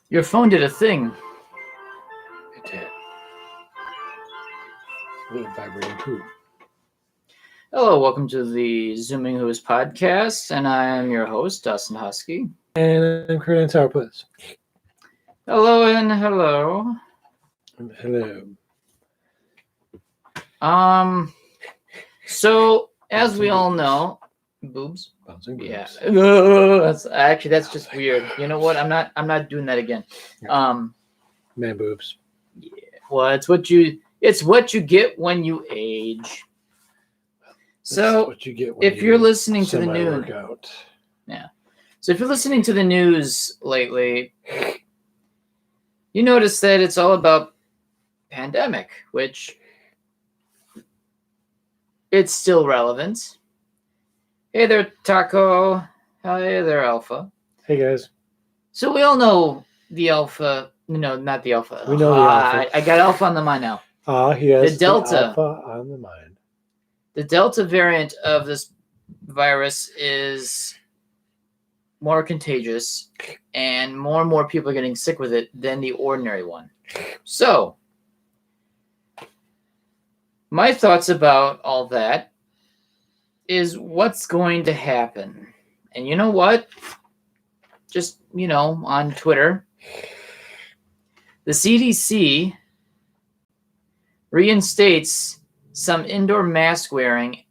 Your phone did a thing. It did. A little vibrating too. Hello, welcome to the Zooming Who's podcast, and I am your host, Dustin Husky. And I'm Kurt Sourpuss. Hello and hello. Hello. So as we all know, boobs. Bouncing boobs. Yeah. That's just weird. You know what? I'm not doing that again. Man boobs. Yeah. Well, it's what you get when you age. So what you get when if you're listening to the news, workout. Yeah. So if you're listening to the news lately, you notice that it's all about pandemic, which it's still relevant. Hey there, Taco. Hey there, Alpha. Hey guys. So we all know the Alpha. No, not the Alpha. We know the Alpha. I got Alpha on the mind now. He has the Delta. Alpha on the mind. The Delta variant of this virus is more contagious, and more people are getting sick with it than the ordinary one. So, my thoughts about all that is what's going to happen. And you know what? Just, on Twitter, the CDC reinstates some indoor mask wearing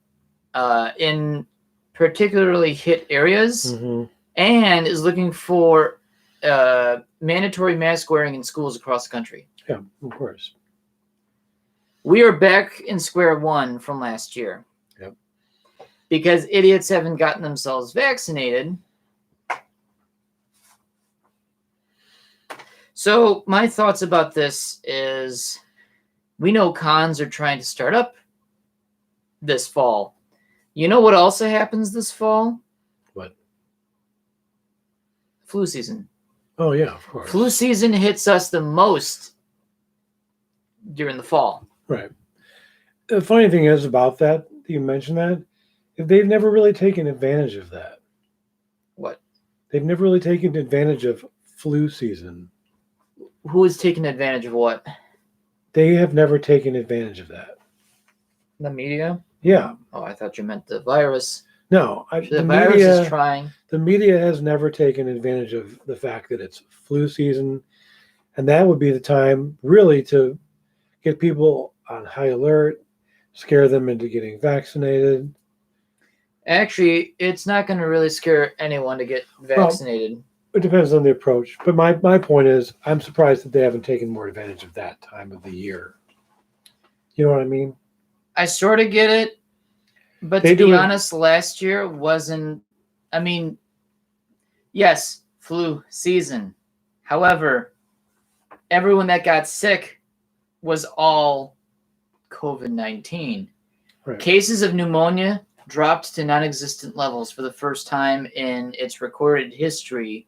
in particularly hit areas, and is looking for mandatory mask wearing in schools across the country. Yeah, of course. We are back in square one from last year. Yep. Because idiots haven't gotten themselves vaccinated. So my thoughts about this is, we know cons are trying to start up this fall. You know what also happens this fall? What? Flu season. Oh, yeah, of course. Flu season hits us the most during the fall. Right. The funny thing is about that, you mentioned that, they've never really taken advantage of that. What? They've never really taken advantage of flu season. Who is taking advantage of what? They have never taken advantage of that. The media? Yeah. Oh, I thought you meant the virus. No. The virus is trying. The media has never taken advantage of the fact that it's flu season. And that would be the time really to get people on high alert, scare them into getting vaccinated. Actually, it's not going to really scare anyone to get vaccinated. Well, it depends on the approach. But my point is, I'm surprised that they haven't taken more advantage of that time of the year. You know what I mean? I sort of get it. But to be honest, last year wasn't... I mean, yes, flu season. However, everyone that got sick was all COVID-19. Right. Cases of pneumonia dropped to non-existent levels for the first time in its recorded history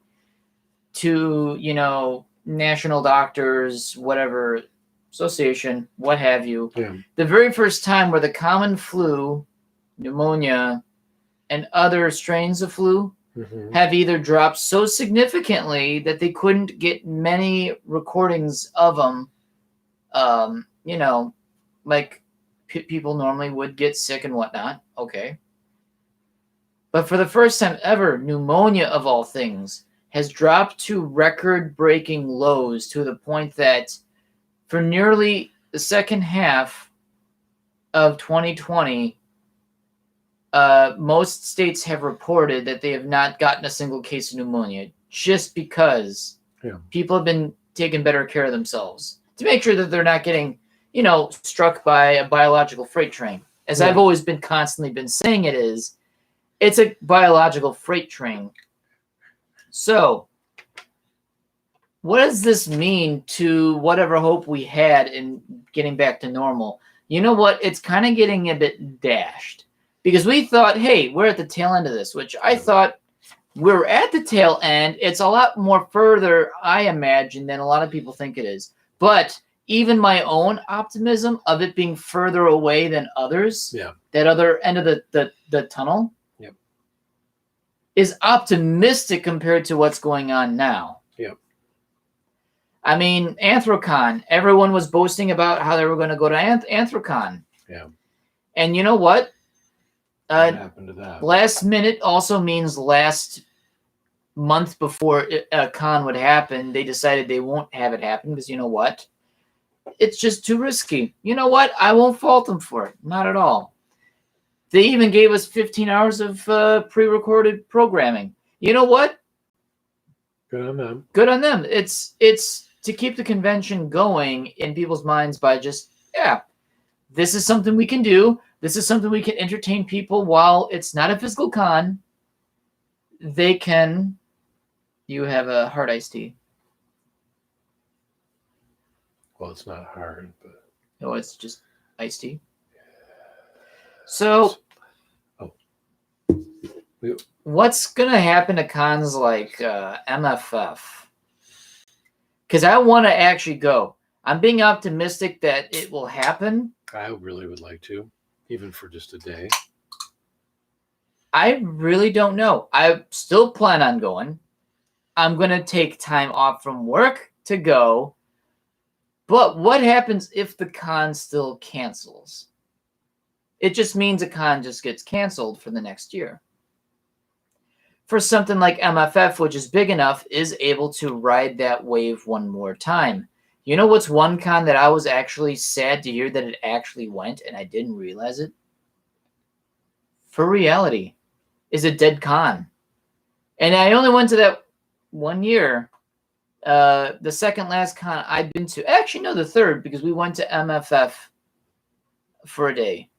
to, national doctors, whatever, association, what have you. Yeah. The very first time where the common flu, pneumonia, and other strains of flu have either dropped so significantly that they couldn't get many recordings of them, like people normally would get sick and whatnot. Okay. But for the first time ever, pneumonia of all things has dropped to record-breaking lows, to the point that for nearly the second half of 2020, most states have reported that they have not gotten a single case of pneumonia, just because people have been taking better care of themselves to make sure that they're not getting, struck by a biological freight train. As I've always been constantly been saying it's a biological freight train. So, what does this mean to whatever hope we had in getting back to normal? You know what? It's kind of getting a bit dashed. Because we thought, hey, we're at the tail end of this, which I thought we're at the tail end. It's a lot more further, I imagine, than a lot of people think it is. But even my own optimism of it being further away than others, that other end of the tunnel, is optimistic compared to what's going on now. I mean, Anthrocon. Everyone was boasting about how they were going to go to Anthrocon. Yeah. And you know what? What happened to that? Last minute also means last month before a con would happen, they decided they won't have it happen because you know what? It's just too risky. You know what? I won't fault them for it. Not at all. They even gave us 15 hours of pre-recorded programming. You know what? Good on them. Good on them. It's to keep the convention going in people's minds by just, this is something we can do. This is something we can entertain people while it's not a physical con. They can. You have a hard iced tea. Well, it's not hard, but No, it's just iced tea. So, what's gonna happen to cons like MFF? Because I want to actually go. I'm being optimistic that it will happen. I really would like to, even for just a day. I really don't know. I still plan on going. I'm going to take time off from work to go. But what happens if the con still cancels? It just means a con just gets canceled for the next year. For something like MFF, which is big enough, is able to ride that wave one more time. You know what's one con that I was actually sad to hear that it actually went and I didn't realize it? For Reality is a dead con. And I only went to that 1 year. The second last con I'd been to, actually no, the third, because we went to MFF for a day.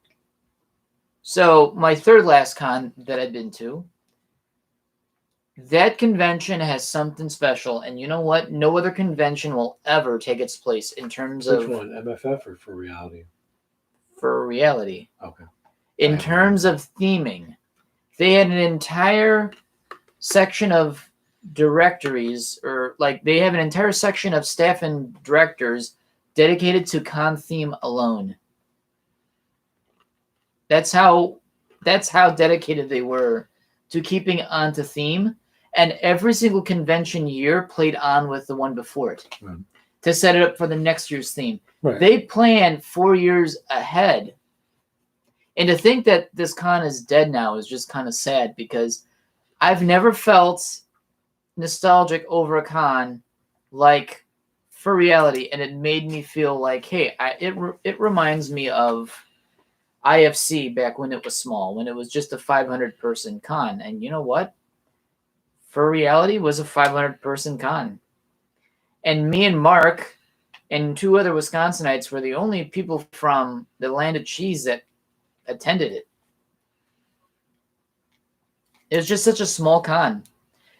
So my third last con that I'd been to, that convention has something special, and you know what? No other convention will ever take its place in terms of... Which one, MFF or For Reality? For Reality. Okay. In terms of theming, they had an entire section of directories, or like they have an entire section of staff and directors dedicated to con theme alone. That's how dedicated they were to keeping on to theme. And every single convention year played on with the one before it to set it up for the next year's theme. Right. They planned 4 years ahead. And to think that this con is dead now is just kind of sad, because I've never felt nostalgic over a con like For Reality, and it made me feel like, hey, it reminds me of IFC back when it was small, when it was just a 500-person con. And you know what? For Reality was a 500-person con. And me and Mark and 2 other Wisconsinites were the only people from the land of cheese that attended it. It was just such a small con.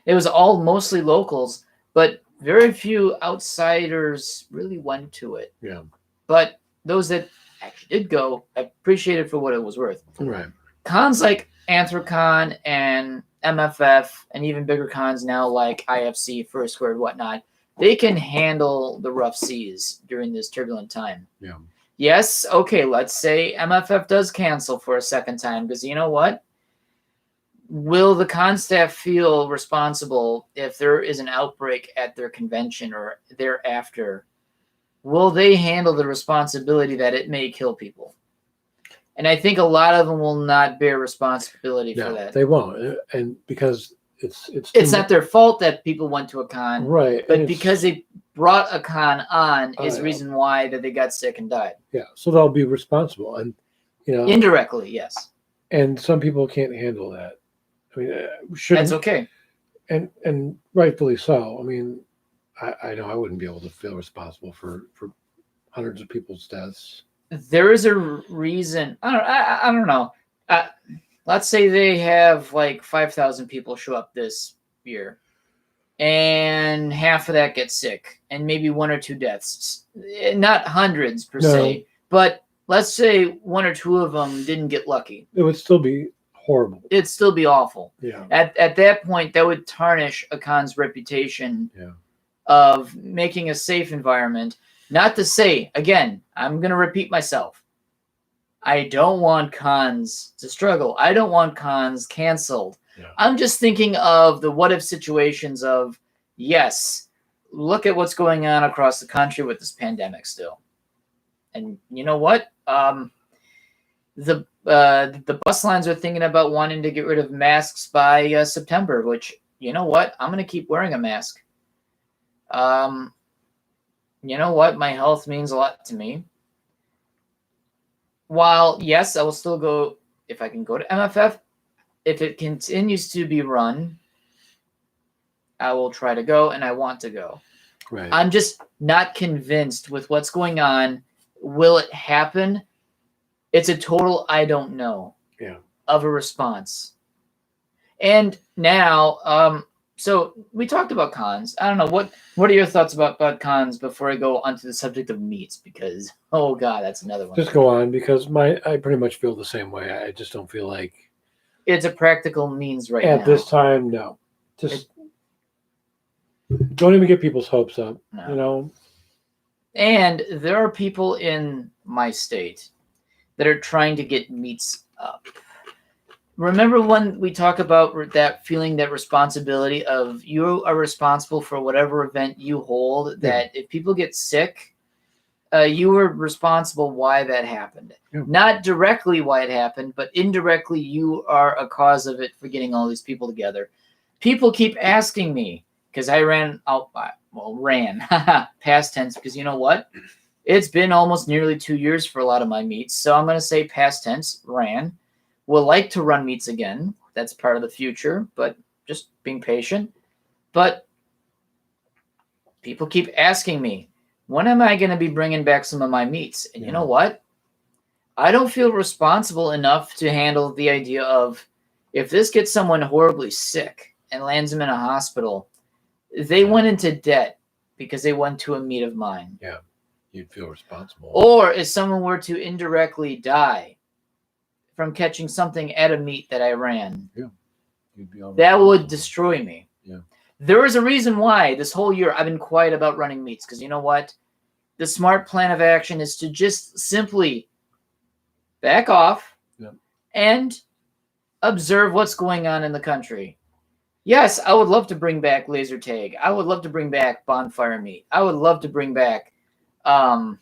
It was all mostly locals, but very few outsiders really went to it. Yeah. But those that actually did go, I appreciate it for what it was worth. Right. Cons like Anthrocon and MFF, and even bigger cons now like IFC, First Squared, whatnot, they can handle the rough seas during this turbulent time. Yeah. Yes, okay, let's say MFF does cancel for a second time, because you know what? Will the con staff feel responsible if there is an outbreak at their convention or thereafter? Will they handle the responsibility that it may kill people? And I think a lot of them will not bear responsibility for that. They won't, and because it's not their fault that people went to a con, right? But because they brought a con on is the reason why that they got sick and died. Yeah, so they'll be responsible, and indirectly, yes. And some people can't handle that. I mean, that's okay, and rightfully so. I mean, I know I wouldn't be able to feel responsible for hundreds of people's deaths. There is a reason. I don't know. Let's say they have like 5,000 people show up this year, and half of that gets sick, and maybe 1 or 2 deaths. Not hundreds per se, but let's say 1 or 2 of them didn't get lucky. It would still be horrible. It'd still be awful. Yeah. At that point, that would tarnish a con's reputation of making a safe environment. Not to say, again, I'm going to repeat myself, I don't want cons to struggle. I don't want cons canceled. Yeah. I'm just thinking of the what-if situations of, yes, look at what's going on across the country with this pandemic still. And you know what? The bus lines are thinking about wanting to get rid of masks by September, which, you know what? I'm going to keep wearing a mask. You know what? My health means a lot to me. While, yes, I will still go, if I can go to MFF, if it continues to be run, I will try to go, and I want to go. Right. I'm just not convinced with what's going on. Will it happen? It's a total I don't know of a response. And now, so we talked about cons. I don't know. What are your thoughts about cons before I go onto the subject of meats? Because, oh, God, that's another one. Just go on, because I pretty much feel the same way. I just don't feel like it's a practical means right now. At this time, no. Just don't even get people's hopes up, No. you know? And there are people in my state that are trying to get meats up. Remember when we talk about that feeling, that responsibility of you are responsible for whatever event you hold, that if people get sick, you were responsible why that happened. Yeah. Not directly why it happened, but indirectly you are a cause of it for getting all these people together. People keep asking me, because I ran past tense, because you know what? It's been almost nearly 2 years for a lot of my meets, so I'm going to say past tense, ran. Will like to run meets again. That's part of the future, but just being patient. But people keep asking me, when am I going to be bringing back some of my meets? And you know what? I don't feel responsible enough to handle the idea of, if this gets someone horribly sick and lands them in a hospital, they went into debt because they went to a meet of mine. Yeah, you'd feel responsible. Or if someone were to indirectly die from catching something at a meet that I ran, you'd be that would destroy me. Yeah. There is a reason why this whole year I've been quiet about running meets, because you know what? The smart plan of action is to just simply back off and observe what's going on in the country. Yes, I would love to bring back laser tag. I would love to bring back bonfire meat. I would love to bring back I'm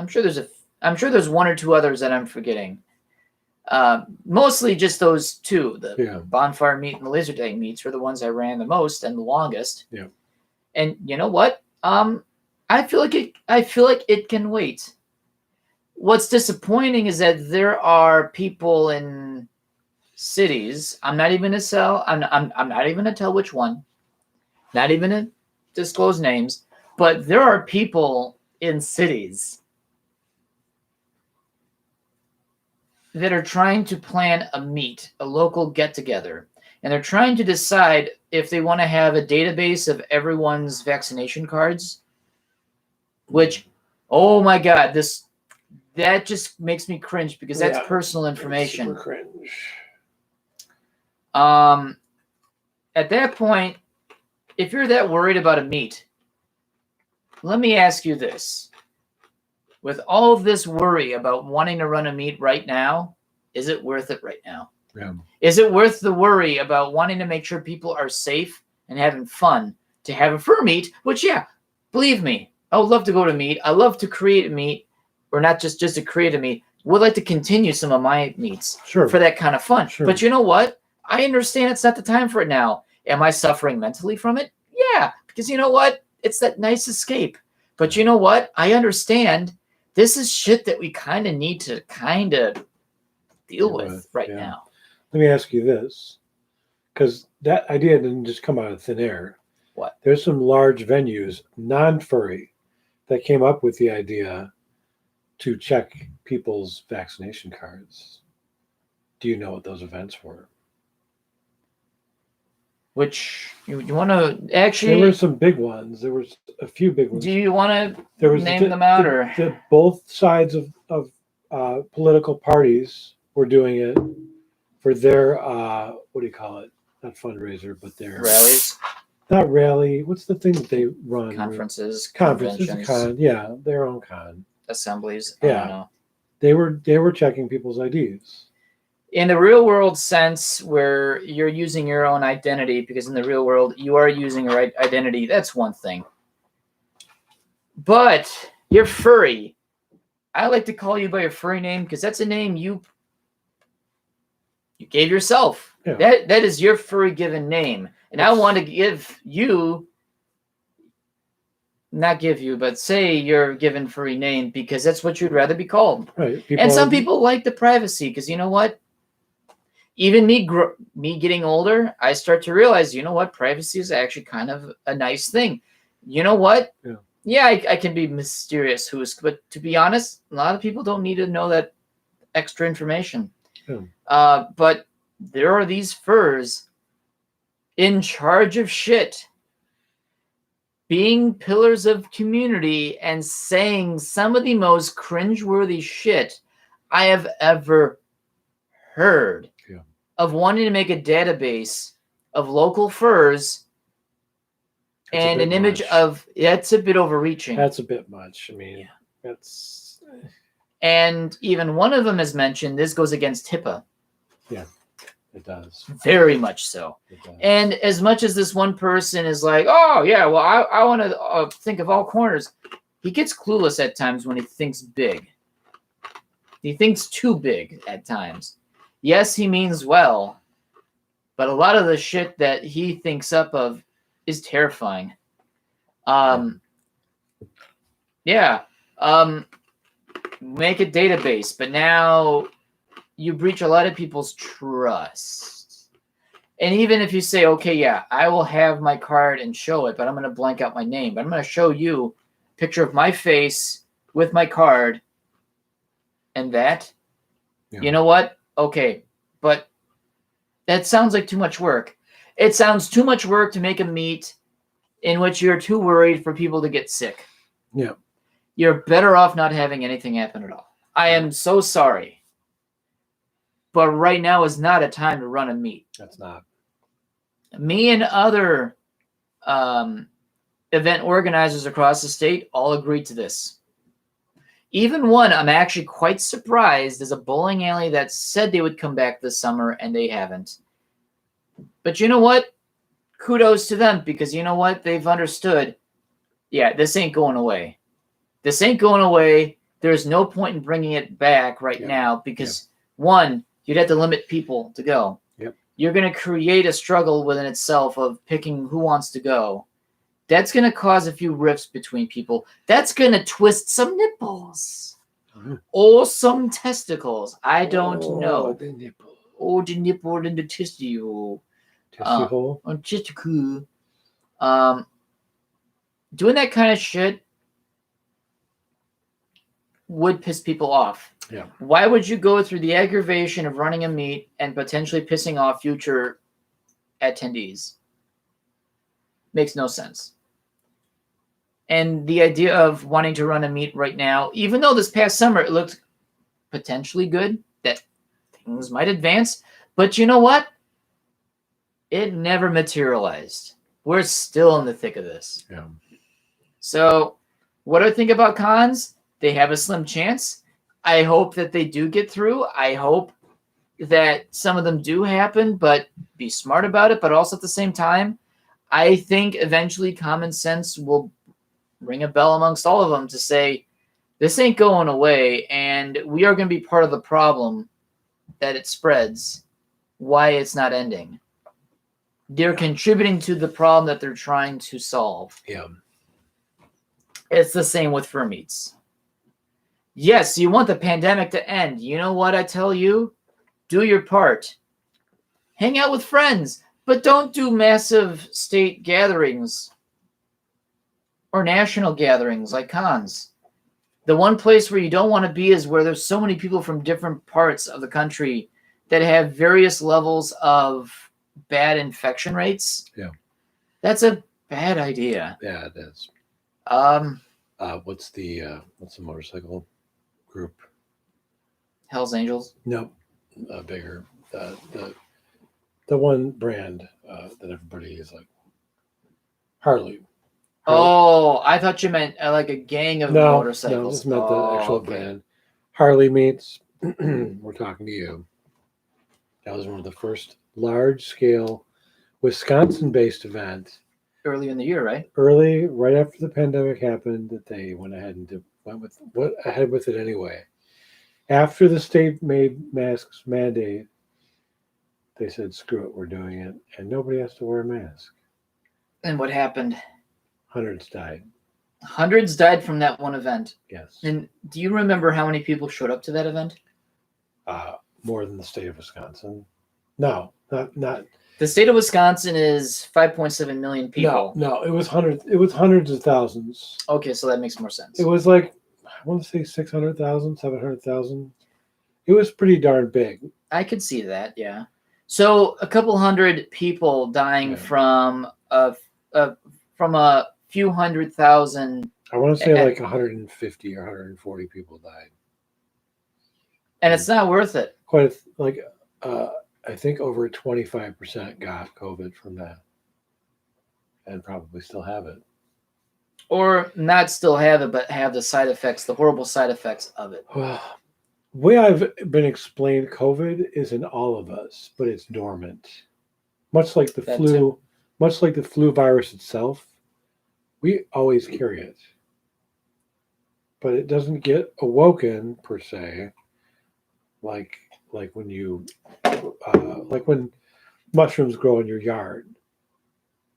sure there's one or two others that I'm forgetting. Mostly just those two. The bonfire meat and the laser tag meats were the ones I ran the most and the longest. Yeah. And you know what? I feel like it can wait. What's disappointing is that there are people in cities. I'm not even gonna tell which one. Not even to disclose names, but there are people in cities that are trying to plan a meet, a local get-together, and they're trying to decide if they want to have a database of everyone's vaccination cards, which, oh my God, that just makes me cringe, because that's personal information. Super cringe. At that point, if you're that worried about a meet, let me ask you this. With all of this worry about wanting to run a meet right now, is it worth it right now? Yeah. Is it worth the worry about wanting to make sure people are safe and having fun to have a fur meet? Which, believe me, I would love to go to meet. I love to create a meet, or not just to create a meet. Would like to continue some of my meets for that kind of fun. Sure. But you know what? I understand it's not the time for it now. Am I suffering mentally from it? Yeah, because you know what? It's that nice escape. But you know what? I understand. This is shit that we kind of need to deal with right now. Let me ask you this, because that idea didn't just come out of thin air. What? There's some large venues, non-furry, that came up with the idea to check people's vaccination cards. Do you know what those events were? Which you want to actually? There were some big ones. There were a few big ones. Do you want to name them out, or both sides of political parties were doing it for their what do you call it? Not fundraiser, but their rallies. Not rally. What's the thing that they run? Conferences. Con. Yeah, their own con. Assemblies. Yeah. I don't know. They were checking people's IDs. In the real world sense, where you're using your own identity, because in the real world you are using your identity, that's one thing. But you're furry. I like to call you by your furry name because that's a name you gave yourself. Yeah. That is your furry given name. And I want to give you, not give you, but say your given furry name because that's what you'd rather be called. Right. And some people like the privacy because you know what? Even me getting older, I start to realize, you know what? Privacy is actually kind of a nice thing. You know what? Yeah, I can be mysterious, Hoosk, but to be honest, a lot of people don't need to know that extra information. But there are these furs in charge of shit, being pillars of community and saying some of the most cringeworthy shit I have ever heard. Of wanting to make a database of local furs and an image of, that's a bit overreaching. That's a bit much. I mean, that's. And even one of them has mentioned this goes against HIPAA. Yeah, it does. Very much so. And as much as this one person is like, oh, yeah, well, I want to think of all corners, he gets clueless at times when he thinks big. He thinks too big at times. Yes, he means well, but a lot of the shit that he thinks up of is terrifying. Make a database, but now you breach a lot of people's trust. And even if you say, okay, yeah, I will have my card and show it, but I'm going to blank out my name, but I'm going to show you a picture of my face with my card and that, you know what? Okay, but that sounds like too much work. It sounds too much work to make a meat in which you're too worried for people to get sick. Yeah. You're better off not having anything happen at all. I am so sorry. But right now is not a time to run a meet. That's not. Me and other event organizers across the state all agreed to this. Even one, I'm actually quite surprised, is a bowling alley that said they would come back this summer, and they haven't. But you know what? Kudos to them, because you know what? They've understood, yeah, this ain't going away. This ain't going away. There's no point in bringing it back right now because, one, you'd have to limit people to go. You're going to create a struggle within itself of picking who wants to go. That's going to cause a few rifts between people. That's going to twist some nipples. Or some testicles. I don't know. The nipple. Oh, the nipple and the testicle. Testicle. Testicle. Doing that kind of shit would piss people off. Yeah. Why would you go through the aggravation of running a meet and potentially pissing off future attendees? Makes no sense. And the idea of wanting to run a meet right now, even though this past summer it looked potentially good, that things might advance, but you know what? It never materialized. We're still in the thick of this. Yeah. So what do I think about cons? They have a slim chance. I hope that they do get through. I hope that some of them do happen, but be smart about it. But also at the same time, I think eventually common sense will ring a bell amongst all of them to say, this ain't going away, and we are going to be part of the problem that it spreads, why it's not ending. They're contributing to the problem that they're trying to solve. Yeah. It's the same with fur meats. Yes, you want the pandemic to end. You know what I tell you? Do your part. Hang out with friends, but don't do massive state gatherings or national gatherings like cons. The one place where you don't want to be is where there's so many people from different parts of the country that have various levels of bad infection rates. Yeah. That's a bad idea. Yeah, it is. What's the motorcycle group? Hell's Angels? No, bigger. The one brand that everybody is like Harley. Oh, I thought you meant like a gang of motorcycles. No, just meant the actual brand. Harley meets. We're talking to you. That was one of the first large-scale Wisconsin-based events. Early in the year, right? Early, right after the pandemic happened, that they went ahead and went ahead with it anyway. After the state made masks mandate, they said, "Screw it, we're doing it," and nobody has to wear a mask. And what happened? Hundreds died. Hundreds died from that one event. Yes. And do you remember how many people showed up to that event? More than the state of Wisconsin. No, not. The state of Wisconsin is 5.7 million people. No, it was hundreds. It was hundreds of thousands. Okay, so that makes more sense. It was like, I want to say 600,000, 700,000. It was pretty darn big. I could see that, yeah. So a couple hundred people dying from a few 100,000. I want to say like 150 or 140 people died. And it's not worth it. Quite like, I think over 25% got COVID from that, and probably still have it. Or not still have it, but have the side effects, the horrible side effects of it. Well, the way I've been explained, COVID is in all of us, but it's dormant. Much like the flu, much like the flu virus itself, we always carry it. But it doesn't get awoken per se, like when you like when mushrooms grow in your yard.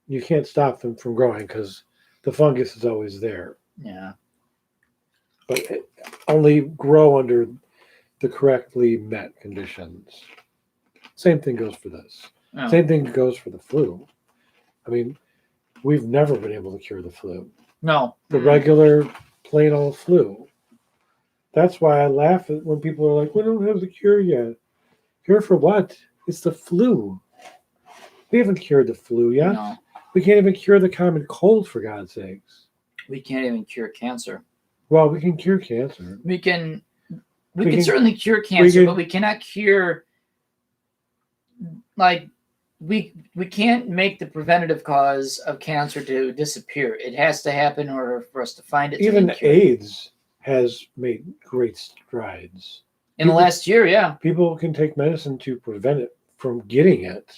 You can't stop them from growing because the fungus is always there. Yeah. But it only grow under the correctly met conditions. Same thing goes for this. Oh. Same thing goes for the flu. I mean, we've never been able to cure the flu. No. The regular plain old flu. That's why I laugh at when people are like, "We don't have the cure yet." Cure for what? It's the flu. We haven't cured the flu yet. No. We can't even cure the common cold, for God's sakes. We can't even cure cancer. Well, we can cure cancer. We can certainly cure cancer, but we cannot cure, like, we can't make the preventative cause of cancer to disappear. It has to happen in order for us to find it. Even AIDS has made great strides. In the last year, yeah. People can take medicine to prevent it from getting it.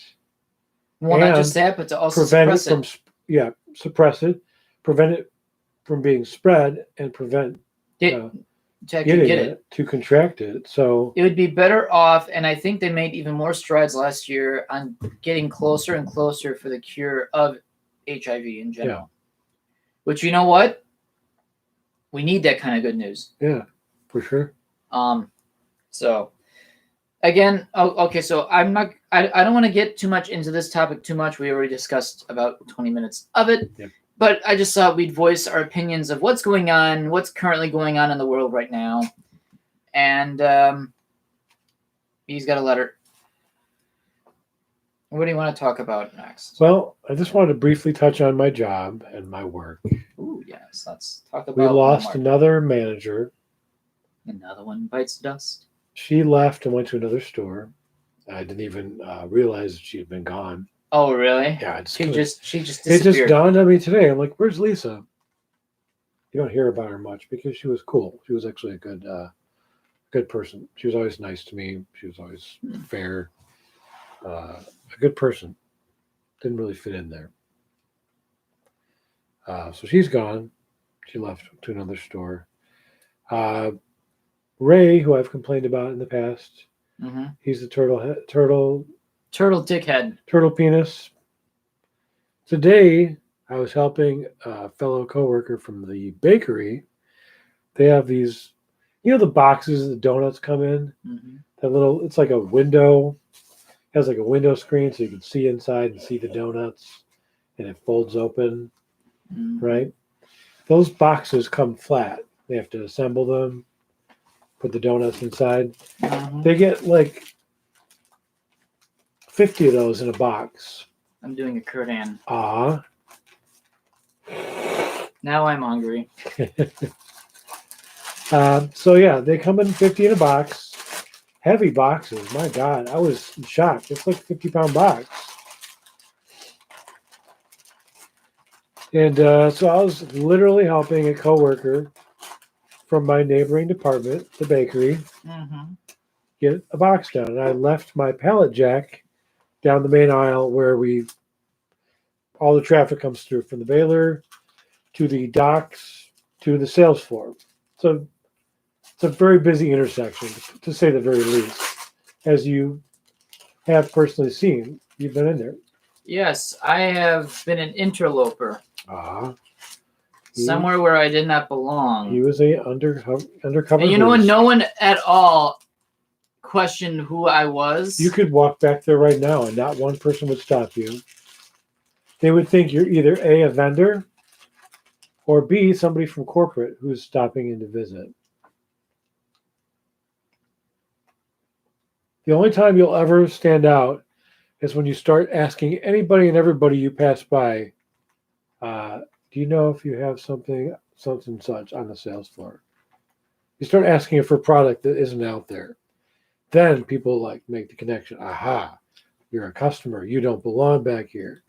Well, not just that, but to also suppress it. Suppress it, prevent it from being spread, and prevent getting it to contract it. So it would be better off, and I think they made even more strides last year on getting closer and closer for the cure of HIV in general. Yeah. Which, you know what? We need that kind of good news. Yeah, for sure. So again, okay, so I don't want to get too much into this topic too much. We already discussed about 20 minutes of it. Yep. But I just thought we'd voice our opinions of what's going on, what's currently going on in the world right now. And he's got a letter. What do you want to talk about next? Well, I just wanted to briefly touch on my job and my work. Ooh, yes. Let's talk about We lost another manager. Another one bites dust. She left and went to another store. I didn't even realize that she had been gone. Oh, really? Yeah, she just disappeared. It just dawned on me today. I'm like, "Where's Lisa?" You don't hear about her much because she was cool. She was actually a good person. She was always nice to me. She was always fair. A good person. Didn't really fit in there. So she's gone. She left to another store. Ray, who I've complained about in the past, he's the turtle dickhead, turtle penis. Today, I was helping a fellow coworker from the bakery. They have these, the boxes the donuts come in. That little, it's like a window. It has like a window screen so you can see inside and see the donuts, and it folds open, right? Those boxes come flat. They have to assemble them, put the donuts inside. They get like 50 of those in a box. I'm doing a Kurdan. Ah. Now I'm hungry. So yeah, they come in 50 in a box. Heavy boxes. My God, I was shocked. It's like a 50-pound box. And so I was literally helping a coworker from my neighboring department, the bakery. get a box down. And I left my pallet jack down the main aisle where all the traffic comes through from the baler to the docks to the sales floor. So it's a very busy intersection, to say the very least, as you have personally seen. You've been in there. Yes, I have been an interloper. He, somewhere where I did not belong. He was a undercover. And you know what? No one at all questioned who I was. You could walk back there right now and not one person would stop you. They would think you're either A, a vendor, or B, somebody from corporate who's stopping in to visit. The only time you'll ever stand out is when you start asking anybody and everybody you pass by, do you know if you have something such on the sales floor? You start asking for a product that isn't out there. Then people like make the connection. Aha, you're a customer. You don't belong back here.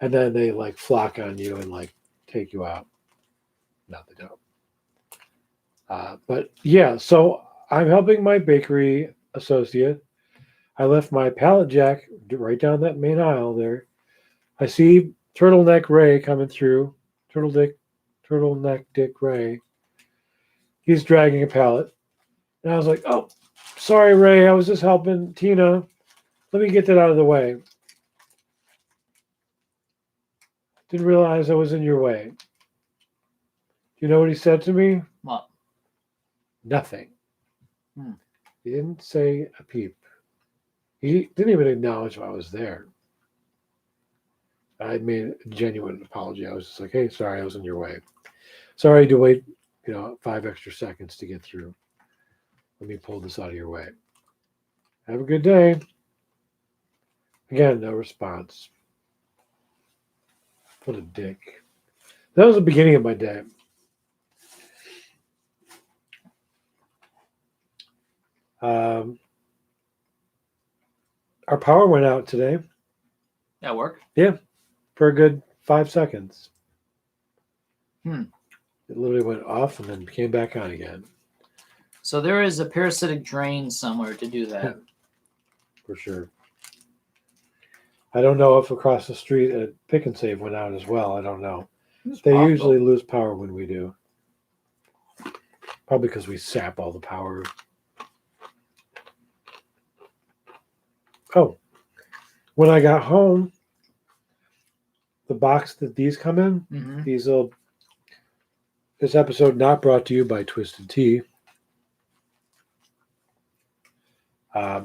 And then they like flock on you and like take you out. No, they don't. But yeah, so I'm helping my bakery associate. I left my pallet jack right down that main aisle there. I see Turtleneck Ray coming through. Turtleneck Dick Ray. He's dragging a pallet. And I was like, oh, sorry, Ray. I was just helping Tina. Let me get that out of the way. Didn't realize I was in your way. Do you know what he said to me? What? Nothing. He didn't say a peep. He didn't even acknowledge I was there. I made a genuine apology. I was just like, hey, sorry, I was in your way. Sorry to wait, 5 extra seconds to get through. Let me pull this out of your way. Have a good day. Again, no response. What a dick. That was the beginning of my day. Our power went out today. At work? Yeah, for a good 5 seconds. It literally went off and then came back on again. So there is a parasitic drain somewhere to do that. For sure. I don't know if across the street at Pick and Save went out as well. I don't know. They usually lose power when we do. Probably because we sap all the power. Oh, when I got home, the box that these come in, this episode not brought to you by Twisted Tea. I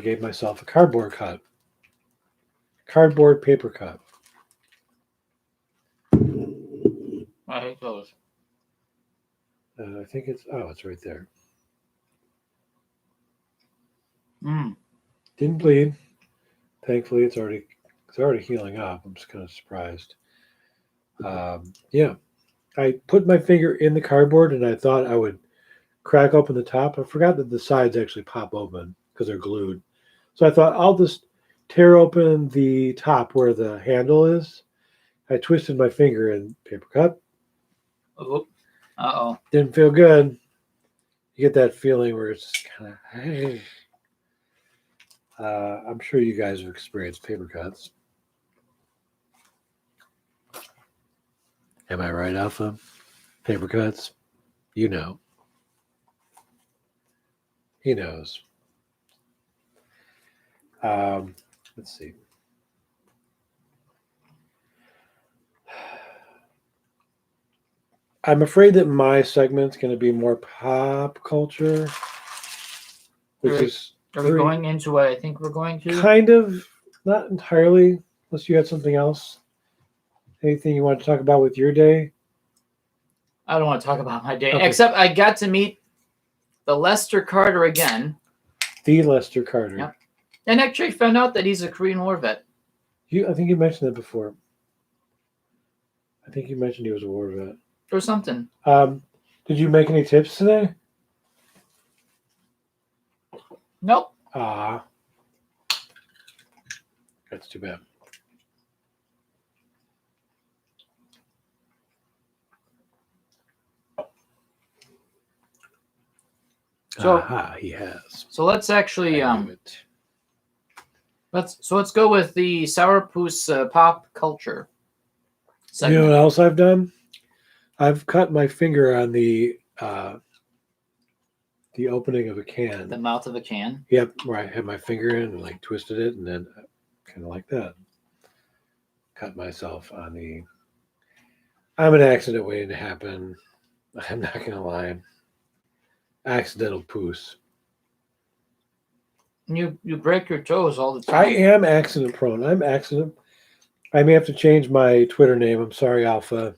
gave myself a cardboard cut. Cardboard paper cut. I hate those. I think it's right there. Didn't bleed. Thankfully, it's already healing up. I'm just kind of surprised. Yeah, I put my finger in the cardboard and I thought I would crack open the top. I forgot that the sides actually pop open because they're glued. So I thought I'll just tear open the top where the handle is. I twisted my finger and paper cut. Oh, uh-oh. Didn't feel good. You get that feeling where it's kind of, hey. I'm sure you guys have experienced paper cuts. Am I right, Alpha? Paper cuts? You know. He knows. Let's see. I'm afraid that my segment's going to be more pop culture, Are we going into what I think we're going to? Kind of, not entirely, unless you had something else. Anything you want to talk about with your day? I don't want to talk about my day, okay. Except I got to meet the Lester Carter again. The Lester Carter. Yep. And actually found out that he's a Korean War vet. I think you mentioned that before. I think you mentioned he was a war vet. Or something. Did you make any tips today? Nope. That's too bad. So he has. So let's actually let's go with the Sourpuss pop culture segment. You know what else I've done? I've cut my finger on the opening of a can. The mouth of a can? Yep, where I had my finger in and like twisted it, and then kind of like that. Cut myself on the. I'm an accident waiting to happen. I'm not going to lie. Accidental poos. You break your toes all the time. I am accident prone. I may have to change my Twitter name. I'm sorry, Alpha.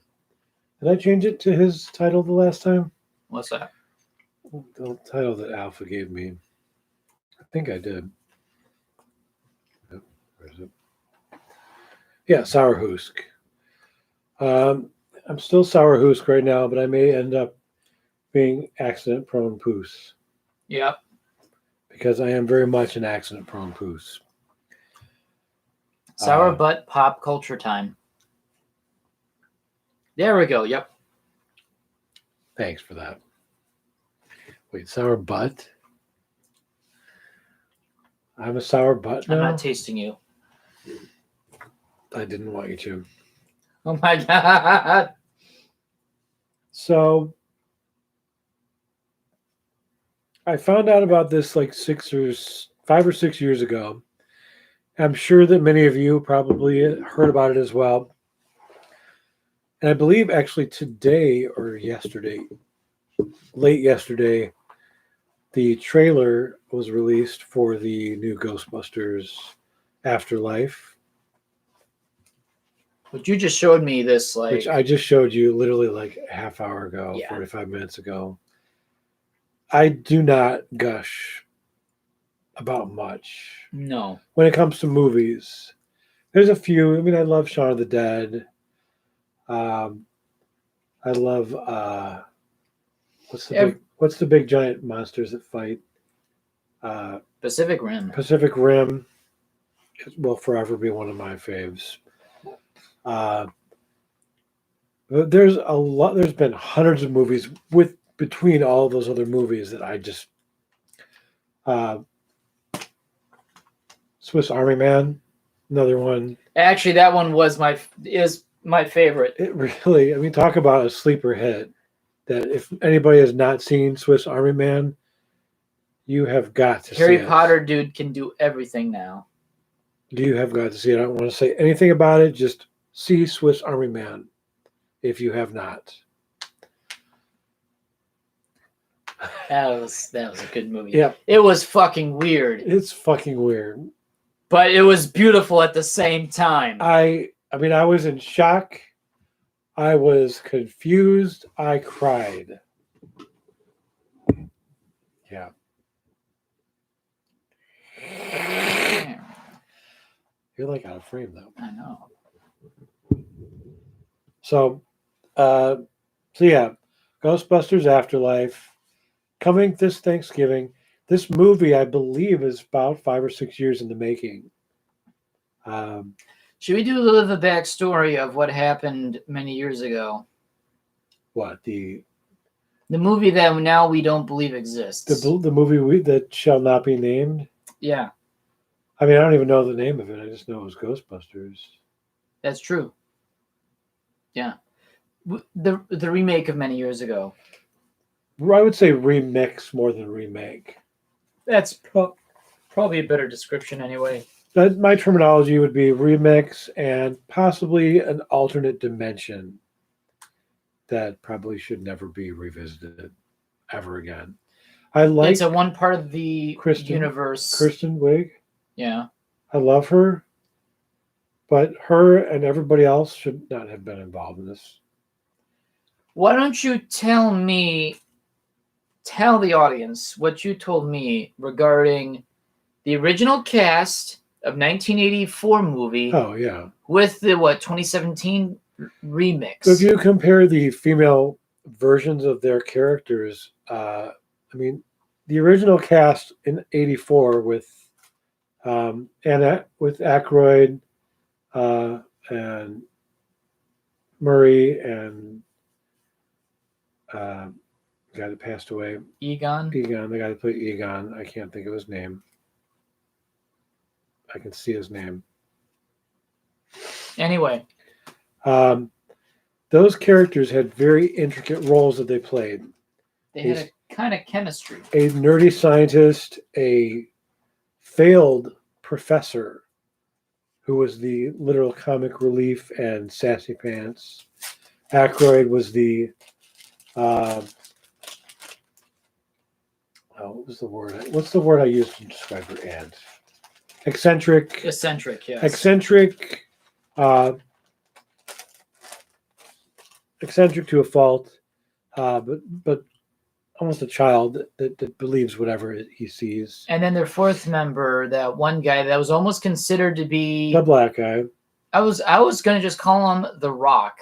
Did I change it to his title the last time? What's that? The title that Alpha gave me. I think I did. Where is it? Yeah, Sour Hoosk. I'm still Sour Hoosk right now, but I may end up being accident prone poos. Yep. Because I am very much an accident prone poos. Sour butt pop culture time. There we go. Yep. Thanks for that. Wait, sour butt? I'm a sour butt now? I'm not tasting you. I didn't want you to. Oh my God. So I found out about this like 5 or 6 years ago. I'm sure that many of you probably heard about it as well. And I believe actually today or yesterday, late yesterday, the trailer was released for the new Ghostbusters Afterlife. But you just showed me this, like... Which I just showed you literally like a half hour ago, Yeah. 45 minutes ago. I do not gush about much. No. When it comes to movies. There's a few. I mean, I love Shaun of the Dead. I love what's the big giant monsters that fight? Pacific Rim. Pacific Rim will forever be one of my faves. There's a lot. There's been hundreds of movies between all those other movies that I just. Swiss Army Man, another one. Actually, that one is my favorite. It really. I mean, talk about a sleeper hit. That if anybody has not seen Swiss Army Man, you have got to see it. Harry Potter dude can do everything now. You have got to see it. I don't want to say anything about it. Just see Swiss Army Man if you have not. That was a good movie. Yeah. It was fucking weird. It's fucking weird. But it was beautiful at the same time. I mean, I was in shock. I was confused. I cried. Yeah. You're like out of frame, though. I know. So yeah, Ghostbusters Afterlife coming this Thanksgiving. This movie, I believe, is about 5 or 6 years in the making. Should we do a little of the backstory of what happened many years ago? What the movie that now we don't believe exists? The movie that shall not be named. Yeah. I mean, I don't even know the name of it. I just know it was Ghostbusters. That's true. Yeah. The remake of many years ago. I would say remix more than remake. That's probably a better description anyway. My terminology would be remix and possibly an alternate dimension that probably should never be revisited ever again. It's a one part of the universe. Kristen Wiig. Yeah. I love her, but her and everybody else should not have been involved in this. Why don't you tell the audience what you told me regarding the original cast of 1984 movie. Oh, yeah. With the 2017 remix. So if you compare the female versions of their characters, I mean, the original cast in 84 with Aykroyd and Murray and guy that passed away. Egon. The guy that played Egon. I can't think of his name. I can see his name. Anyway. Those characters had very intricate roles that they played. They had a kind of chemistry. A nerdy scientist, a failed professor who was the literal comic relief and sassy pants. Aykroyd was the what was the word? What's the word I used to describe her aunt? Eccentric. Eccentric, yes. Eccentric. Eccentric to a fault, but almost a child that believes whatever he sees. And then their fourth member, that one guy that was almost considered to be the black guy. I was gonna just call him the Rock.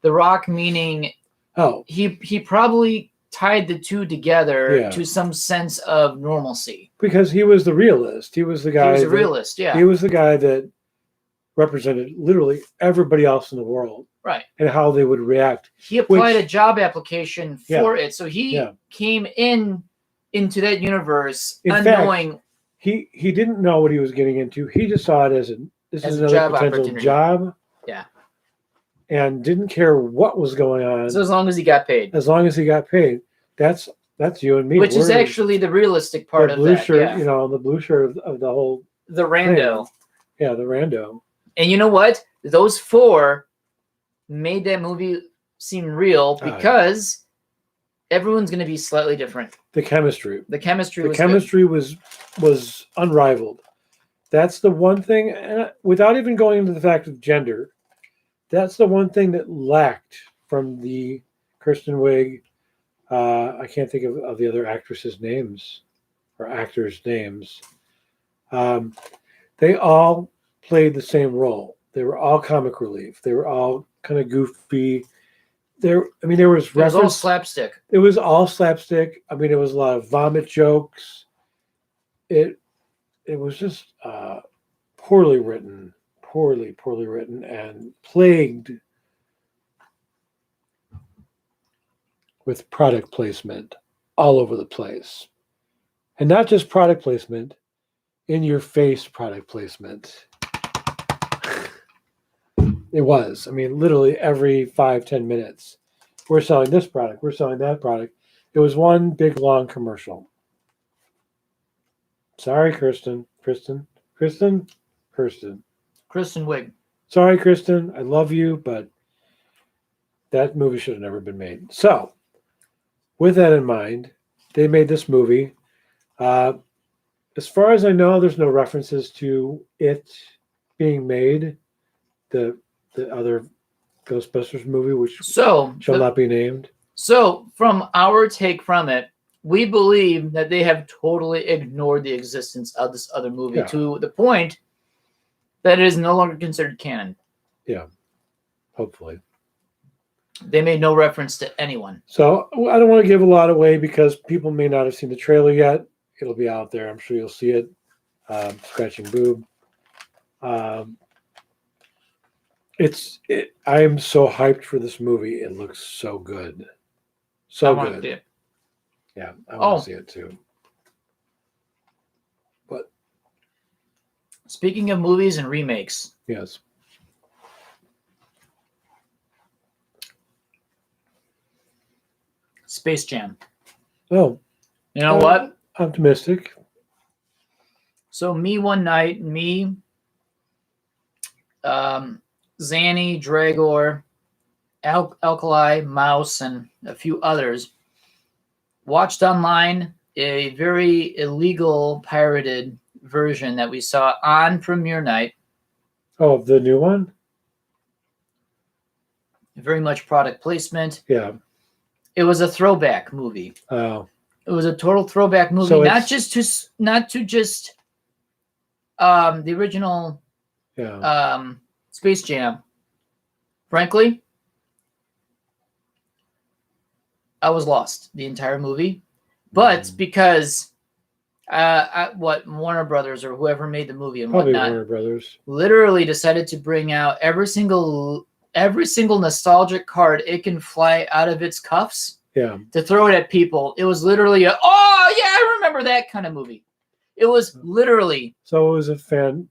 The Rock meaning he probably tied the two together to some sense of normalcy. Because he was the realist. He was the guy. He was a realist, yeah. He was the guy that represented literally everybody else in the world. Right. And how they would react. He applied a job application for it. So he came into that universe unknowing. Fact, he didn't know what he was getting into. He just saw it as another potential job. Yeah. And didn't care what was going on. So as long as he got paid. As long as he got paid. That's you and me. Which is actually the realistic part of blue that. Shirt, the blue shirt of the whole. The rando. Thing. Yeah, the rando. And you know what? Those four made that movie seem real because everyone's going to be slightly different. The chemistry. The chemistry was unrivaled. That's the one thing, and without even going into the fact of gender, that's the one thing that lacked from the Kristen Wiig. I can't think of the other actresses' names or actors' names. They all played the same role. They were all comic relief. They were all kind of goofy. There was all slapstick. It was all slapstick. I mean, it was a lot of vomit jokes. It was just poorly written, and plagued with product placement all over the place. And not just product placement, in your face product placement. It was. I mean, literally every 5-10 minutes, we're selling this product, we're selling that product. It was one big long commercial. Sorry, Kristen Wiig. Sorry, Kristen. I love you, but that movie should have never been made. So, with that in mind, they made this movie. As far as I know, there's no references to it being made. The other Ghostbusters movie, which shall not be named. So, from our take from it, we believe that they have totally ignored the existence of this other movie to the point that it is no longer considered canon. Yeah, hopefully. They made no reference to anyone. So, I don't want to give a lot away because people may not have seen the trailer yet. It'll be out there. I'm sure you'll see it. Scratching Boob. I am so hyped for this movie. It looks so good. So good. To see it. Yeah, I want to see it too. But speaking of movies and remakes. Yes. Space Jam. Oh. You know what? Optimistic. So one night, Zanny, Dragor, Alkali, Mouse, and a few others watched online a very illegal pirated version that we saw on premiere night. Oh, the new one? Very much product placement. Yeah. It was a throwback movie. Oh. It was a total throwback movie, so not to just the original Space Jam. Frankly, I was lost the entire movie, but because Warner Brothers or whoever made the movie and probably whatnot, Warner Brothers, literally decided to bring out every single nostalgic card it can fly out of its cuffs Yeah. To throw it at people. It was literally oh yeah, I remember that kind of movie. It was literally. So it was a fan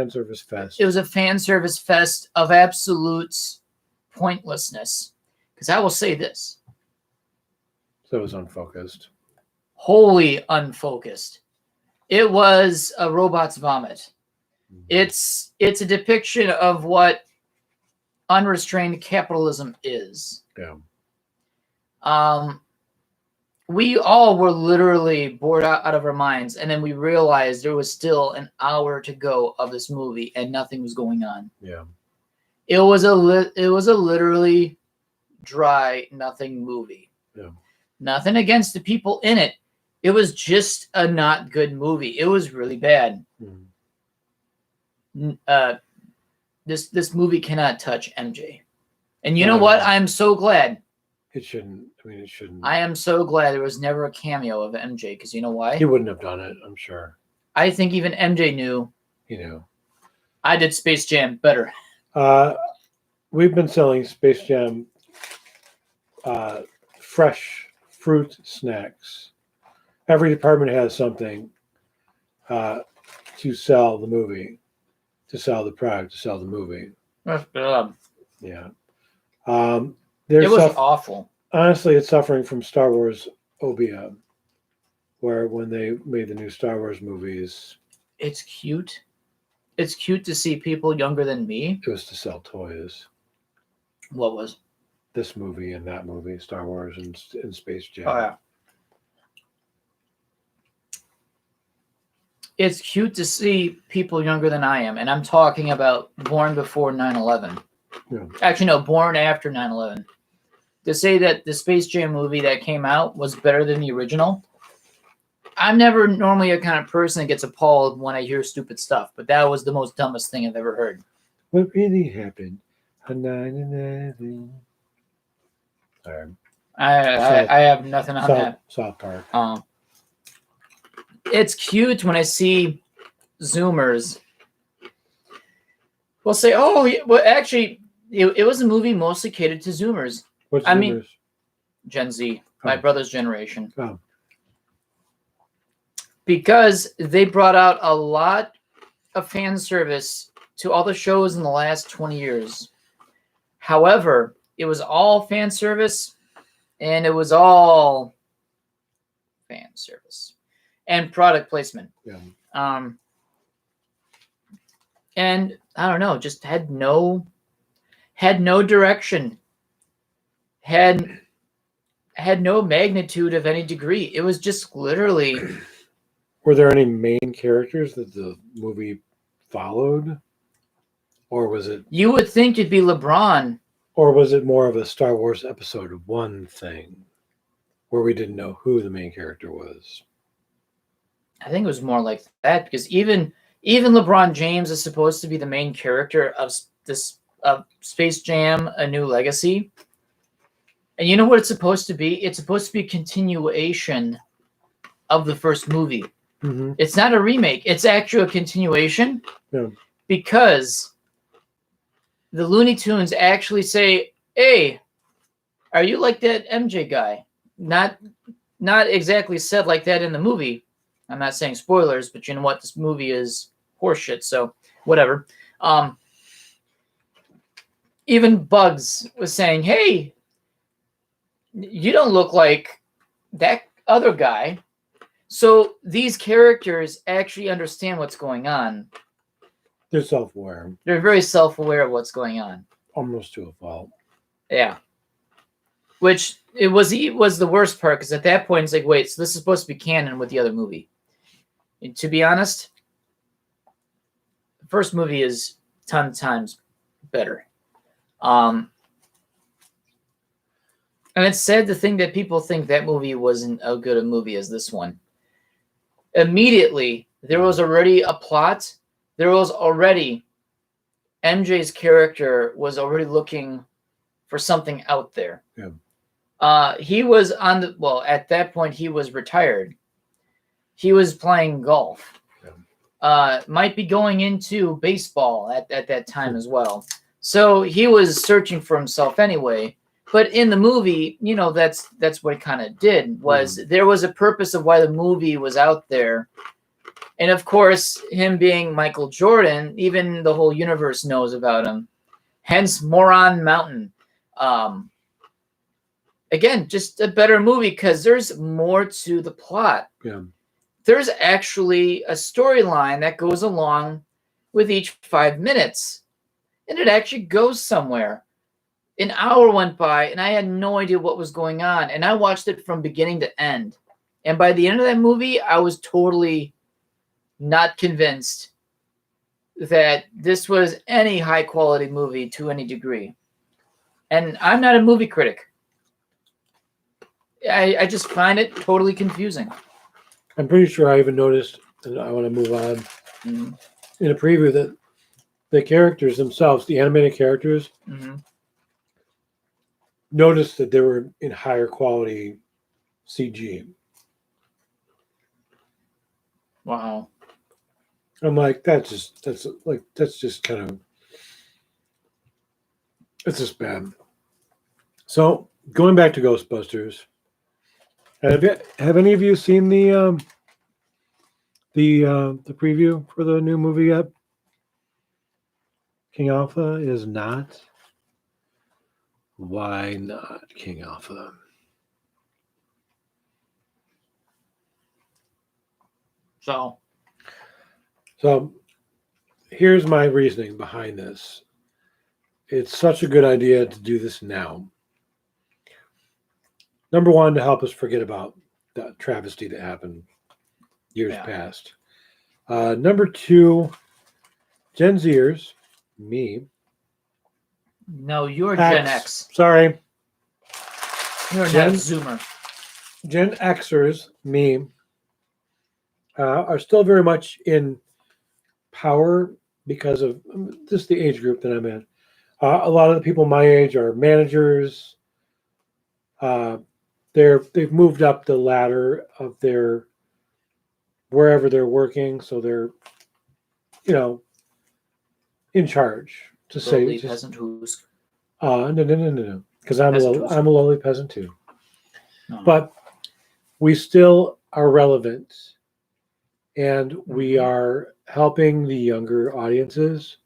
service fest. It was a fan service fest of absolute pointlessness. Because I will say this. So it was unfocused. Wholly unfocused. It was a robot's vomit. It's a depiction of what unrestrained capitalism is. Yeah. We all were literally bored out of our minds, and then we realized there was still an hour to go of this movie, and nothing was going on. Yeah. It was a literally dry, nothing movie. Yeah. Nothing against the people in it. It was just a not good movie. It was really bad. This movie cannot touch MJ. And you know what? I'm so glad. It shouldn't. I mean, it shouldn't. I am so glad there was never a cameo of MJ, because you know why? He wouldn't have done it, I'm sure. I think even MJ knew. I did Space Jam better. We've been selling Space Jam fresh fruit snacks. Every department has something to sell the movie, to sell the product, to sell the movie. Yeah. It was awful. Honestly, it's suffering from Star Wars obia, where when they made the new Star Wars movies. It's cute. It's cute to see people younger than me. It was to sell toys. What was? This movie and that movie, Star Wars and Space Jam. Oh, yeah. It's cute to see people younger than I am, and I'm talking about born before 9/11. Yeah. Actually, no, born after 9/11. To say that the Space Jam movie that came out was better than the original. I'm never normally a kind of person that gets appalled when I hear stupid stuff, but that was the most dumbest thing I've ever heard. What really happened on 9/11? Sorry. I have nothing on that. South Park. It's cute when I see Zoomers. We'll say, oh, well, actually, it was a movie mostly catered to Zoomers. What's Zoomers? I mean, Gen Z, my brother's generation. Oh. Because they brought out a lot of fan service to all the shows in the last 20 years. However, it was all fan service, and it was all fan service and product placement. Yeah. And I don't know, just had no direction, had no magnitude of any degree. It was just literally. Were there any main characters that the movie followed? Or was it... You would think it'd be LeBron. Or was it more of a Star Wars Episode 1 thing, where we didn't know who the main character was? I think it was more like that, because even LeBron James is supposed to be the main character of this Space Jam: A New Legacy. And you know what it's supposed to be? It's supposed to be a continuation of the first movie. Mm-hmm. It's not a remake. It's actually a continuation. Yeah. Because the Looney Tunes actually say, hey, are you like that MJ guy? Not exactly said like that in the movie. I'm not saying spoilers, but you know what? This movie is horseshit, so whatever. Even Bugs was saying, hey, you don't look like that other guy. So these characters actually understand what's going on. They're self-aware. They're very self-aware of what's going on. Almost to a fault. Yeah. Which it was the worst part, because at that point it's like, wait, so this is supposed to be canon with the other movie. And to be honest, the first movie is 10 times better. And it's sad to think that people think that movie wasn't as good a movie as this one. Immediately, there was already a plot. There was already MJ's character was already looking for something out there. Yeah. He was at that point he was retired. He was playing golf. Yeah. Might be going into baseball at that time as well. So he was searching for himself anyway. But in the movie, that's what it kind of did. Was there was a purpose of why the movie was out there. And of course, him being Michael Jordan, even the whole universe knows about him. Hence, Moron Mountain. Again, just a better movie because there's more to the plot. Yeah. There's actually a storyline that goes along with each 5 minutes. And it actually goes somewhere. An hour went by, and I had no idea what was going on. And I watched it from beginning to end. And by the end of that movie, I was totally not convinced that this was any high-quality movie to any degree. And I'm not a movie critic. I just find it totally confusing. I'm pretty sure I even noticed, and I want to move on, in a preview that the characters themselves, the animated characters, noticed that they were in higher quality CG. Wow. I'm like, that's just kind of, it's just bad. So going back to Ghostbusters, have any of you seen the preview for the new movie yet? King Alpha is not. Why not King Alpha? So here's my reasoning behind this. It's such a good idea to do this now. Number one, to help us forget about the travesty that happened years past. Number two, Gen Zers, me. No, you're Gen X. Sorry. You're not Zoomer. Gen Xers, me, are still very much in power because of just the age group that I'm in. A lot of the people my age are managers. They've moved up the ladder of their wherever they're working, so they're in charge. To lowly say peasant Hoosk. No, because I'm a lowly peasant too. No. But we still are relevant, and we are helping the younger audiences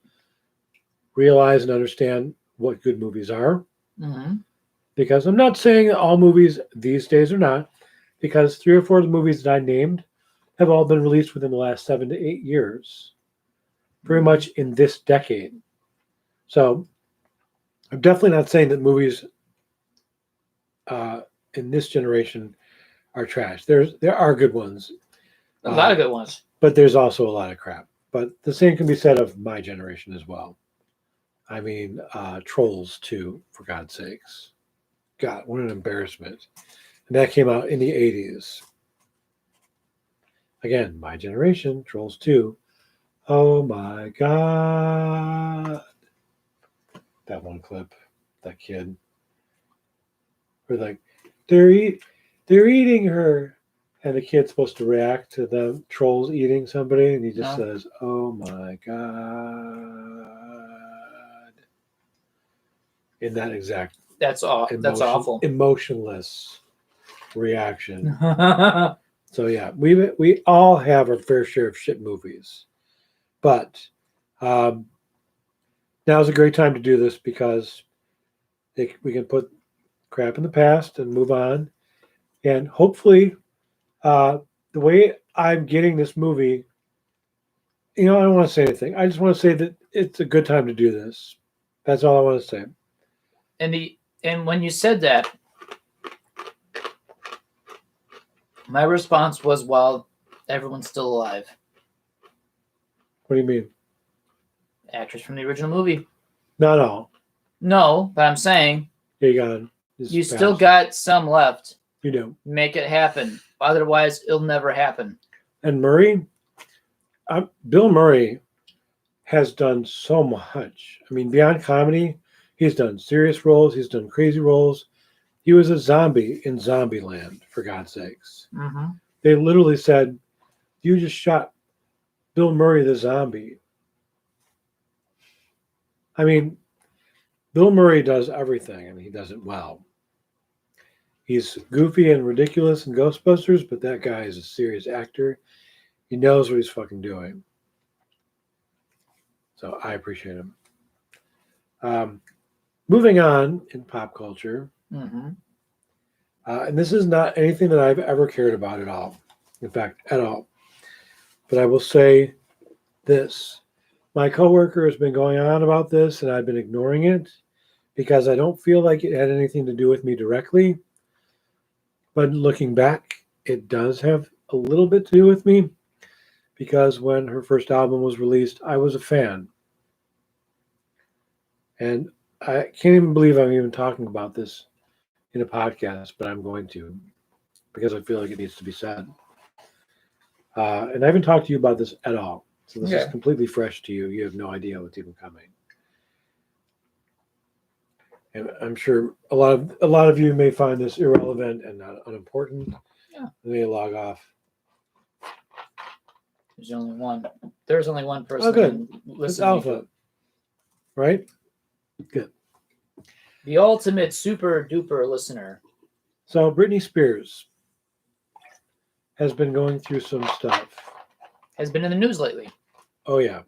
realize and understand what good movies are. Because I'm not saying all movies these days are not, because 3 or 4 of the movies that I named have all been released within the last 7 to 8 years, very much in this decade. So I'm definitely not saying that movies in this generation are trash. There are good ones. A lot of good ones. But there's also a lot of crap. But the same can be said of my generation as well. I mean, Trolls 2, for God's sakes. God, what an embarrassment. And that came out in the 80s. Again, my generation, Trolls 2. Oh my God. That one clip, that kid. We're like, they're eating her. And the kid's supposed to react to the trolls eating somebody, and he just says, "Oh my God!" In that exact that's awful emotionless reaction. So yeah, we all have our fair share of shit movies, but now is a great time to do this because we can put crap in the past and move on, and hopefully. The way I'm getting this movie, I don't want to say anything. I just want to say that it's a good time to do this. That's all I want to say. And when you said that, my response was, well, everyone's still alive. What do you mean? Actors from the original movie. Not all. No, but I'm saying you still got some left. You do. Make it happen. Otherwise, it'll never happen. And Bill Murray has done so much. I mean, beyond comedy, he's done serious roles. He's done crazy roles. He was a zombie in Zombieland, for God's sakes. They literally said, you just shot Bill Murray the zombie. I mean, Bill Murray does everything, and he does it well. He's goofy and ridiculous in Ghostbusters, but that guy is a serious actor. He knows what he's fucking doing. So I appreciate him. Moving on in pop culture. Mm-hmm. And this is not anything that I've ever cared about at all. In fact, at all. But I will say this. My coworker has been going on about this, and I've been ignoring it because I don't feel like it had anything to do with me directly. But looking back, it does have a little bit to do with me because when her first album was released, I was a fan. And I can't even believe I'm even talking about this in a podcast, but I'm going to because I feel like it needs to be said. And I haven't talked to you about this at all. So this is completely fresh to you. You have no idea what's even coming. And I'm sure a lot of you may find this irrelevant and not unimportant. Yeah. They may log off. There's only one person. Oh, good. Listening. It's Alpha. Right? Good. The ultimate super duper listener. So Britney Spears has been going through some stuff. Has been in the news lately. Oh, yeah.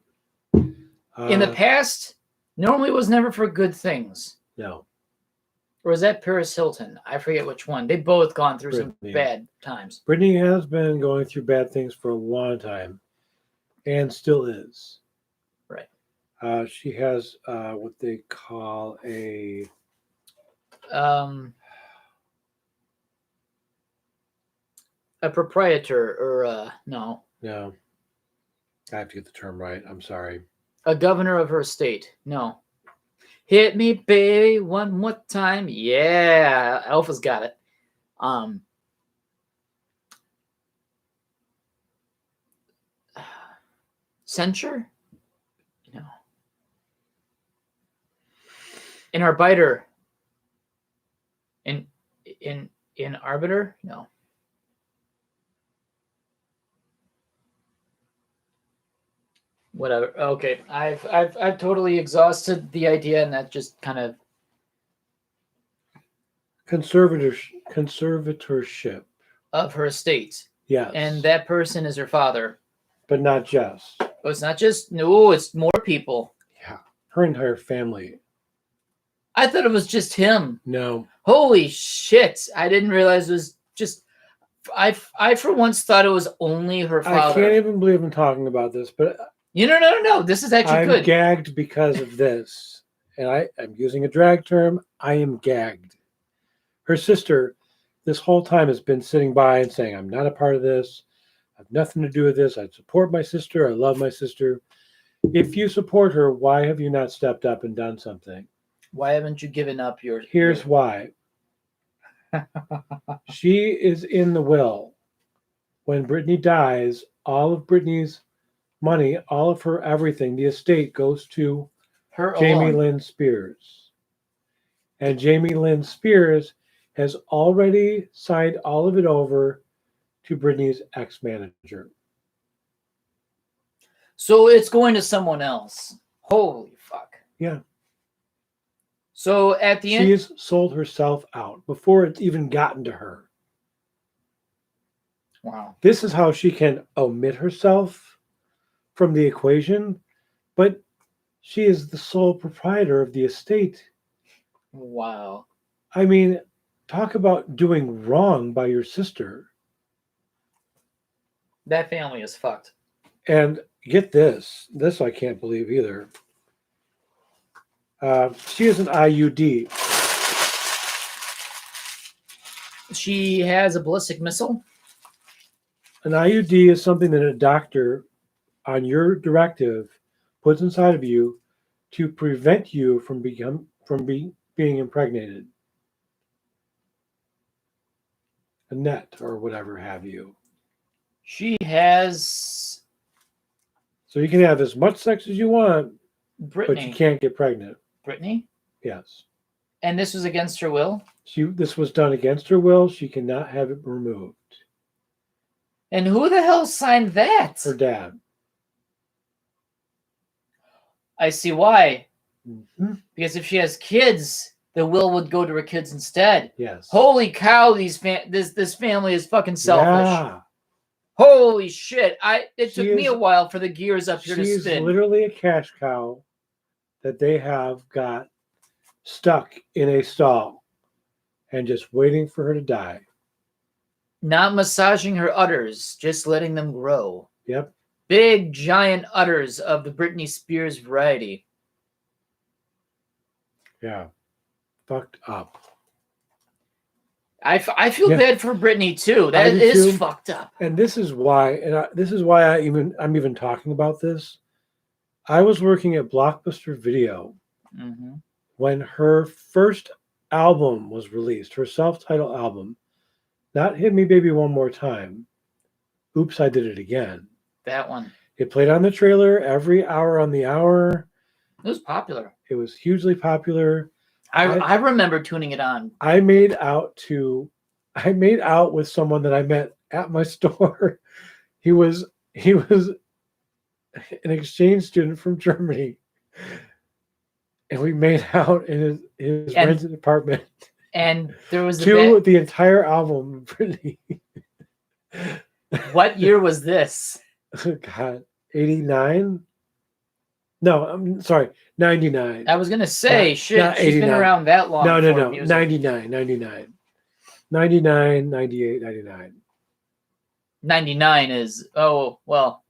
In the past, normally was never for good things. No. Or was that Paris Hilton? I forget which one. They both gone through some bad times. Britney has been going through bad things for a long time and still is. Right. She has what they call a proprietor or no. No. I have to get the term right. I'm sorry. A governor of her state. No. Hit me, baby, one more time. Yeah, Alpha's got it. Censure? No. In arbiter. In arbiter? No. Whatever. Okay, I've totally exhausted the idea, and that just kind of conservatorship of her estate. Yes, and that person is her father, but not just. Oh, it's not just. No, it's more people. Yeah, her entire family. I thought it was just him. No. Holy shit! I didn't realize it was just. I for once thought it was only her father. I can't even believe I'm talking about this, but. No. This is actually good. I'm gagged because of this. And I'm using a drag term. I am gagged. Her sister, this whole time, has been sitting by and saying, I'm not a part of this. I have nothing to do with this. I support my sister. I love my sister. If you support her, why have you not stepped up and done something? Why haven't you given up your... Here's why. She is in the will. When Britney dies, all of Britney's money, all of her everything, the estate goes to her Jamie alone. Lynn Spears. And Jamie Lynn Spears has already signed all of it over to Britney's ex-manager. So it's going to someone else. Holy fuck. Yeah. So at the end... She's sold herself out before it's even gotten to her. Wow. This is how she can omit herself from the equation, but she is the sole proprietor of the estate. Wow. I mean, talk about doing wrong by your sister. That family is fucked. And get this. This I can't believe either. She is an IUD. She has a ballistic missile? An IUD is something that a doctor, on your directive, puts inside of you to prevent you from being impregnated. A net or whatever have you. She has... So you can have as much sex as you want, Britney. but you can't get pregnant. Britney? Yes. And this was against her will? This was done against her will. She cannot have it removed. And who the hell signed that? Her dad. I see why. Mm-hmm. Because if she has kids, the will would go to her kids instead. Yes. Holy cow, this family is fucking selfish. Yeah. Holy shit. It took me is- a while for the gears up here to She's spin. literally a cash cow that they have got stuck in a stall and just waiting for her to die. Not massaging her udders, just letting them grow. Yep. Big, giant udders of the Britney Spears variety. Yeah. Fucked up. I feel bad for Britney too. That is fucked up. And this is why, I'm even talking about this. I was working at Blockbuster Video when her first album was released, her self-titled album, not Hit Me Baby One More Time. Oops, I Did It Again. That one. It played on the trailer every hour on the hour. It was popular. It was hugely popular. I remember tuning it on. I made out with someone that I met at my store. He was an exchange student from Germany, and we made out in his rented apartment. And there was the entire album, Britney. What year was this? God, 89. No, I'm sorry, 99. I was gonna say, she's been around that long. No, 99, 99. 99, 98, 99. 99 is, oh, well.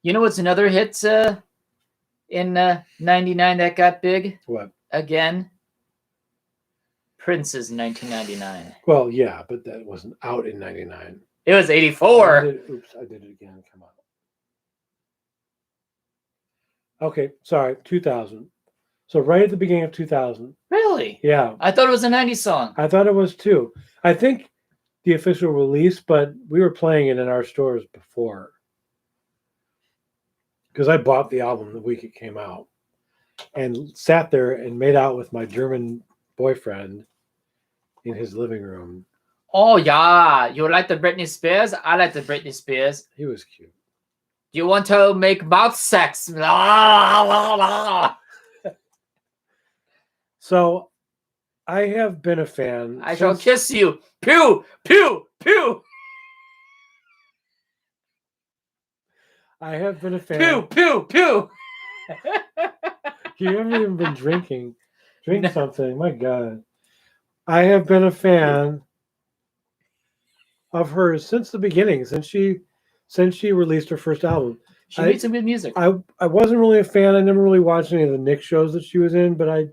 You know what's another hit in 99 that got big? What? Again? Prince's 1999. Well, yeah, but that wasn't out in 99. It was 84. Oops, I did it again. Come on. Okay, sorry, 2000. So right at the beginning of 2000. Really? Yeah. I thought it was a 90s song. I thought it was too. I think the official release, but we were playing it in our stores before. Because I bought the album the week it came out and sat there and made out with my German boyfriend in his living room. Oh, yeah. You like the Britney Spears? I like the Britney Spears. He was cute. You want to make mouth sex? So, I have been a fan. I shall kiss you. Pew, pew, pew. I have been a fan. Pew, pew, pew. You haven't even been drinking. Drink something. My God. I have been a fan of hers since the beginning, since she released her first album. She made some good music. I wasn't really a fan. I never really watched any of the Nick shows that she was in, but I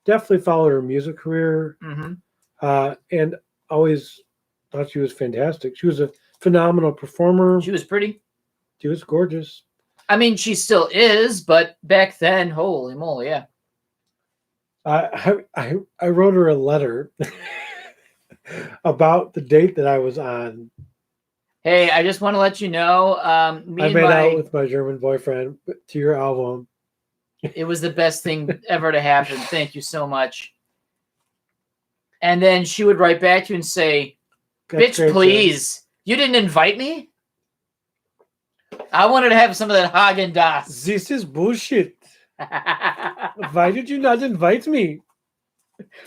definitely followed her music career and always thought she was fantastic. She was a phenomenal performer. She was pretty. She was gorgeous. I mean, she still is, but back then, holy moly, yeah. I wrote her a letter about the date that I was on. Hey, I just want to let you know, I made out with my German boyfriend to your album. It was the best thing ever to happen. Thank you so much. And then she would write back to you and say, "Bitch, please, you didn't invite me? I wanted to have some of that Haagen-Dazs." This is bullshit. Why did you not invite me?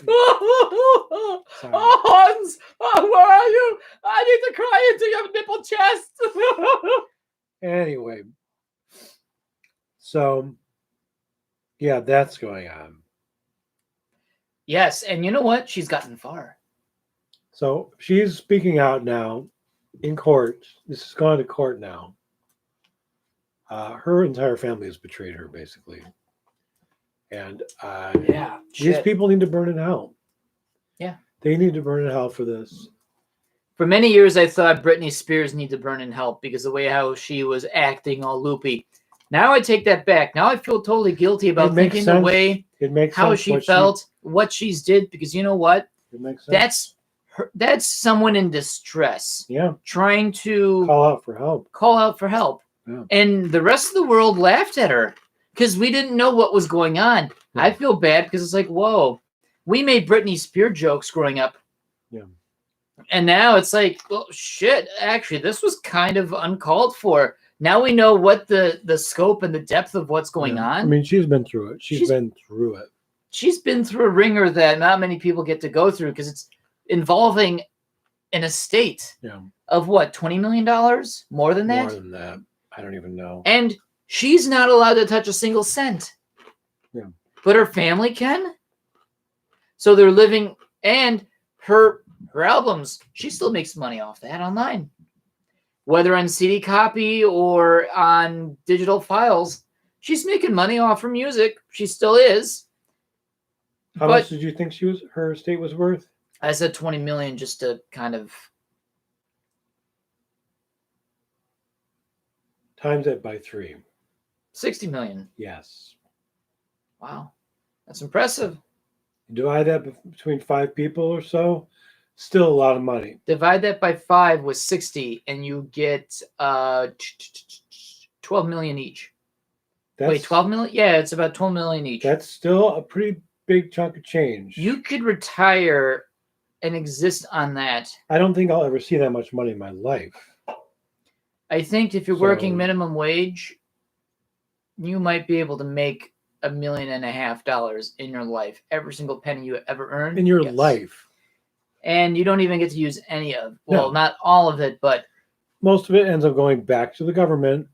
Oh, Hans, where are you? I need to cry into your nipple chest. Anyway, so yeah, that's going on. Yes, and you know what? She's gotten far. So she's speaking out now in court. This has gone to court now. Her entire family has betrayed her, basically. And these people need to burn in hell. Yeah. They need to burn in hell for this. For many years, I thought Britney Spears needed to burn in hell because the way how she was acting all loopy. Now I take that back. Now I feel totally guilty about thinking the way how she felt, what she's did, because you know what? It makes sense. That's someone in distress. Yeah. Trying to call out for help. Yeah. And the rest of the world laughed at her because we didn't know what was going on. Yeah. I feel bad because it's like, whoa, we made Britney Spears jokes growing up. Yeah. And now it's like, well, shit, actually, this was kind of uncalled for. Now we know what the scope and the depth of what's going on. I mean, she's been through it. She's been through it. She's been through a ringer that not many people get to go through because it's involving an estate of what, $20 million? More than that? More than that. I don't even know. And she's not allowed to touch a single cent. Yeah. But her family can. So they're living, and her albums, she still makes money off that online. Whether on CD copy or on digital files, she's making money off her music. She still is. How much did you think her estate was worth? I said 20 million just to kind of times that by 3. 60 million. Yes. Wow. That's impressive. Divide that between 5 people or so, still a lot of money. Divide that by 5 with 60 and you get 12 million each. Wait, 12 million? Yeah, it's about 12 million each. That's still a pretty big chunk of change. You could retire and exist on that. I don't think I'll ever see that much money in my life. I think if you're working minimum wage, you might be able to make $1.5 million in your life. Every single penny you ever earned. In your life. And you don't even get to use any of, not all of it, but most of it ends up going back to the government.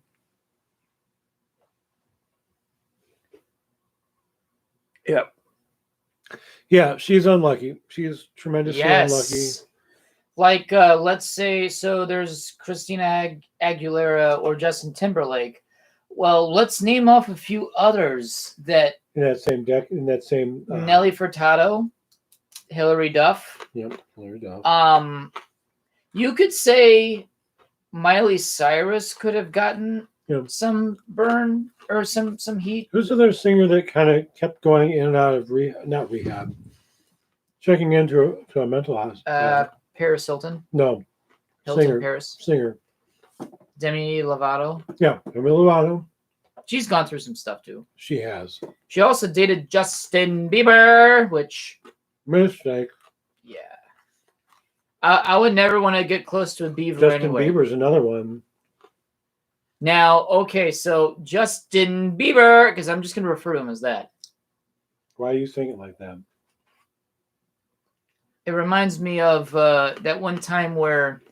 Yep. Yeah, she's unlucky. She's tremendously unlucky. Like, let's say, so there's Christina Aguilera or Justin Timberlake. Well, let's name off a few others that in that same Nelly Furtado, Hilary Duff. Yep, Hilary Duff. You could say Miley Cyrus could have gotten some burn or some heat. Who's the other singer that kind of kept going in and out of not rehab, checking into a mental hospital? Paris Hilton. No, Hilton Paris. Singer. Demi Lovato. Yeah, Demi Lovato. She's gone through some stuff too. She has. She also dated Justin Bieber, which mistake. Yeah. I would never want to get close to a beaver anyway. Justin Bieber's another one. Now, okay, so Justin Bieber, because I'm just going to refer to him as that. Why are you saying it like that? It reminds me of that one time where,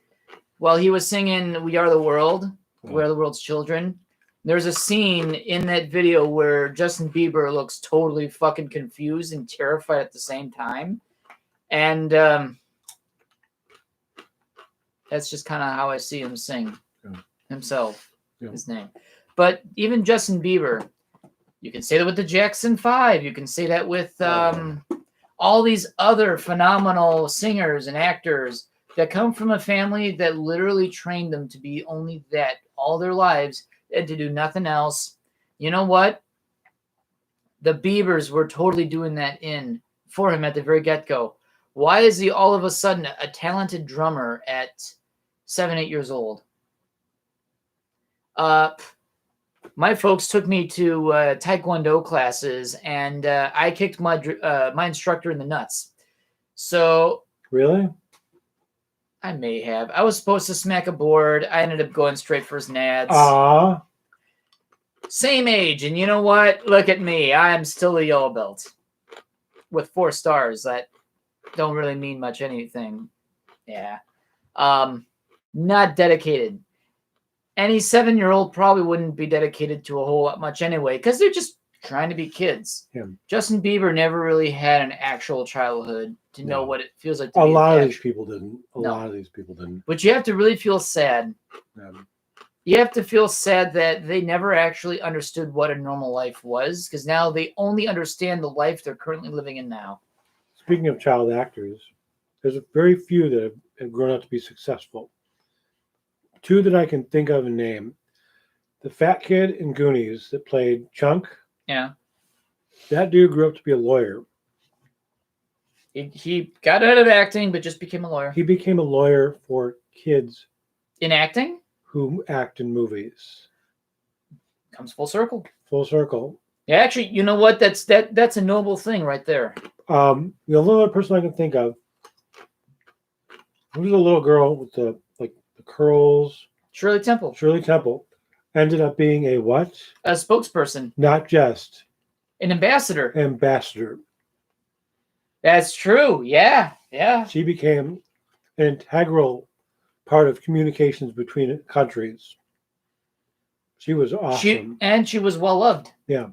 while he was singing We Are the World, We Are the World's Children, there's a scene in that video where Justin Bieber looks totally fucking confused and terrified at the same time. And that's just kind of how I see him sing himself, his name. But even Justin Bieber, you can say that with the Jackson 5. You can say that with all these other phenomenal singers and actors that come from a family that literally trained them to be only that all their lives and to do nothing else. You know what? The Biebers were totally doing that for him at the very get-go. Why is he all of a sudden a talented drummer at 7, 8 years old? My folks took me to Taekwondo classes, and I kicked my instructor in the nuts. So really, I may have. I was supposed to smack a board. I ended up going straight for his nads. Same age, and you know what? Look at me. I am still a yellow belt with 4 stars. That don't really mean much anything. Yeah. Not dedicated. Any 7-year-old probably wouldn't be dedicated to a whole lot much anyway, because they're just trying to be kids. Yeah. Justin Bieber never really had an actual childhood to know what it feels like to be a lot of these people didn't. But you have to really feel sad. Yeah. You have to feel sad that they never actually understood what a normal life was, because now they only understand the life they're currently living in now. Speaking of child actors, there's very few that have grown up to be successful. 2 that I can think of and name. The fat kid in Goonies that played Chunk. Yeah. That dude grew up to be a lawyer. He got out of acting, but just became a lawyer. He became a lawyer for kids. In acting? Who act in movies. Comes full circle. Full circle. Yeah, actually, you know what? That's a noble thing right there. The only other person I can think of, who's a little girl with the curls? Shirley Temple. Shirley Temple. ended up being a what? A spokesperson. Not just. An ambassador. Ambassador. That's true. Yeah. Yeah. She became an integral part of communications between countries. She was awesome. She was well loved. Yeah.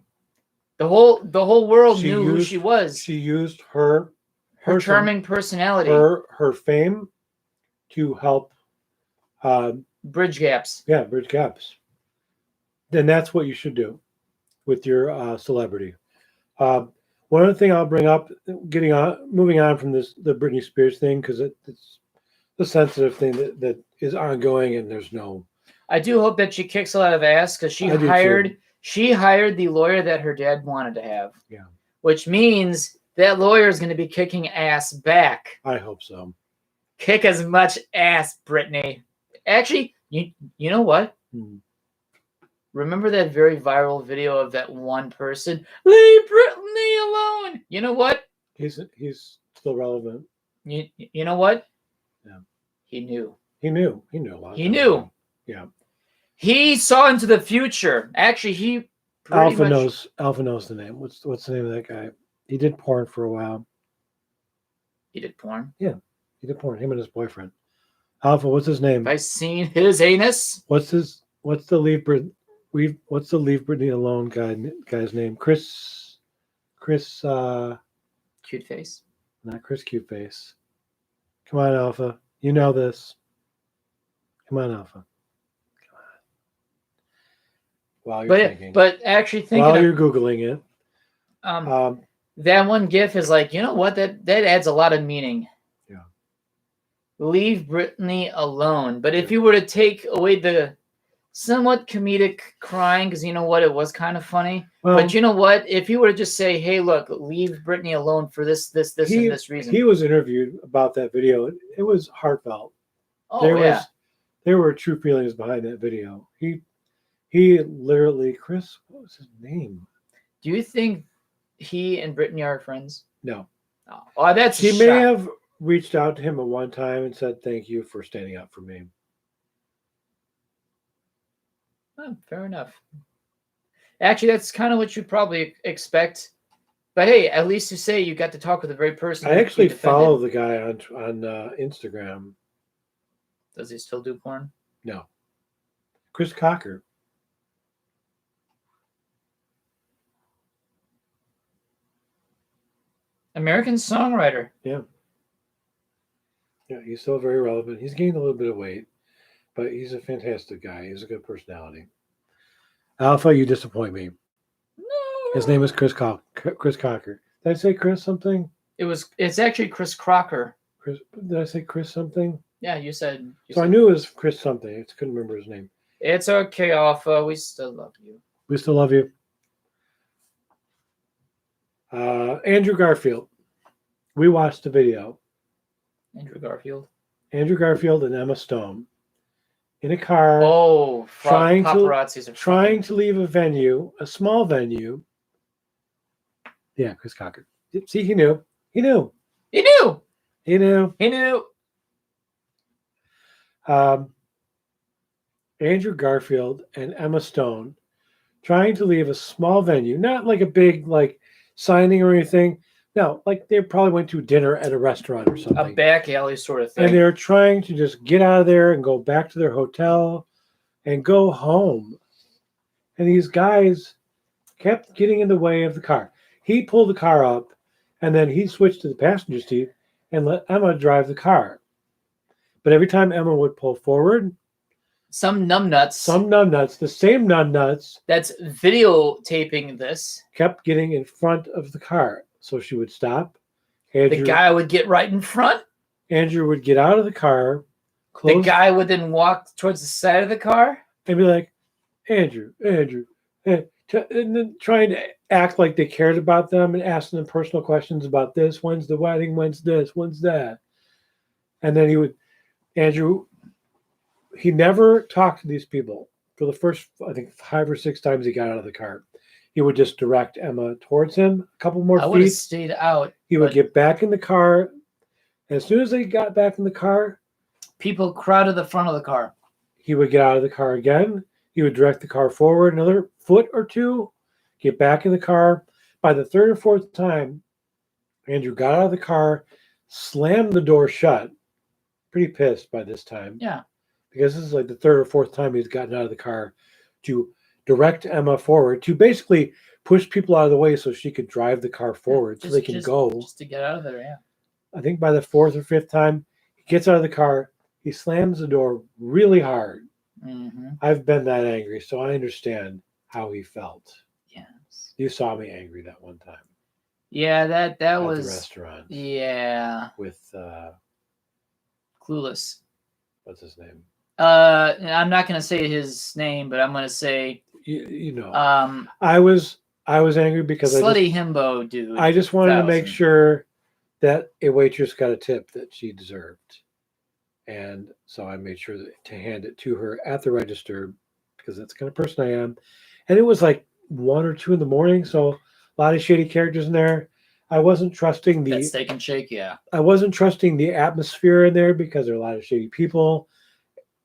The whole world knew who she was. She used her charming personality, her fame to help bridge gaps. Yeah, bridge gaps. Then that's what you should do with your celebrity. One other thing I'll bring up, moving on from the Britney Spears thing, because it's a sensitive thing that is ongoing, and there's no. I do hope that she kicks a lot of ass, because she hired the lawyer that her dad wanted to have. Yeah. Which means that lawyer is going to be kicking ass back. I hope so. Kick as much ass, Britney. Actually, you know what? Remember that very viral video of that one person? Leave Britney alone. You know what? He's still relevant. You know what? Yeah. He knew. He knew a lot. He knew. Yeah. He saw into the future. Actually, he Alpha knows the name. What's the name of that guy? He did porn for a while. He did porn? Yeah. He did porn. Him and his boyfriend. Alpha, what's his name? Have I seen his anus? What's the Leave Britney Alone guy's name? Chris Cute face. Not Chris Cute Face. Come on, Alpha. You know this. Come on, Alpha. Come on. While you're thinking. But actually thinking while you're Googling it. That one GIF is like, you know what? That adds a lot of meaning. Yeah. Leave Britney alone. But if you were to take away the somewhat comedic crying, because you know what? It was kind of funny. Well, but you know what? If you were to just say, hey, look, leave Britney alone for this, and this reason. He was interviewed about that video. It was heartfelt. Oh, there were true feelings behind that video. He literally, Chris, what was his name? Do you think he and Britney are friends? No. Oh, that's he may have reached out to him at one time and said, thank you for standing up for me. Oh, fair enough. Actually, that's kind of what you probably expect. But hey, at least you say you got to talk with a very person. I actually follow the guy on Instagram. Does he still do porn? No. Chris Cocker. American songwriter. Yeah. Yeah, he's still very relevant. He's gained a little bit of weight, but he's a fantastic guy. He's a good personality. Alpha, you disappoint me. No. His name is Chris Cocker. Did I say Chris something? It's actually Chris Crocker. Did I say Chris something? Yeah, you said. I knew it was Chris something. I just couldn't remember his name. It's okay, Alpha. We still love you. We still love you. Andrew Garfield. We watched the video. Andrew Garfield and Emma Stone in a car. Oh, trying to leave a venue, a small venue. Yeah, Chris Cocker. See, he knew. Andrew Garfield and Emma Stone trying to leave a small venue, not like a big signing or anything. No, they probably went to dinner at a restaurant or something. A back alley sort of thing. And they're trying to just get out of there and go back to their hotel and go home. And these guys kept getting in the way of the car. He pulled the car up, and then he switched to the passenger seat and let Emma drive the car. But every time Emma would pull forward, some numbnuts, the same numbnuts that's videotaping this, kept getting in front of the car. So she would stop. The guy would get right in front. Andrew would get out of the car. The guy would then walk towards the side of the car and be like, Andrew, and then trying to act like they cared about them and asking them personal questions about this. When's the wedding? When's this? When's that? And then he never talked to these people for the first, I think, 5 or 6 times he got out of the car. He would just direct Emma towards him a couple more feet. I would have stayed out. He would get back in the car. As soon as they got back in the car, people crowded the front of the car. He would get out of the car again. He would direct the car forward another foot or two, get back in the car. By the third or fourth time, Andrew got out of the car, slammed the door shut. Pretty pissed by this time. Yeah. Because this is like the third or fourth time he's gotten out of the car to direct Emma forward, to basically push people out of the way so she could drive the car forward so they can go. Just to get out of there, yeah. I think by the fourth or fifth time, he gets out of the car, he slams the door really hard. Mm-hmm. I've been that angry, so I understand how he felt. Yes. You saw me angry that one time. Yeah, that at was the restaurant. Yeah. With Clueless. What's his name? I'm not gonna say his name, but I'm gonna say you know. I was angry because Slutty Himbo dude. I just wanted to make sure that a waitress got a tip that she deserved. And so I made sure to hand it to her at the register because that's the kind of person I am. And it was like 1 or 2 in the morning, so a lot of shady characters in there. I wasn't trusting that Steak and Shake, yeah. I wasn't trusting the atmosphere in there because there are a lot of shady people.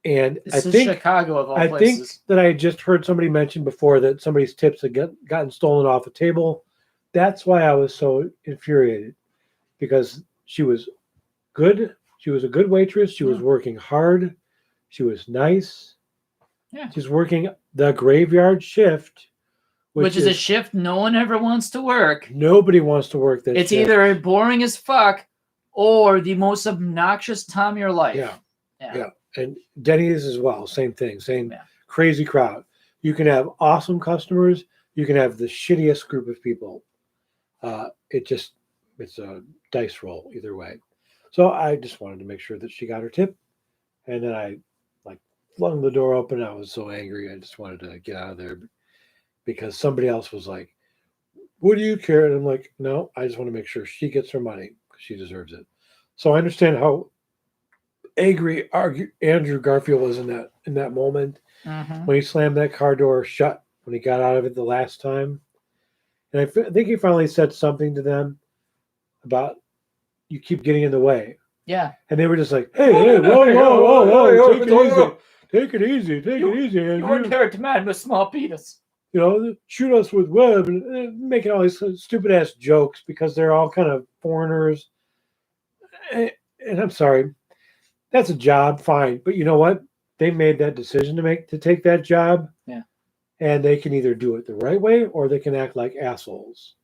And this is Chicago of all places. I think that I had just heard somebody mention before that somebody's tips had gotten stolen off a table. That's why I was so infuriated, because she was good. She was a good waitress. She was working hard. She was nice. Yeah. She's working the graveyard shift. Which is a shift no one ever wants to work. Nobody wants to work that shift. It's either boring as fuck or the most obnoxious time of your life. Yeah. And Denny's as well. Same thing. Same crazy crowd. You can have awesome customers. You can have the shittiest group of people. It's a dice roll either way. So I just wanted to make sure that she got her tip. And then I flung the door open. I was so angry. I just wanted to get out of there because somebody else was like, what do you care? And I'm like, no, I just want to make sure she gets her money because she deserves it. So I understand how angry Andrew Garfield was in that moment when he slammed that car door shut when he got out of it the last time. And I think he finally said something to them about, you keep getting in the way. Yeah. And they were just like, hey, whoa, take it easy. You weren't character man with small penis. Shoot us with web, and making all these stupid ass jokes because they're all kind of foreigners. And I'm sorry, that's a job, fine. But you know what? They made that decision to take that job. Yeah. And they can either do it the right way or they can act like assholes.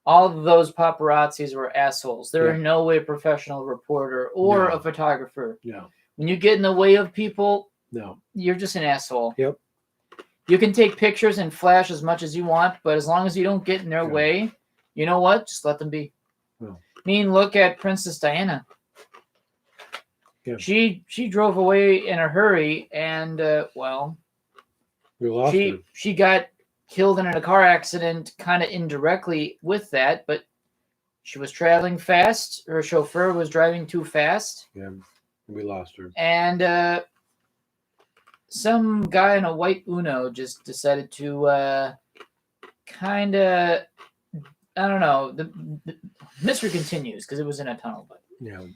All of those paparazzis were assholes. They're in no way a professional reporter or a photographer. No. When you get in the way of people, you're just an asshole. Yep. You can take pictures and flash as much as you want, but as long as you don't get in their way, you know what? Just let them be. Yeah. I mean, look at Princess Diana. Yeah. She drove away in a hurry, and we lost her. She got killed in a car accident kind of indirectly with that, but she was traveling fast. Her chauffeur was driving too fast. Yeah, we lost her. And some guy in a white Uno just decided to kind of, I don't know, the mystery continues because it was in a tunnel. But the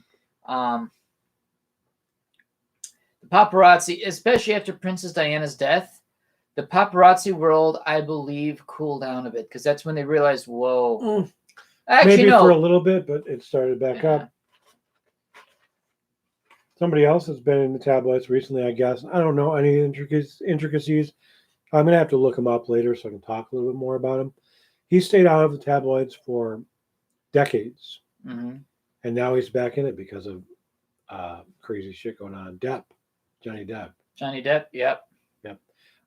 paparazzi, especially after Princess Diana's death, the paparazzi world, I believe, cooled down a bit because that's when they realized, whoa. Actually, maybe for a little bit, but it started back up. Somebody else has been in the tabloids recently, I guess. I don't know any intricacies. I'm going to have to look him up later so I can talk a little bit more about him. He stayed out of the tabloids for decades. Mm-hmm. And now he's back in it because of crazy shit going on. Johnny Depp, yep.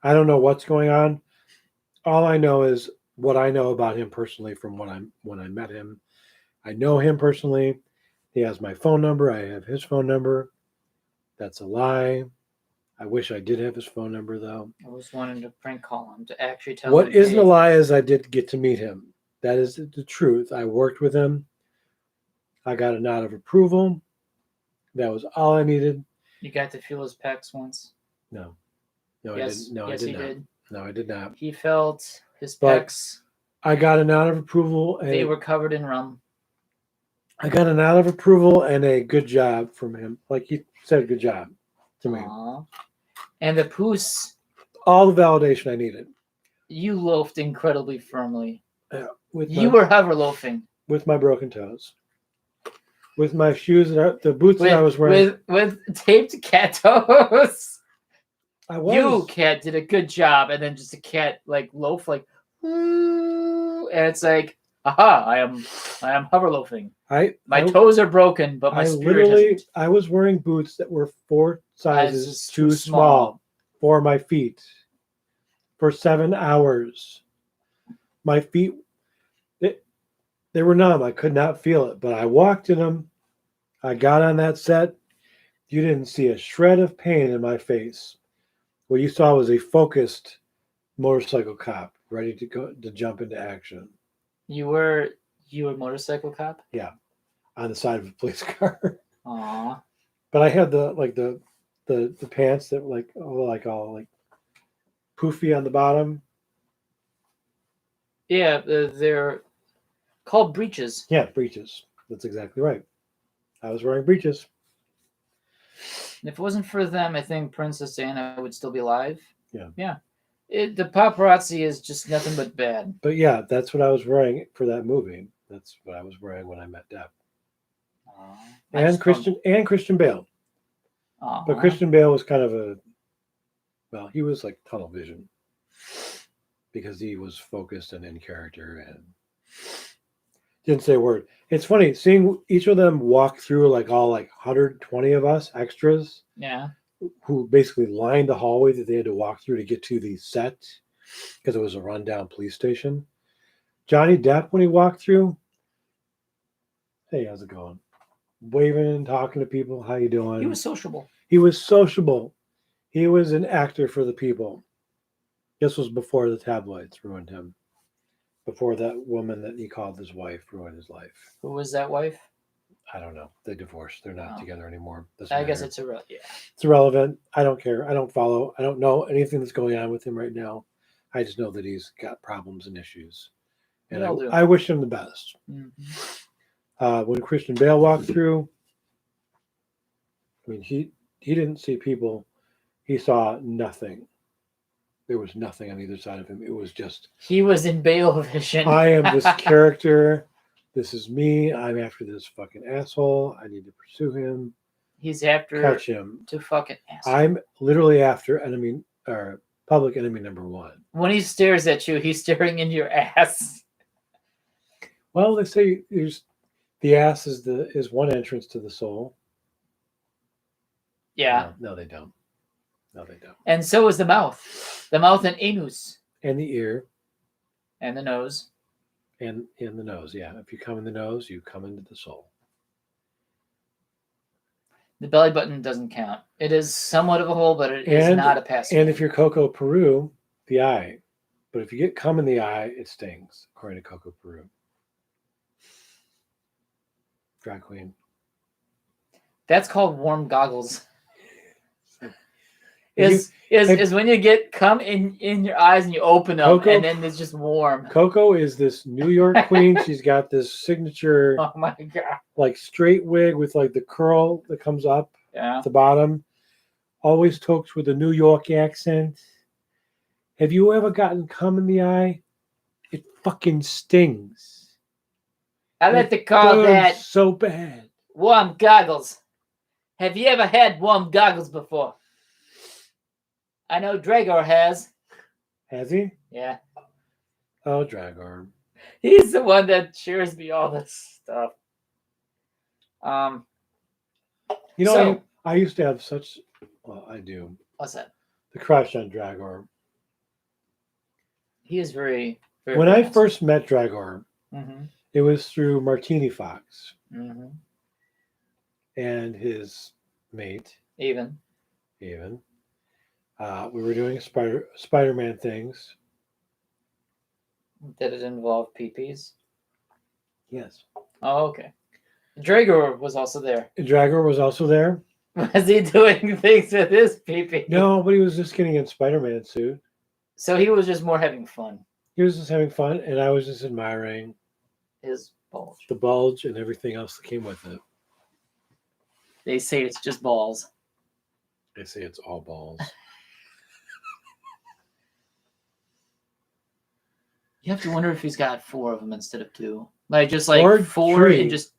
I don't know what's going on. All I know is what I know about him personally from when I met him. I know him personally. He has my phone number. I have his phone number. That's a lie. I wish I did have his phone number, though. I was wanting to prank call him to actually tell what him. What isn't a lie is I did get to meet him. That is the truth. I worked with him. I got a nod of approval. That was all I needed. You got to feel his pecs once? No, yes, I didn't. No, yes, I did he not. did. No, I did not. He felt his pecs. I got a nod of approval. And they were covered in rum. I got a nod of approval and a good job from him. Like he said, good job to me. Aww. And the poos all the validation I needed. You loafed incredibly firmly. You were hover loafing. With my broken toes. With my shoes, the boots that I was wearing. With taped cat toes. I was. You, cat, did a good job. And then just a cat, like, loaf, like, and it's like, aha, I am hover loafing. My toes are broken, but my spirit isn't. I was wearing boots that were 4 sizes too small for my feet for 7 hours. My feet, they were numb. I could not feel it, but I walked in them. I got on that set. You didn't see a shred of pain in my face. What you saw was a focused motorcycle cop ready to jump into action. You were a motorcycle cop? Yeah, on the side of a police car. Aww. But I had the pants that were all poofy on the bottom. Yeah, they're called breeches. Yeah, breeches. That's exactly right. I was wearing breeches. If it wasn't for them, I think Princess Diana would still be alive. Yeah. Yeah. The paparazzi is just nothing but bad. But yeah, that's what I was wearing for that movie. That's what I was wearing when I met Depp. And Christian Bale. But Christian Bale was kind of he was like tunnel vision because he was focused and in character and didn't say a word. It's funny seeing each of them walk through like 120 of us extras. Yeah. Who basically lined the hallway that they had to walk through to get to the set because it was a rundown police station. Johnny Depp, when he walked through, hey, how's it going? Waving, talking to people. How you doing? He was sociable. He was sociable. He was an actor for the people. This was before the tabloids ruined him. Before that woman that he called his wife ruined his life. Who was that wife? I don't know. They divorced. They're not together anymore. I guess it's irrelevant. Yeah. It's irrelevant. I don't care. I don't follow. I don't know anything that's going on with him right now. I just know that he's got problems and issues. And I wish him the best. Mm-hmm. When Christian Bale walked through, I mean, he didn't see people. He saw nothing. There was nothing on either side of him. It was just... He was in Bale vision. I am this character. This is me. I'm after this fucking asshole. I need to pursue him. He's after... Catch him. To fucking asshole. I'm literally after public enemy number 1. When he stares at you, he's staring into your ass. Well, they say the ass is one entrance to the soul. Yeah. No, they don't. No, they don't. And so is the mouth. The mouth and anus. And the ear. And the nose. And in the nose, yeah. If you come in the nose, you come into the soul. The belly button doesn't count. It is somewhat of a hole, but it is not a password. And if you're Coco Peru, the eye. But if you get cum in the eye, it stings, according to Coco Peru. Drag queen. That's called warm goggles. Is when you get cum in your eyes and you open them, and then it's just warm. Coco is this New York queen. She's got this signature, oh my god, like straight wig with like the curl that comes up at the bottom. Always talks with a New York accent. Have you ever gotten cum in the eye? It fucking stings. I like to call that so bad. Warm goggles. Have you ever had warm goggles before? I know Dragor has. Has he? Yeah. Oh, Dragor. He's the one that shares me all this stuff. You know, I used to have such... Well, I do. What's that? The crush on Dragor. He is very, very... When I first met Dragor, mm-hmm. it was through Martini Fox. Mm-hmm. And his mate. Even. We were doing Spider-Man things. Did it involve peepees? Yes. Oh, okay. Dragor was also there. Dragor was also there. Was he doing things with his peepee? No, but he was just getting in Spider-Man suit. So he was just more having fun. He was just having fun, and I was just admiring his bulge. The bulge and everything else that came with it. They say it's just balls. They say it's all balls. You have to wonder if he's got 4 of them instead of 2. Like just like Or 4 3. and just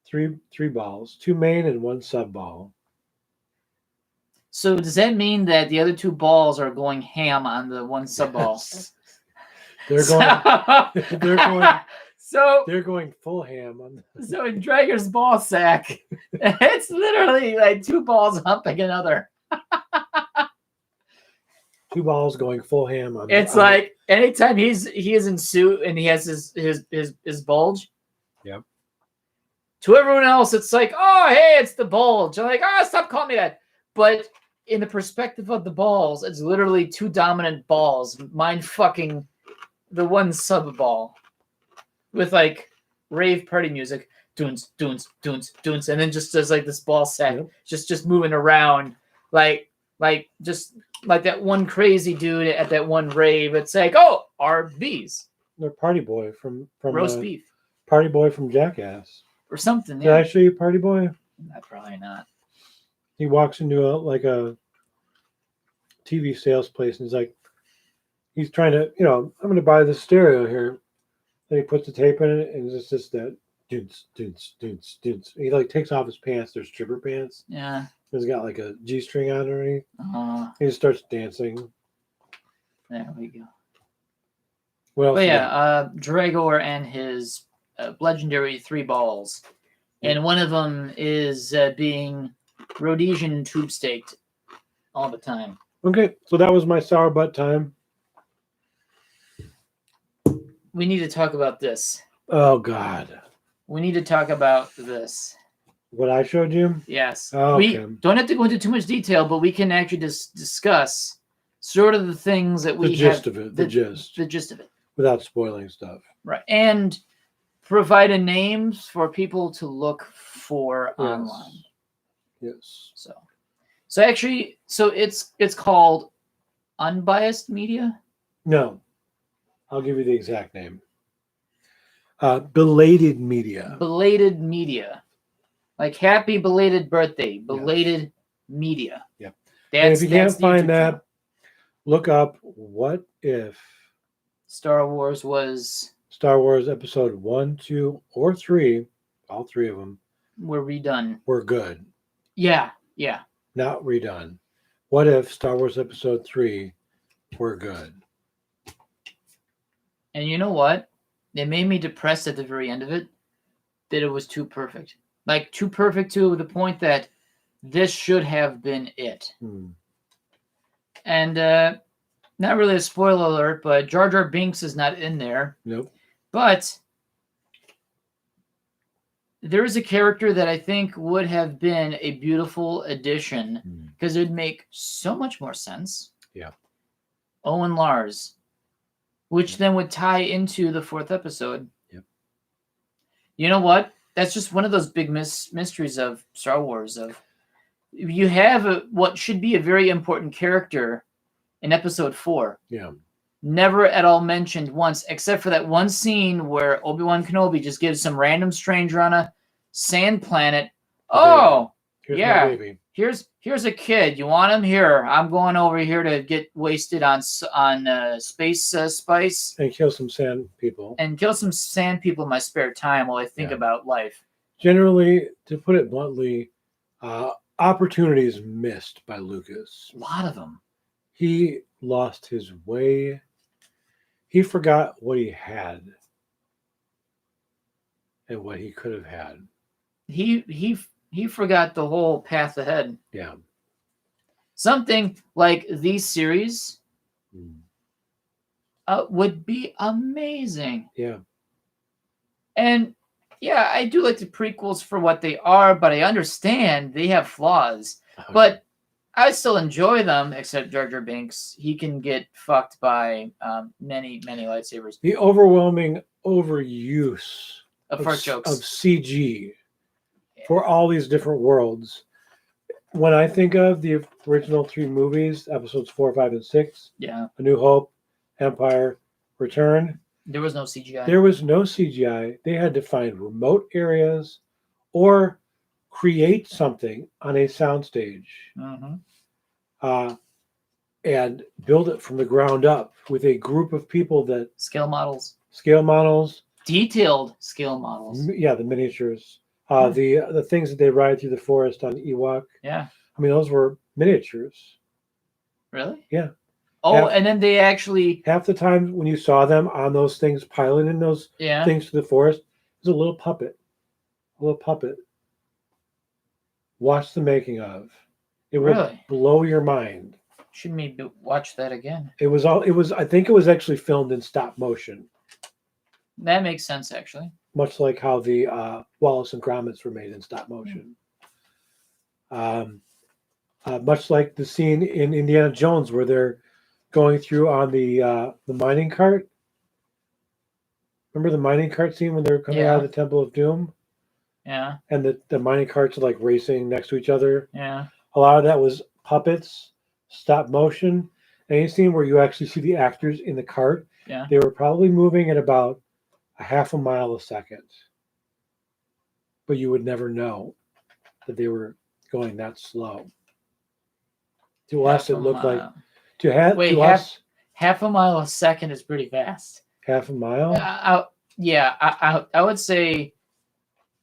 three balls, 2 main and 1 sub ball. So does that mean that the other 2 balls are going ham on the 1 sub ball? Yes. They're going. They're going full ham on. So in Drager's ball sack, it's literally like 2 balls humping another. 2 balls going full ham on. It's like anytime he is in suit and he has his bulge. Yep. To everyone else, it's like, oh hey, it's the bulge. I'm like, oh, stop calling me that. But in the perspective of the balls, it's literally 2 dominant balls, mind fucking the 1 sub ball, with like rave party music, doons, doons, doons, doons, and then just does like this ball sack, just moving around, like just like that one crazy dude at that one rave. It's like, oh, RBs. They're Party Boy from roast beef. Party Boy from Jackass or something. Did I show you Party Boy? Probably not. He walks into a TV sales place and he's trying to, I'm going to buy this stereo here. And he puts the tape in it and it's just that doons, doons, doons, doons. He takes off his pants. They're stripper pants. Yeah. He's got like a G-string on underneath. Uh-huh. He just starts dancing. There we go. Well, Dragor and his legendary 3 balls. And one of them is being Rhodesian tube staked all the time. Okay, so that was my sour butt time. We need to talk about this. Oh, God. We need to talk about this. What I showed you? Yes. Oh, we okay. don't have to go into too much detail, but we can actually just discuss sort of the things that we have. The gist of it. Without spoiling stuff. Right. And provide a names for people to look for online. Yes. So actually, it's called Unbiased Media? No. I'll give you the exact name. Belated Media. Belated Media. Like happy belated birthday. Belated Media. Yep. And if you can't find that, look up What If Star Wars was... Star Wars Episode 1, 2, or 3, all 3 of them, were redone. Were good. Yeah. Not redone. What if Star Wars Episode 3 were good? And you know what? It made me depressed at the very end of it that it was too perfect. Like, too perfect to the point that this should have been it. And not really a spoiler alert, but Jar Jar Binks is not in there. Nope. But there is a character that I think would have been a beautiful addition because it would make so much more sense. Yeah. Owen Lars, which then would tie into the 4th episode. Yep. You know what? That's just one of those big mysteries of Star Wars. Of you have what should be a very important character in Episode 4. Yeah. Never at all mentioned once, except for that one scene where Obi-Wan Kenobi just gives some random stranger on a sand planet. Oh, here's my baby. Here's a kid. You want him? Here. I'm going over here to get wasted on space spice. And kill some sand people. And kill some sand people in my spare time while I think about life. Generally, to put it bluntly, opportunities missed by Lucas. A lot of them. He lost his way. He forgot what he had and what he could have had. He forgot the whole path ahead. Yeah. Something like these series would be amazing. Yeah. And yeah, I do like the prequels for what they are, but I understand they have flaws. But I still enjoy them, except Jar Jar Binks. He can get fucked by many lightsabers. The overwhelming overuse of fart jokes. Of CG for all these different worlds. When I think of the original 3 movies, episodes 4, 5, and 6, A New Hope, Empire, Return, there was no CGI. There was no CGI. They had to find remote areas or create something on a soundstage. and build it from the ground up with a group of people that Scale models. Detailed scale models. Yeah, the miniatures. The things that they ride through the forest on Ewok. Yeah. I mean, those were miniatures. Really? Yeah. Oh, and then they actually... Half the time when you saw them on those things, piloting those things to the forest, it was a little puppet. Watch the making of. It will blow your mind. Should maybe watch that again. I think it was actually filmed in stop motion. That makes sense, actually. Much like how the Wallace and Gromits were made in stop motion. Much like the scene in Indiana Jones where they're going through on the mining cart. Remember the mining cart scene when they were coming out of the Temple of Doom? Yeah. And the mining carts are like racing next to each other. Yeah. A lot of that was puppets, stop motion. Any scene where you actually see the actors in the cart, they were probably moving at about a half a mile a second. But you would never know that they were going that slow. To us, it looked like half a mile a second is pretty fast. Half a mile? I would say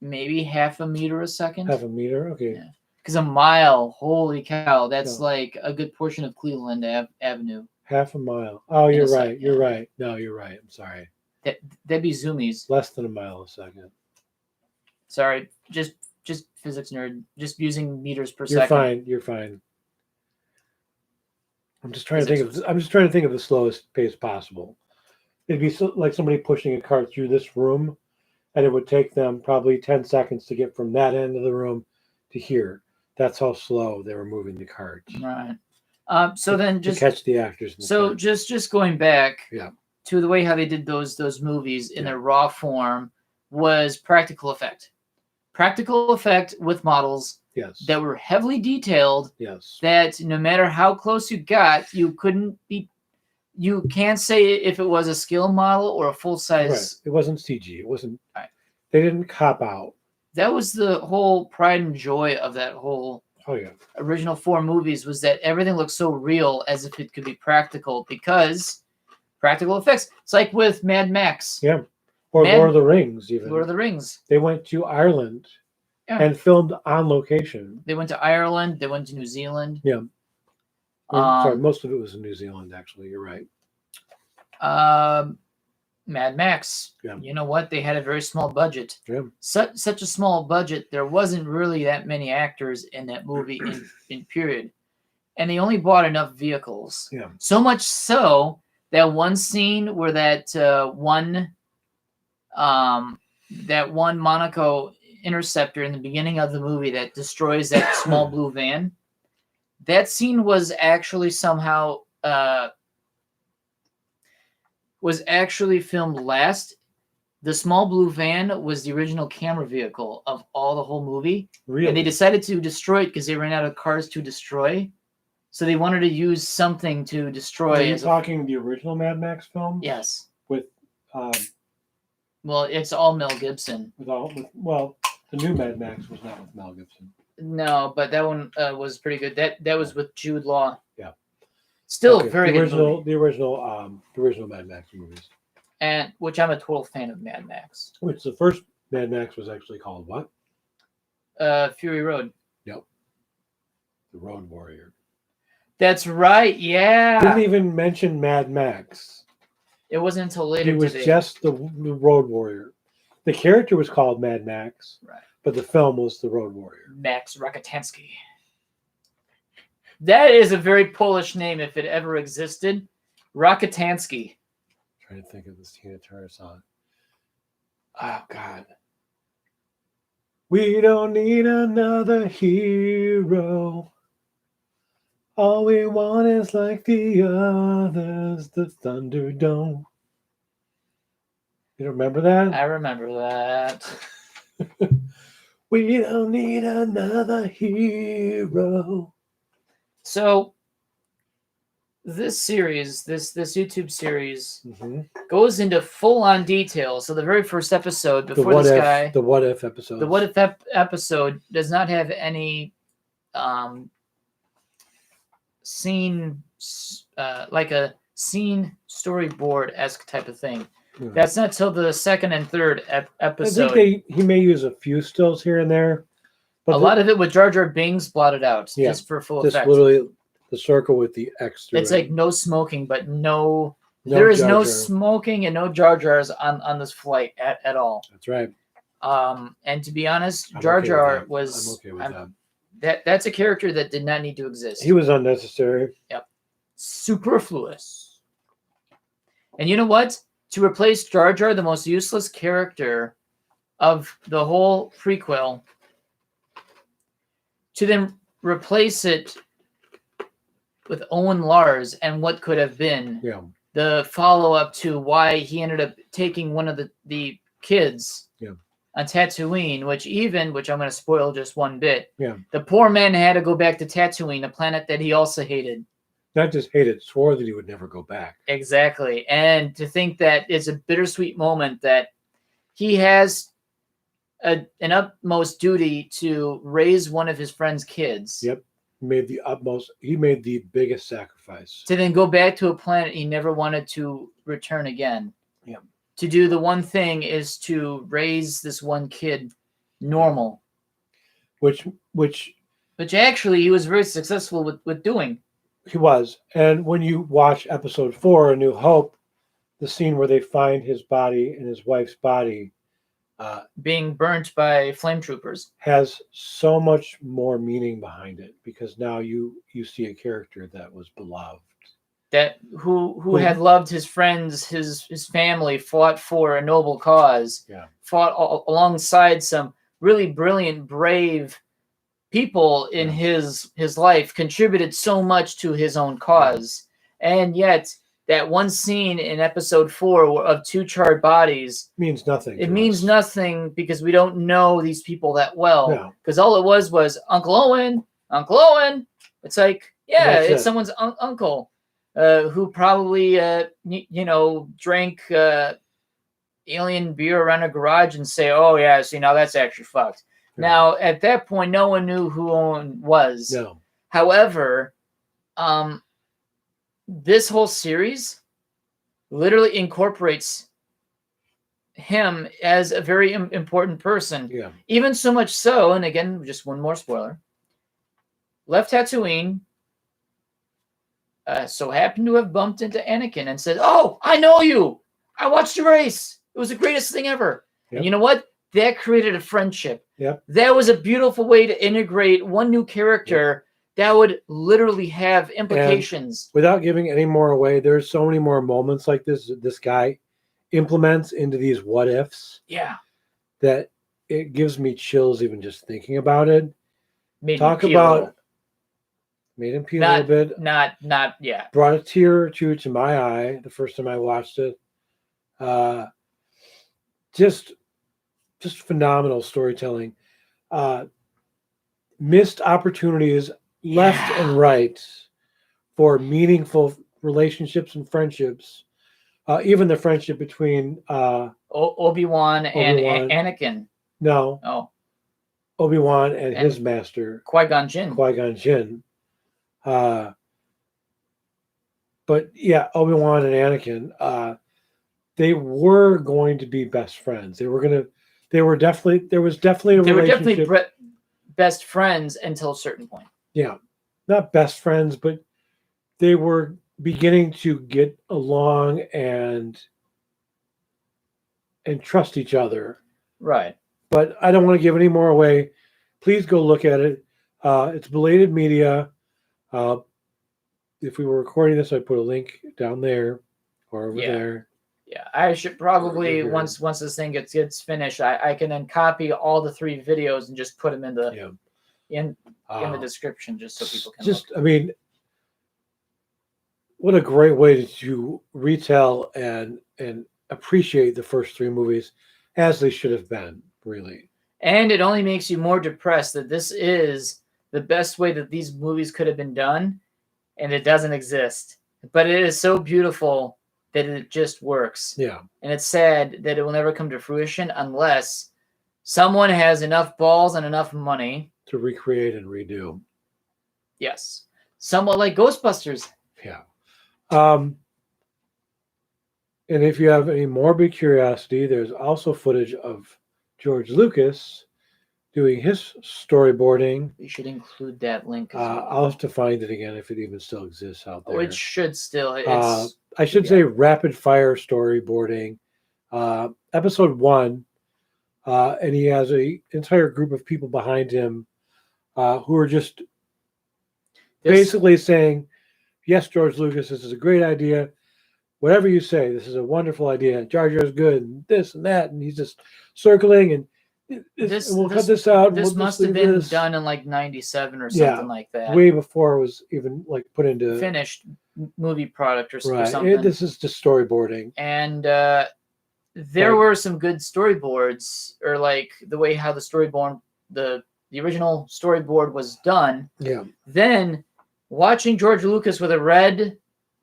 maybe half a meter a second. Half a meter, okay. Because a mile, holy cow, that's like a good portion of Cleveland Avenue. Half a mile. Oh, you're right. You're right. No, you're right. I'm sorry. That'd be zoomies. Less than a mile a second. Sorry, just physics nerd. Just using meters per second. You're fine. I'm just trying to think of the slowest pace possible. It'd be like somebody pushing a cart through this room, and it would take them probably 10 seconds to get from that end of the room to here. That's how slow they were moving the cart. Right. So then just to catch the actors. So just going back to the way how they did those movies in their raw form was practical effect. Practical effect with models that were heavily detailed. Yes. That no matter how close you got, you can't say if it was a scale model or a full size. Right. It wasn't CG. It wasn't. Right. They didn't cop out. That was the whole pride and joy of that whole original 4 movies, was that everything looked so real as if it could be practical, because practical effects. It's like with Mad Max. Yeah. Or Lord of the Rings, even. Lord of the Rings. They went to Ireland and filmed on location. They went to Ireland. They went to New Zealand. Yeah. Sorry, most of it was in New Zealand, actually. You're right. Mad Max. Yeah. You know what? They had a very small budget. Yeah. Such a small budget. There wasn't really that many actors in that movie in period. And they only bought enough vehicles. Yeah. So much so that one scene where that one Monaco Interceptor in the beginning of the movie that destroys that small blue van, that scene was actually somehow filmed last. The small blue van was the original camera vehicle of all the whole movie. Really? And they decided to destroy it because they ran out of cars to destroy. So they wanted to use something to destroy. Are you talking the original Mad Max film? Yes. With well, it's all Mel Gibson. The new Mad Max was not with Mel Gibson. No, but that one was pretty good. That was with Jude Law. Yeah. Still very good movie. The original Mad Max movies. And which I'm a total fan of Mad Max. Which the first Mad Max was actually called what? Fury Road. Yep. The Road Warrior. That's right. Yeah. Didn't even mention Mad Max. It wasn't until later. It was just the Road Warrior. The character was called Mad Max. Right. But the film was The Road Warrior. Max Rakitansky. That is a very Polish name if it ever existed. Rakitansky. Trying to think of this Tina Turner song. Oh, God. We don't need another hero. All we want is like the others, the Thunderdome. You remember that? I remember that. We don't need another hero. So this series, this YouTube series, goes into full-on detail. So the very first episode before the what if episode. The what if episode does not have any scene like a scene storyboard-esque type of thing. Yeah. That's not till the second and third episode. I think he may use a few stills here and there, but a lot of it with Jar Jar Binks blotted out just for full just effect. Literally the circle with the X through it's it. like no smoking, but there is no smoking and no Jar Jars on this flight at all. That's right. And to be honest, Jar Jar was. I'm okay with that. That's a character that did not need to exist. He was unnecessary. Yep. Superfluous. And you know what? To replace Jar Jar, the most useless character of the whole prequel, to then replace it with Owen Lars and what could have been the follow-up to why he ended up taking one of the kids on Tatooine, which I'm going to spoil just one bit. Yeah. The poor man had to go back to Tatooine, a planet that he also hated. Not just hated, swore that he would never go back. Exactly. And to think that it's a bittersweet moment that he has an utmost duty to raise one of his friend's kids. Yep. He made the biggest sacrifice. To then go back to a planet he never wanted to return again. Yeah. To do the one thing is to raise this one kid normal. Which actually he was very successful with doing. He was. And when you watch episode 4, A New Hope, the scene where they find his body and his wife's body being burnt by flame troopers has so much more meaning behind it, because now you see a character that was beloved, that who had loved his friends, his family, fought for a noble cause, fought alongside some really brilliant, brave people in his life, contributed so much to his own cause, and yet that one scene in episode 4 of 2 charred bodies means nothing. It means nothing because we don't know these people that well. Because all it was Uncle Owen. It's like, it's someone's uncle who probably drank alien beer around a garage and say, "Oh yeah, see now that's actually fucked." Yeah. Now at that point, no one knew who Owen was. No. However, this whole series literally incorporates him as a very important person. Yeah. Even so much so, and again, just one more spoiler, left Tatooine, so happened to have bumped into Anakin and said, "Oh, I know you. I watched your race. It was the greatest thing ever." Yep. And you know what? That created a friendship. Yep. That was a beautiful way to integrate one new character that would literally have implications. And without giving any more away, there's so many more moments like this guy implements into these what ifs. Yeah. That it gives me chills even just thinking about it. Made him pee a little bit. Not. Brought a tear or two to my eye the first time I watched it. Just phenomenal storytelling. Missed opportunities left and right for meaningful relationships and friendships. Even the friendship between Obi-Wan and Anakin. No. Oh. Obi-Wan and his master. Qui-Gon Jinn. But yeah, Obi-Wan and Anakin, they were going to be best friends. There was definitely a relationship. They were definitely best friends until a certain point. Yeah. Not best friends, but they were beginning to get along and trust each other. Right. But I don't want to give any more away. Please go look at it. It's Belated Media. If we were recording this, I'd put a link down there or over there. Yeah, I should probably once this thing gets finished, I can then copy all the 3 videos and just put them in the in the description just so people can look. I mean, what a great way to retell and appreciate the first 3 movies as they should have been, really. And it only makes you more depressed that this is the best way that these movies could have been done, and it doesn't exist. But it is so beautiful that it just works. Yeah. And it's sad that it will never come to fruition unless someone has enough balls and enough money to recreate and redo. Yes. Somewhat like Ghostbusters. Yeah. And if you have any morbid curiosity, there's also footage of George Lucas doing his storyboarding. We should include that link as well. I'll have to find it again if it even still exists out there. It should still. I should say rapid fire storyboarding. Episode 1, and he has an entire group of people behind him who are just basically saying, yes, George Lucas, this is a great idea. Whatever you say, this is a wonderful idea. Jar Jar is good, and this and that, and he's just circling, and we'll cut this out. This must have been done in like '97 or something like that. Way before it was even like put into finished movie product or right. something. This is just storyboarding, and there were some good storyboards, or like the way how the storyboard, the original storyboard was done. Yeah. Then watching George Lucas with a red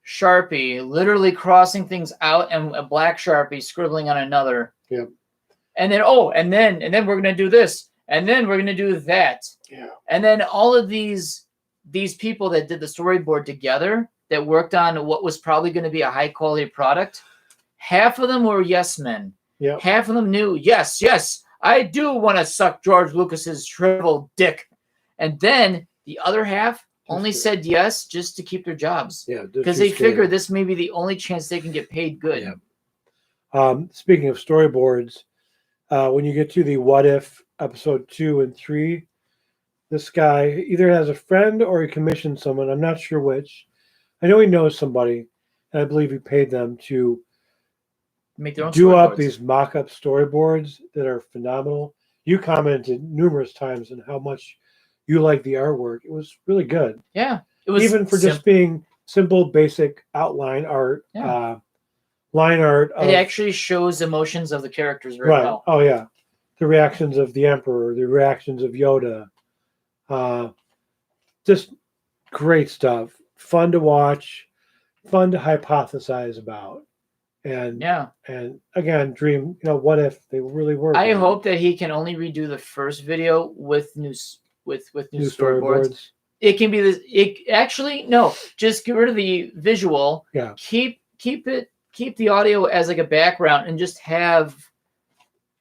Sharpie, literally crossing things out, and a black Sharpie scribbling on another. Yeah. And then and then we're gonna do this, and then we're gonna do that. Yeah. And then all of these people that did the storyboard together, that worked on what was probably going to be a high quality product, half of them were yes men. Yeah. Half of them knew, yes, I do want to suck George Lucas's shriveled dick. And then the other half only said yes just to keep their jobs. Yeah. Because they figured this may be the only chance they can get paid good. Yeah. Speaking of storyboards, when you get to the What If episode 2 and 3, this guy either has a friend or he commissioned someone. I'm not sure which. I know he knows somebody, and I believe he paid them to make their own do up these mock-up storyboards that are phenomenal. You commented numerous times on how much you like the artwork. It was really good. Yeah. It was even for just being simple, basic outline art, line art. It actually shows emotions of the characters very well. Oh, yeah. The reactions of the Emperor, the reactions of Yoda. Just great stuff. Fun to watch, fun to hypothesize about. And and again, dream, what if they really were? I hope that he can only redo the first video with new storyboards. It can be this. Actually, no, just get rid of the visual. Yeah. Keep the audio as like a background, and just have.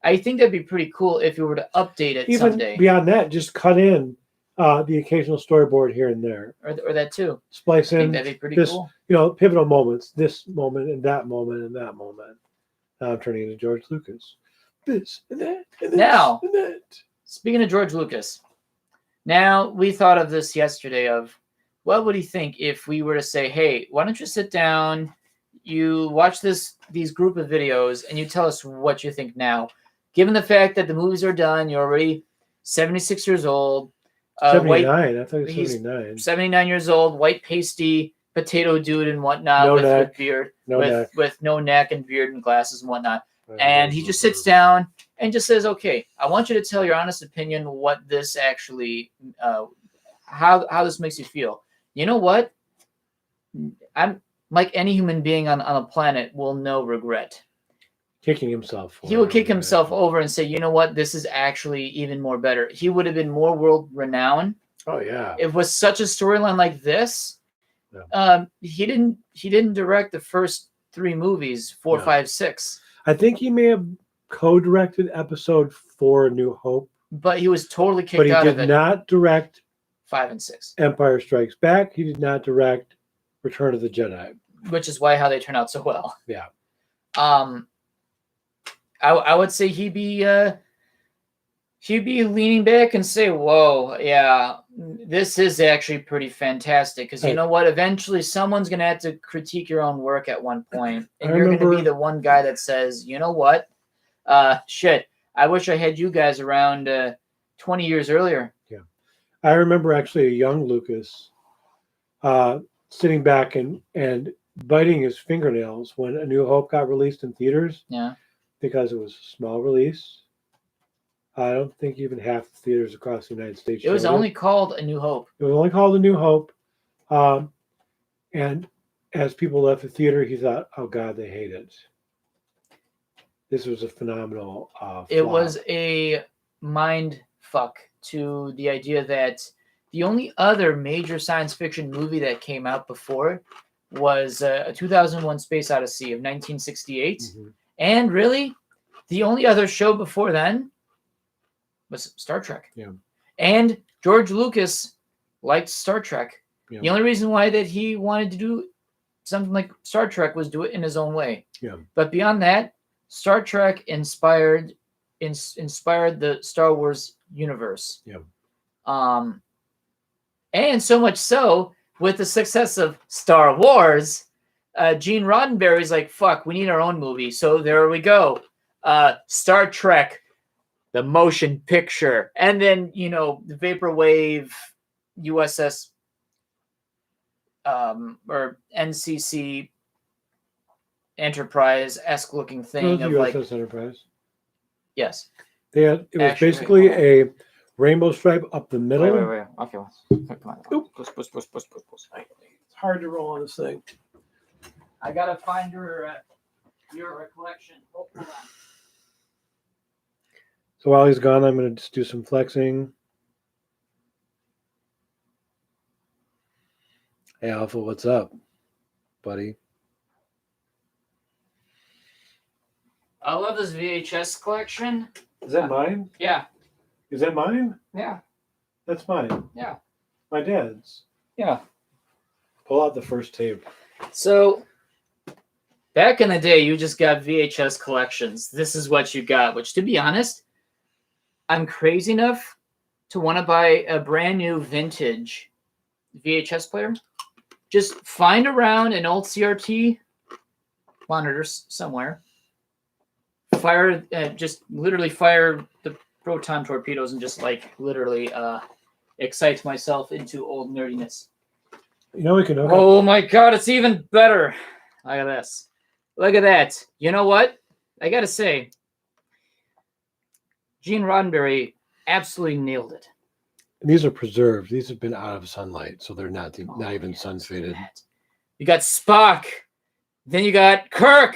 I think that'd be pretty cool if you were to update it even someday. Beyond that, just cut in the occasional storyboard here and there, or that too. Splice in. That'd be pretty cool. Pivotal moments. This moment and that moment and that moment. Now I'm turning into George Lucas. This and that. And now, and that. Speaking of George Lucas, now we thought of this yesterday. Of what would he think if we were to say, "Hey, why don't you sit down? You watch these group of videos, and you tell us what you think now." Given the fact that the movies are done, you're already 76 years old. 79. I thought he was 79. 79 years old, white pasty potato dude and whatnot, with beard, with no neck and beard and glasses and whatnot. And he just sits down and just says, "Okay, I want you to tell your honest opinion what this actually, how this makes you feel." You know what? I'm like any human being on a planet will know regret. Kicking himself. He would kick himself over and say, "You know what? This is actually even more better." He would have been more world renowned. Oh yeah. It was such a storyline like this. Yeah. He didn't direct the first 3 movies, 4, 5, 6. I think he may have co-directed episode 4, A New Hope. But he was totally kicked out of it. But he did not direct 5 and 6. Empire Strikes Back. He did not direct Return of the Jedi. Which is why how they turn out so well. Yeah. I would say he'd be leaning back and say, "Whoa, yeah, this is actually pretty fantastic." Because you know what? Eventually, someone's gonna have to critique your own work at one point, and you're gonna be the one guy that says, "You know what? Shit, I wish I had you guys around 20 years earlier." Yeah, I remember actually a young Lucas sitting back and biting his fingernails when A New Hope got released in theaters. Yeah. Because it was a small release. I don't think even half the theaters across the United States. It was only called A New Hope. It was only called A New Hope. And as people left the theater, he thought, "Oh God, they hate it." This was a phenomenal It was a mind fuck to the idea that the only other major science fiction movie that came out before was a 2001 Space Odyssey of 1968. Mm-hmm. And really, the only other show before then was Star Trek. Yeah. And George Lucas liked Star Trek. Yeah. The only reason why that he wanted to do something like Star Trek was do it in his own way. Yeah. But beyond that, Star Trek inspired the Star Wars universe. Yeah. And so much so, with the success of Star Wars, Gene Roddenberry's like, fuck, we need our own movie. So there we go. Star Trek, the motion picture. And then, the Vaporwave USS or NCC Enterprise-esque looking thing of USS like Enterprise. Yes. It was basically a rainbow stripe up the middle. Wait. Okay, come on. Push. It's hard to roll on this thing. I gotta find your collection. Hold on. So while he's gone, I'm going to just do some flexing. Hey, Alpha, what's up, buddy? I love this VHS collection. Is that mine? Yeah. Is that mine? Yeah. That's mine. Yeah. My dad's. Yeah. Pull out the first tape. So, back in the day, you just got VHS collections. This is what you got, which, to be honest, I'm crazy enough to want to buy a brand new vintage VHS player. Just find around an old CRT monitor somewhere. Just literally fire the proton torpedoes and just like literally excite myself into old nerdiness. You know we can. Oh my god, it's even better. Look at this. Look at that. You know what? I gotta say, Gene Roddenberry absolutely nailed it. And these are preserved. These have been out of sunlight, so they're not even sun faded. You got Spock, then you got Kirk,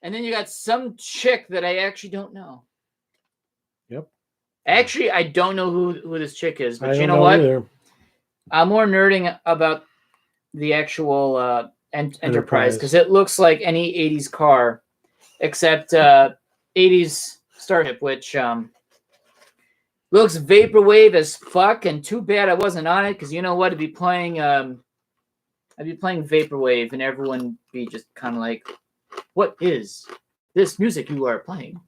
and then you got some chick that I actually don't know. Yep. Actually, I don't know who this chick is, but you know what? Either. I'm more nerding about the actual Enterprise because it looks like any 80s car, except 80s Starship, which looks vaporwave as fuck. And too bad I wasn't on it because you know what? I'd be playing vaporwave, and everyone be just kind of like, "What is this music you are playing?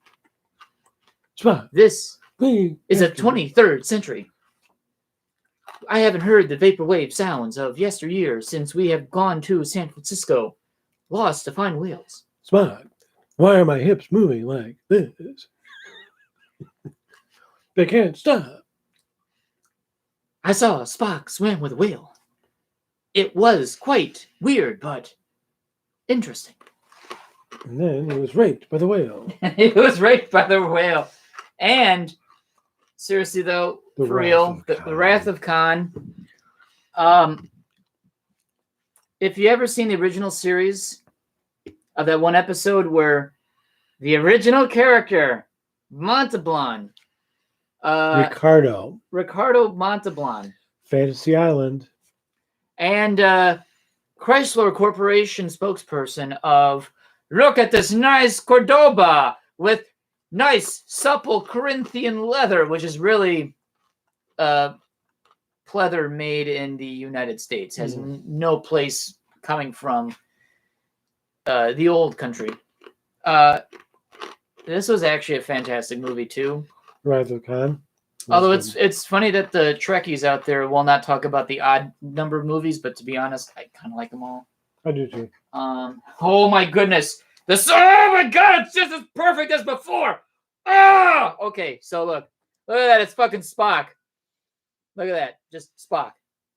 This is a 23rd century. I haven't heard the vaporwave sounds of yesteryear since we have gone to San Francisco, lost to find whales." Spock, why are my hips moving like this? They can't stop. I saw Spock swim with a whale. It was quite weird, but interesting. And then he was raped by the whale. He was raped by the whale. And seriously, though, for real, the Wrath of Khan. If you ever seen the original series of that one episode where the original character, Montalban, Ricardo Montalban, Fantasy Island, and Chrysler Corporation spokesperson of, look at this nice Cordoba with nice supple Corinthian leather, which is really pleather made in the United States, has no place coming from the old country. This was actually a fantastic movie too. Wrath of Khan. Although it's funny that the Trekkies out there will not talk about the odd number of movies, but to be honest, I kind of like them all. I do too. Oh my goodness. Oh my god, it's just as perfect as before. Ah! Okay, so look at that. It's fucking Spock. Look at that. Just Spock.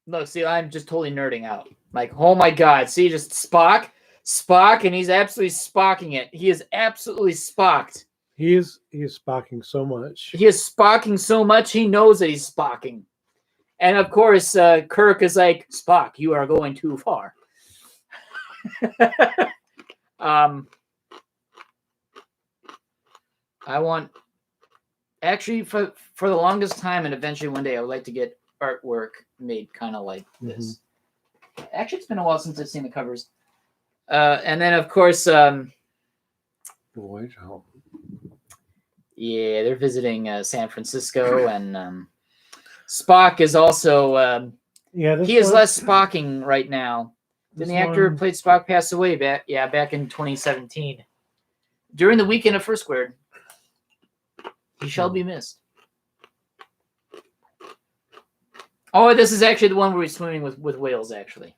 Look, see, I'm just totally nerding out. Like, oh my god. See, just Spock, and he's absolutely Spocking it. He is absolutely Spocked. He is Spocking so much. He is Spocking so much, he knows that he's Spocking. And of course, Kirk is like, Spock, you are going too far. I want, actually, for the longest time, and eventually one day, I would like to get artwork made kind of like this. Actually, it's been a while since I've seen the covers. And then, of course, Voyage home. Yeah, they're visiting San Francisco, and Spock is also. He is less Spocking right now. Then the actor who played Spock passed away back in 2017 during the weekend of First Squared. He shall be missed. Oh, this is actually the one where he's swimming with whales. Actually,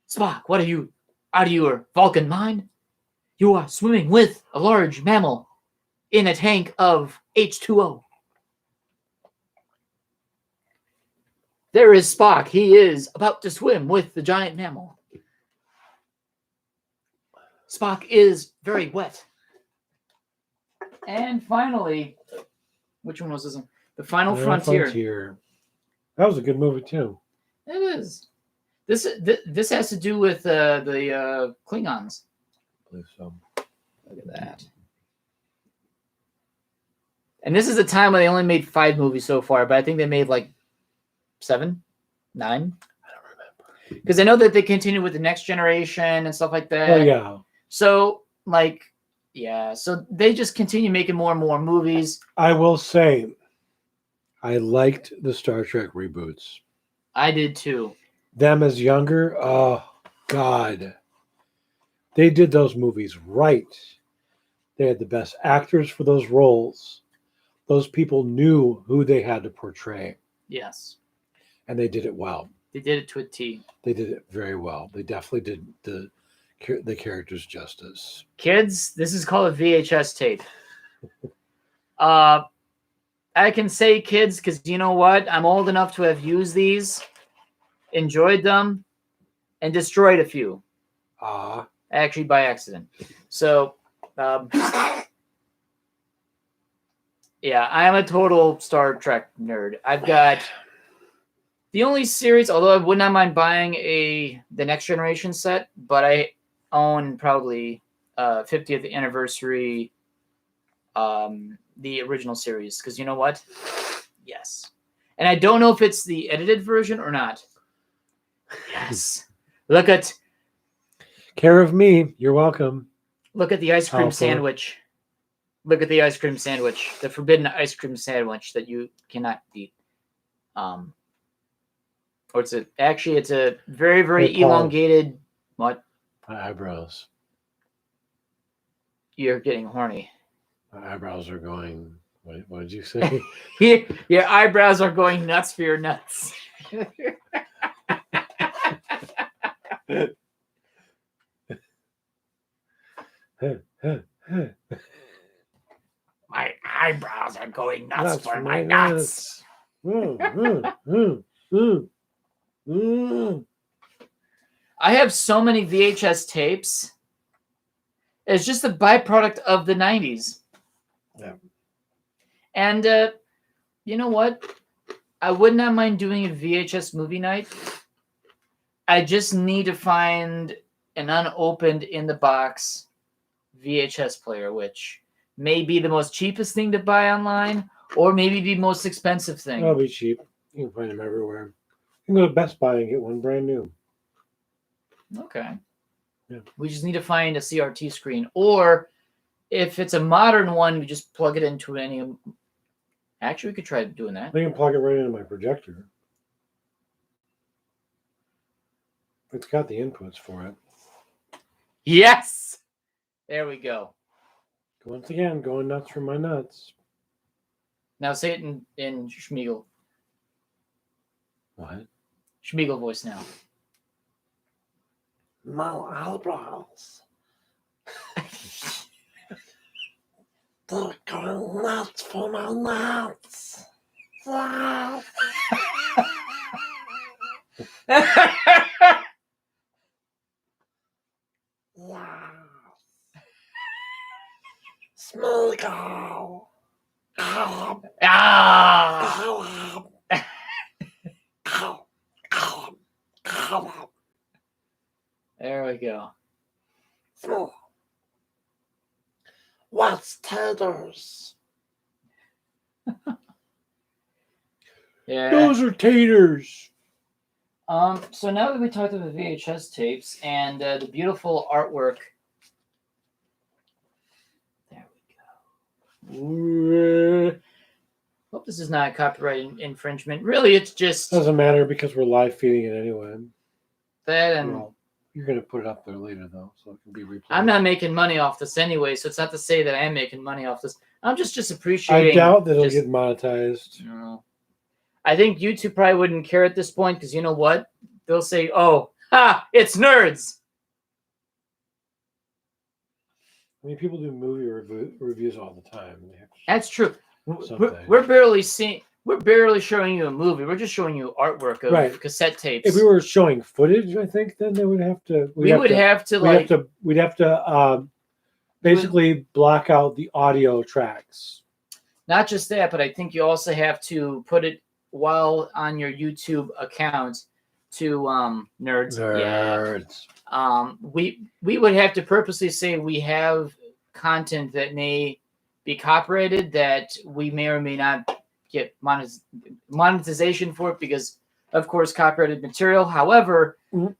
Spock, what are you? Out of your Vulcan mind? You are swimming with a large mammal in a tank of H2O. There is Spock. He is about to swim with the giant mammal. Spock is very wet. And finally, which one was this one? The Final Frontier. That was a good movie too. It is. This has to do with the Klingons. I believe so. Look at that. And this is a time when they only made 5 movies so far, but I think they made like 7, 9. I don't remember. Because I know that they continue with the Next Generation and stuff like that. Oh yeah. So so they just continue making more and more movies. I will say, I liked the Star Trek reboots. I did too. Them as younger, oh God. They did those movies right. They had the best actors for those roles. Those people knew who they had to portray. Yes. And they did it well. They did it to a T. They did it very well. They definitely did the characters justice. Kids, this is called a VHS tape. I can say kids because you know what? I'm old enough to have used these, enjoyed them, and destroyed a few. Actually, by accident. So, yeah, I am a total Star Trek nerd. I've got the only series, although I would not mind buying the Next Generation set, but I own probably 50th anniversary the original series because you know what? Yes, and I don't know if it's the edited version or not. Yes, look at care of me. You're welcome. Look at the ice cream sandwich. Look at the ice cream sandwich. The forbidden ice cream sandwich that you cannot eat. Or it's a very, very elongated. What? My eyebrows. You're getting horny. My eyebrows are going. What did you say? Your eyebrows are going nuts for your nuts. My eyebrows are going nuts for my nuts. I have so many VHS tapes. It's just a byproduct of the 90s. Yeah. And you know what? I would not mind doing a VHS movie night. I just need to find an unopened in the box VHS player, which may be the most cheapest thing to buy online, or maybe the most expensive thing. That'll be cheap. You can find them everywhere. You can go to Best Buy and get one brand new. Okay. Yeah. We just need to find a CRT screen, or if it's a modern one, we just plug it into any. Actually, we could try doing that. I can plug it right into my projector. It's got the inputs for it. Yes! There we go. Once again, going nuts for my nuts. Now say it in Schmiegel. What? Schmiegel voice now. My eyebrows. They're going nuts for my nuts. Wow. Smeagol. There we go. What's taters? Yeah. Those are taters. So now that we talked about VHS tapes and the beautiful artwork, there we go. Hope this is not copyright infringement. Really, it's just Doesn't matter because we're live feeding it anyway. that, and well, you're gonna put it up there later though, so it can be replayed. I'm not making money off this anyway, so it's not to say that I am making money off this. I'm just appreciating. I doubt that it'll get monetized. No. I think YouTube probably wouldn't care at this point because you know what? They'll say, "Oh, it's nerds." I mean, people do movie reviews all the time. That's true. We're barely showing you a movie. We're just showing you artwork of cassette tapes. If we were showing footage, I think then they would have to. We'd have to basically block out the audio tracks. Not just that, but I think you also have to put it while on your YouTube account to nerds. Yeah. We would have to purposely say we have content that may be copyrighted that we may or may not get monetization for it because, of course, copyrighted material. However,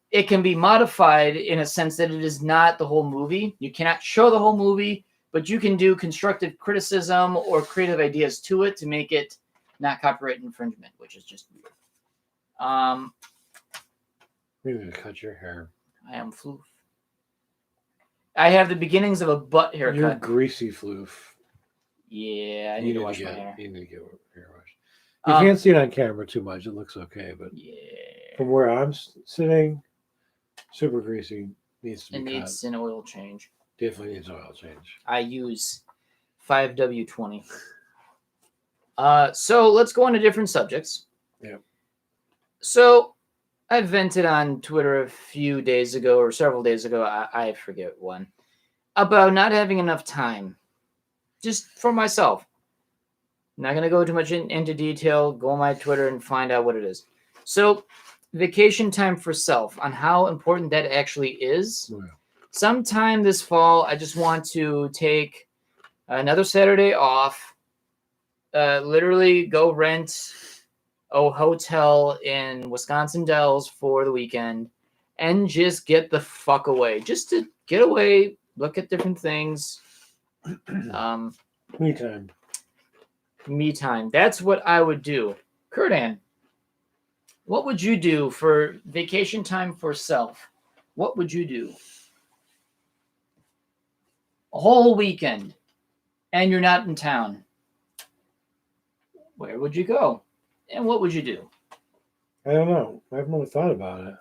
it can be modified in a sense that it is not the whole movie. You cannot show the whole movie, but you can do constructive criticism or creative ideas to it to make it not copyright infringement, which is just weird. Maybe to cut your hair. I am floof. I have the beginnings of a butt haircut. You're greasy floof. Yeah, I need to wash my hair. You need to get hair washed. You can't see it on camera too much. It looks okay, but from where I'm sitting, super greasy. Needs to be cut. It needs an oil change. Definitely needs oil change. I use 5W20. So let's go on to different subjects. Yeah. So I vented on Twitter a few days ago or several days ago, I forget when, about not having enough time. Just for myself. I'm not going to go too much into detail. Go on my Twitter and find out what it is. So vacation time for self, on how important that actually is. Yeah. Sometime this fall, I just want to take another Saturday off, literally go rent a hotel in Wisconsin Dells for the weekend and just get the fuck away. Just to get away, look at different things. Me time. Me time. That's what I would do. Kurdan, what would you do for vacation time for self? What would you do? A whole weekend, and you're not in town. Where would you go? And what would you do? I don't know. I haven't really thought about it.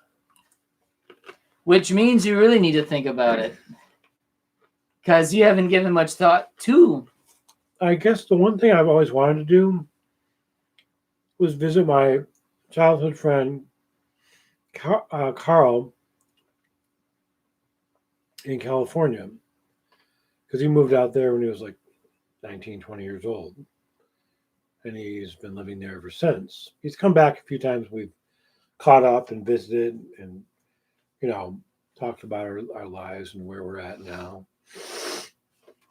Which means you really need to think about it. Because you haven't given much thought to. I guess the one thing I've always wanted to do was visit my childhood friend, Carl, in California. Because he moved out there when he was like 19, 20 years old. And he's been living there ever since. He's come back a few times. We've caught up and visited and, talked about our lives and where we're at now.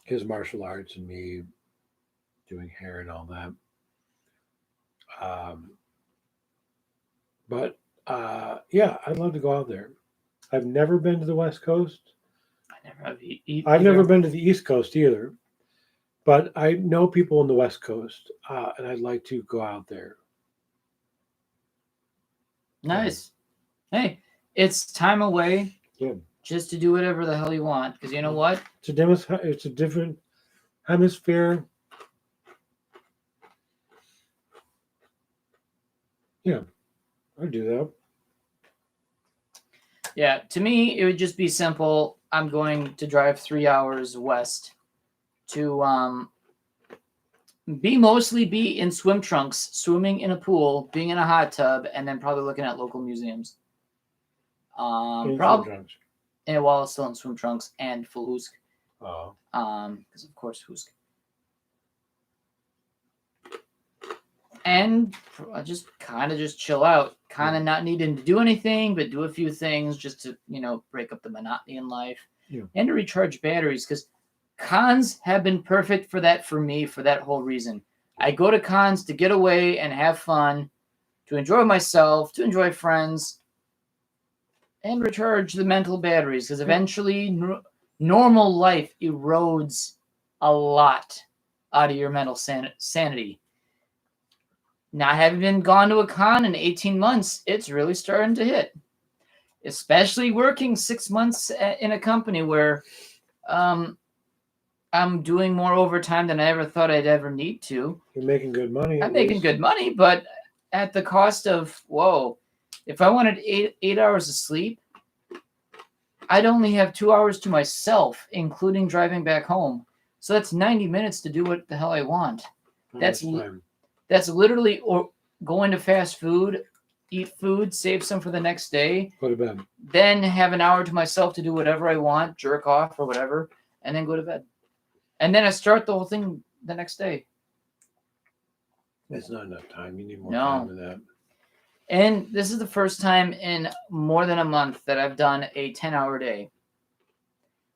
His martial arts and me doing hair and all that. Yeah, I'd love to go out there. I've never been to the West Coast. I've never been to the East Coast either. But I know people on the West Coast, and I'd like to go out there. Nice. Hey, it's time away. Yeah. Just to do whatever the hell you want, because you know what? It's a different hemisphere. Yeah, I'd do that. Yeah, to me, it would just be simple. I'm going to drive 3 hours west to mostly be in swim trunks, swimming in a pool, being in a hot tub, and then probably looking at local museums. Probably. And while it's still in swim trunks and full Hoosk. Oh. Because of course Hoosk. And just chill out, not needing to do anything, but do a few things just to, break up the monotony in life and to recharge batteries. Because cons have been perfect for that for me, for that whole reason. I go to cons to get away and have fun, to enjoy myself, to enjoy friends, And recharge the mental batteries, because eventually normal life erodes a lot out of your mental sanity. Not having been gone to a con in 18 months, it's really starting to hit. Especially working 6 months in a company where I'm doing more overtime than I ever thought I'd ever need to. You're making good money. I'm making good money, but at the cost of, if I wanted 8 hours of sleep, I'd only have 2 hours to myself, including driving back home. So that's 90 minutes to do what the hell I want. That's literally going to fast food, eat food, save some for the next day. Go to bed. Then have an hour to myself to do whatever I want, jerk off or whatever, and then go to bed. And then I start the whole thing the next day. That's not enough time. You need more time than that. And this is the first time in more than a month that I've done a 10-hour day.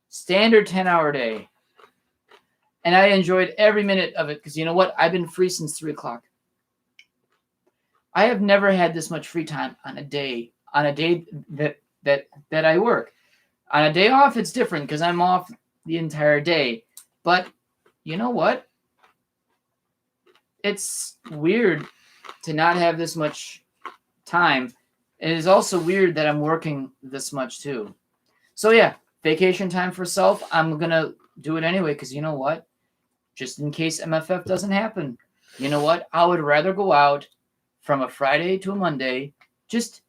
Standard 10-hour day. And I enjoyed every minute of it because you know what? I've been free since 3 o'clock. I have never had this much free time on a day that I work. On a day off, it's different because I'm off the entire day. But you know what? It's weird to not have this much time. It is also weird that I'm working this much too. So yeah, vacation time for self. I'm going to do it anyway because you know what? Just in case MFF doesn't happen. You know what? I would rather go out from a Friday to a Monday. Just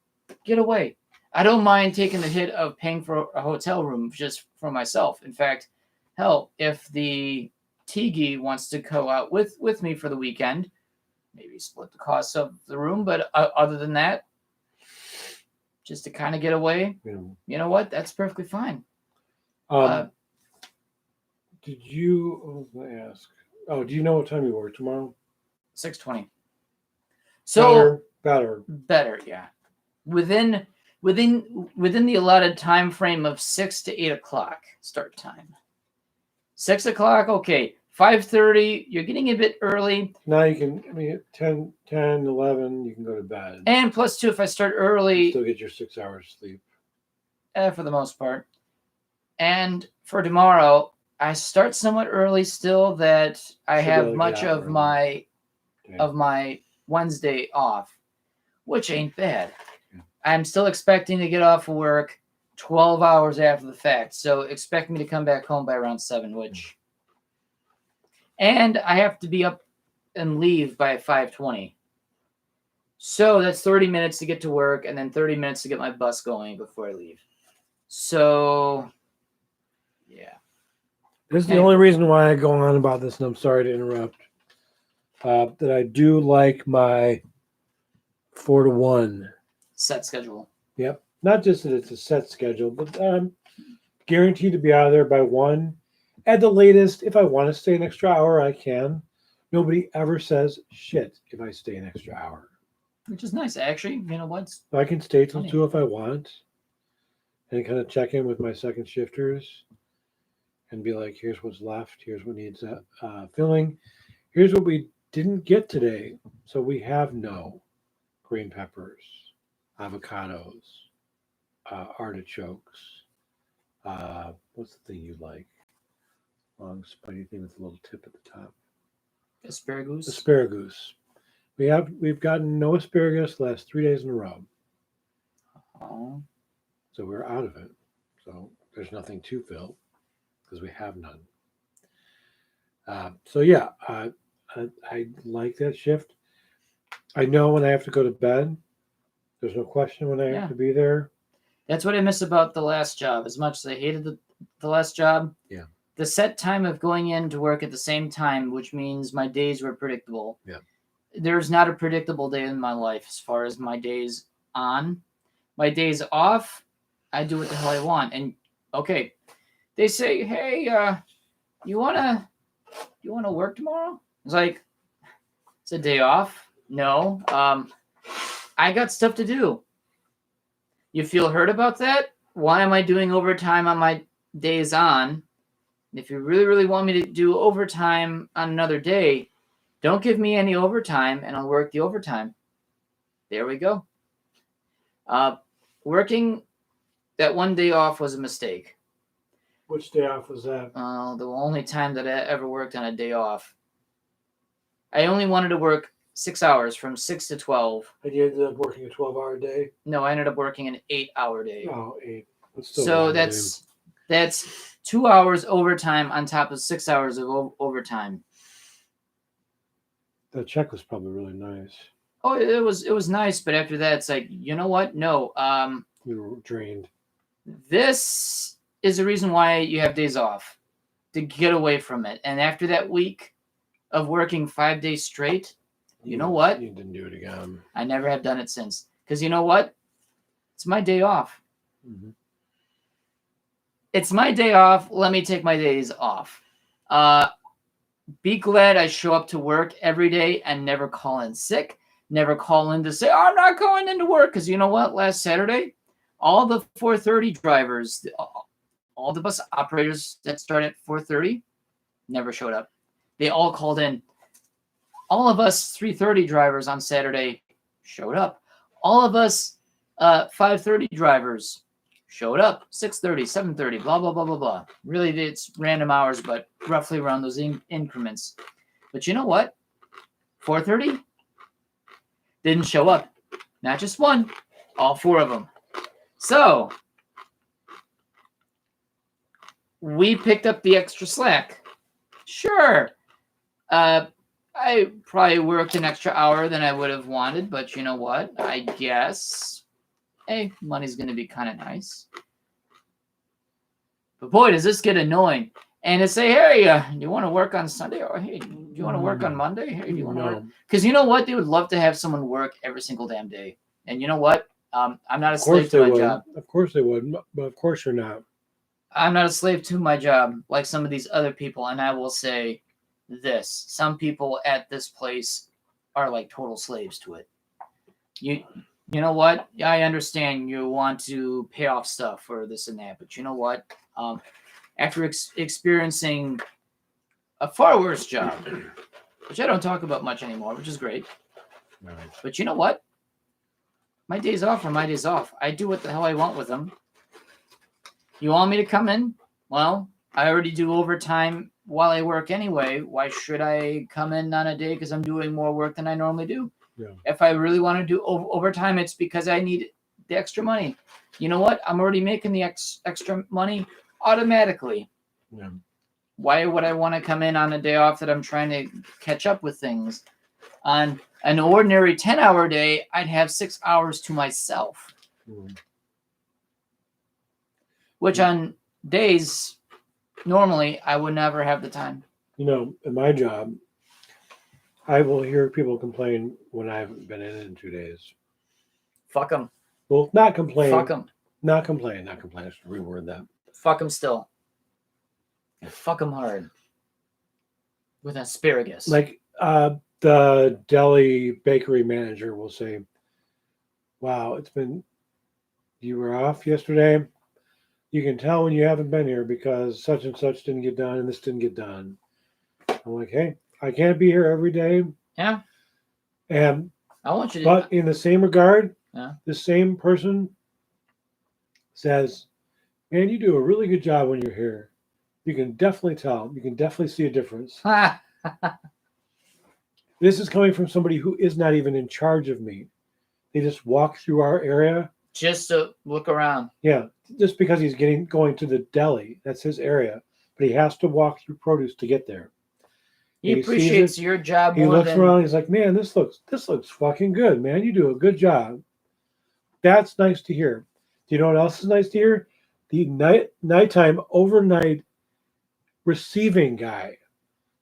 get away. I don't mind taking the hit of paying for a hotel room just for myself. In fact, hell, if the Tigi wants to go out with me for the weekend, maybe split the cost of the room. But other than that, just to kind of get away, you know what? That's perfectly fine. Did you? Let me ask. Oh, do you know what time you work tomorrow? 6:20. So better. Yeah. Within the allotted time frame of 6 to 8 o'clock start time. 6 o'clock, okay. 5:30, you're getting a bit early. Now you can, 10, 11, you can go to bed. And plus 2, if I start early, you still get your 6 hours sleep. For the most part. And for tomorrow, I start somewhat early still that I have much of my Wednesday off, which ain't bad. Yeah. I'm still expecting to get off of work 12 hours after the fact. So expect me to come back home by around 7, which... And I have to be up and leave by 5:20. So that's 30 minutes to get to work and then 30 minutes to get my bus going before I leave. So, yeah. This is the only reason why I go on about this, and I'm sorry to interrupt. That I do like my 4 to 1 set schedule. Yep. Not just that it's a set schedule, but I'm guaranteed to be out of there by 1. At the latest, if I want to stay an extra hour, I can. Nobody ever says shit if I stay an extra hour. Which is nice, actually. You know what? I can stay till 2 if I want. And kind of check in with my second shifters and be like, here's what's left. Here's what needs filling. Here's what we didn't get today. So we have no green peppers, avocados, artichokes. What's the thing you like? Long spiny thing with a little tip at the top. Asparagus. We've gotten no asparagus the last 3 days in a row. Oh. So we're out of it. So there's nothing to fill because we have none. So yeah, I like that shift. I know when I have to go to bed. There's no question when I have to be there. That's what I miss about the last job. As much as I hated the last job. Yeah. The set time of going in to work at the same time, which means my days were predictable. Yeah. There's not a predictable day in my life as far as my days on. My days off, I do what the hell I want. And okay, they say, hey, you wanna work tomorrow? It's like, it's a day off. No, I got stuff to do. You feel hurt about that? Why am I doing overtime on my days on? If you really, really want me to do overtime on another day, don't give me any overtime and I'll work the overtime. There we go. Working that one day off was a mistake. Which day off was that? The only time that I ever worked on a day off. I only wanted to work 6 hours from 6 to 12. And you ended up working a 12-hour day? No, I ended up working an 8-hour day. Oh, 8. So that's 2 hours overtime on top of 6 hours of overtime. The check was probably really nice. Oh, it was nice, but after that, it's like, you know what? No. We were drained. This is the reason why you have days off, to get away from it. And after that week of working 5 days straight, you know what? You didn't do it again. I never have done it since. Because you know what? It's my day off. Mm-hmm. It's my day off. Let me take my days off. Be glad I show up to work every day and never call in sick. Never call in to say, oh, I'm not going into work. Because you know what? Last Saturday, all the 4:30 drivers, all the bus operators that start at 4:30 never showed up. They all called in. All of us 3:30 drivers on Saturday showed up. All of us 5:30 drivers showed up. 6:30, 7:30, blah, blah, blah, blah, blah. Really, it's random hours, but roughly around those increments. But you know what? 4:30 didn't show up. Not just one, all 4 of them. So we picked up the extra slack. Sure. I probably worked an extra hour than I would have wanted, but you know what? I guess, hey, money's going to be kind of nice. But boy, does this get annoying. And to say, hey, do you want to work on Sunday? Or hey, do you want to work on Monday? Hey, do you want to work? Because you know what? They would love to have someone work every single damn day. And you know what? I'm not a slave to my job. Of course they would, but of course you're not. I'm not a slave to my job like some of these other people. And I will say this. Some people at this place are like total slaves to it. You know what? I understand you want to pay off stuff or this and that. But you know what? After experiencing a far worse job, which I don't talk about much anymore, which is great. Right. But you know what? My days off are my days off. I do what the hell I want with them. You want me to come in? Well, I already do overtime while I work anyway. Why should I come in on a day because I'm doing more work than I normally do? Yeah. If I really want to do overtime, it's because I need the extra money. You know what? I'm already making the extra money automatically. Yeah. Why would I want to come in on a day off that I'm trying to catch up with things? On an ordinary 10-hour day, I'd have 6 hours to myself. Mm. Which on days, normally, I would never have the time. You know, in my job, I will hear people complain when I haven't been in 2 days. Fuck them. Well, not complain. Fuck them. Not complain. I should reword that. Fuck them still. And fuck them hard. With asparagus. Like the deli bakery manager will say, wow, you were off yesterday. You can tell when you haven't been here because such and such didn't get done and this didn't get done. I'm like, hey, I can't be here every day. Yeah. And I want you to. But in the same regard, yeah. The same person says, man, you do a really good job when you're here. You can definitely tell. You can definitely see a difference. This is coming from somebody who is not even in charge of me. They just walk through our area. Just to look around. Yeah. Just because he's going to the deli. That's his area. But he has to walk through produce to get there. He appreciates your job more. He looks around. He's like, man, this looks fucking good, man. You do a good job. That's nice to hear. Do you know what else is nice to hear? The nighttime, overnight receiving guy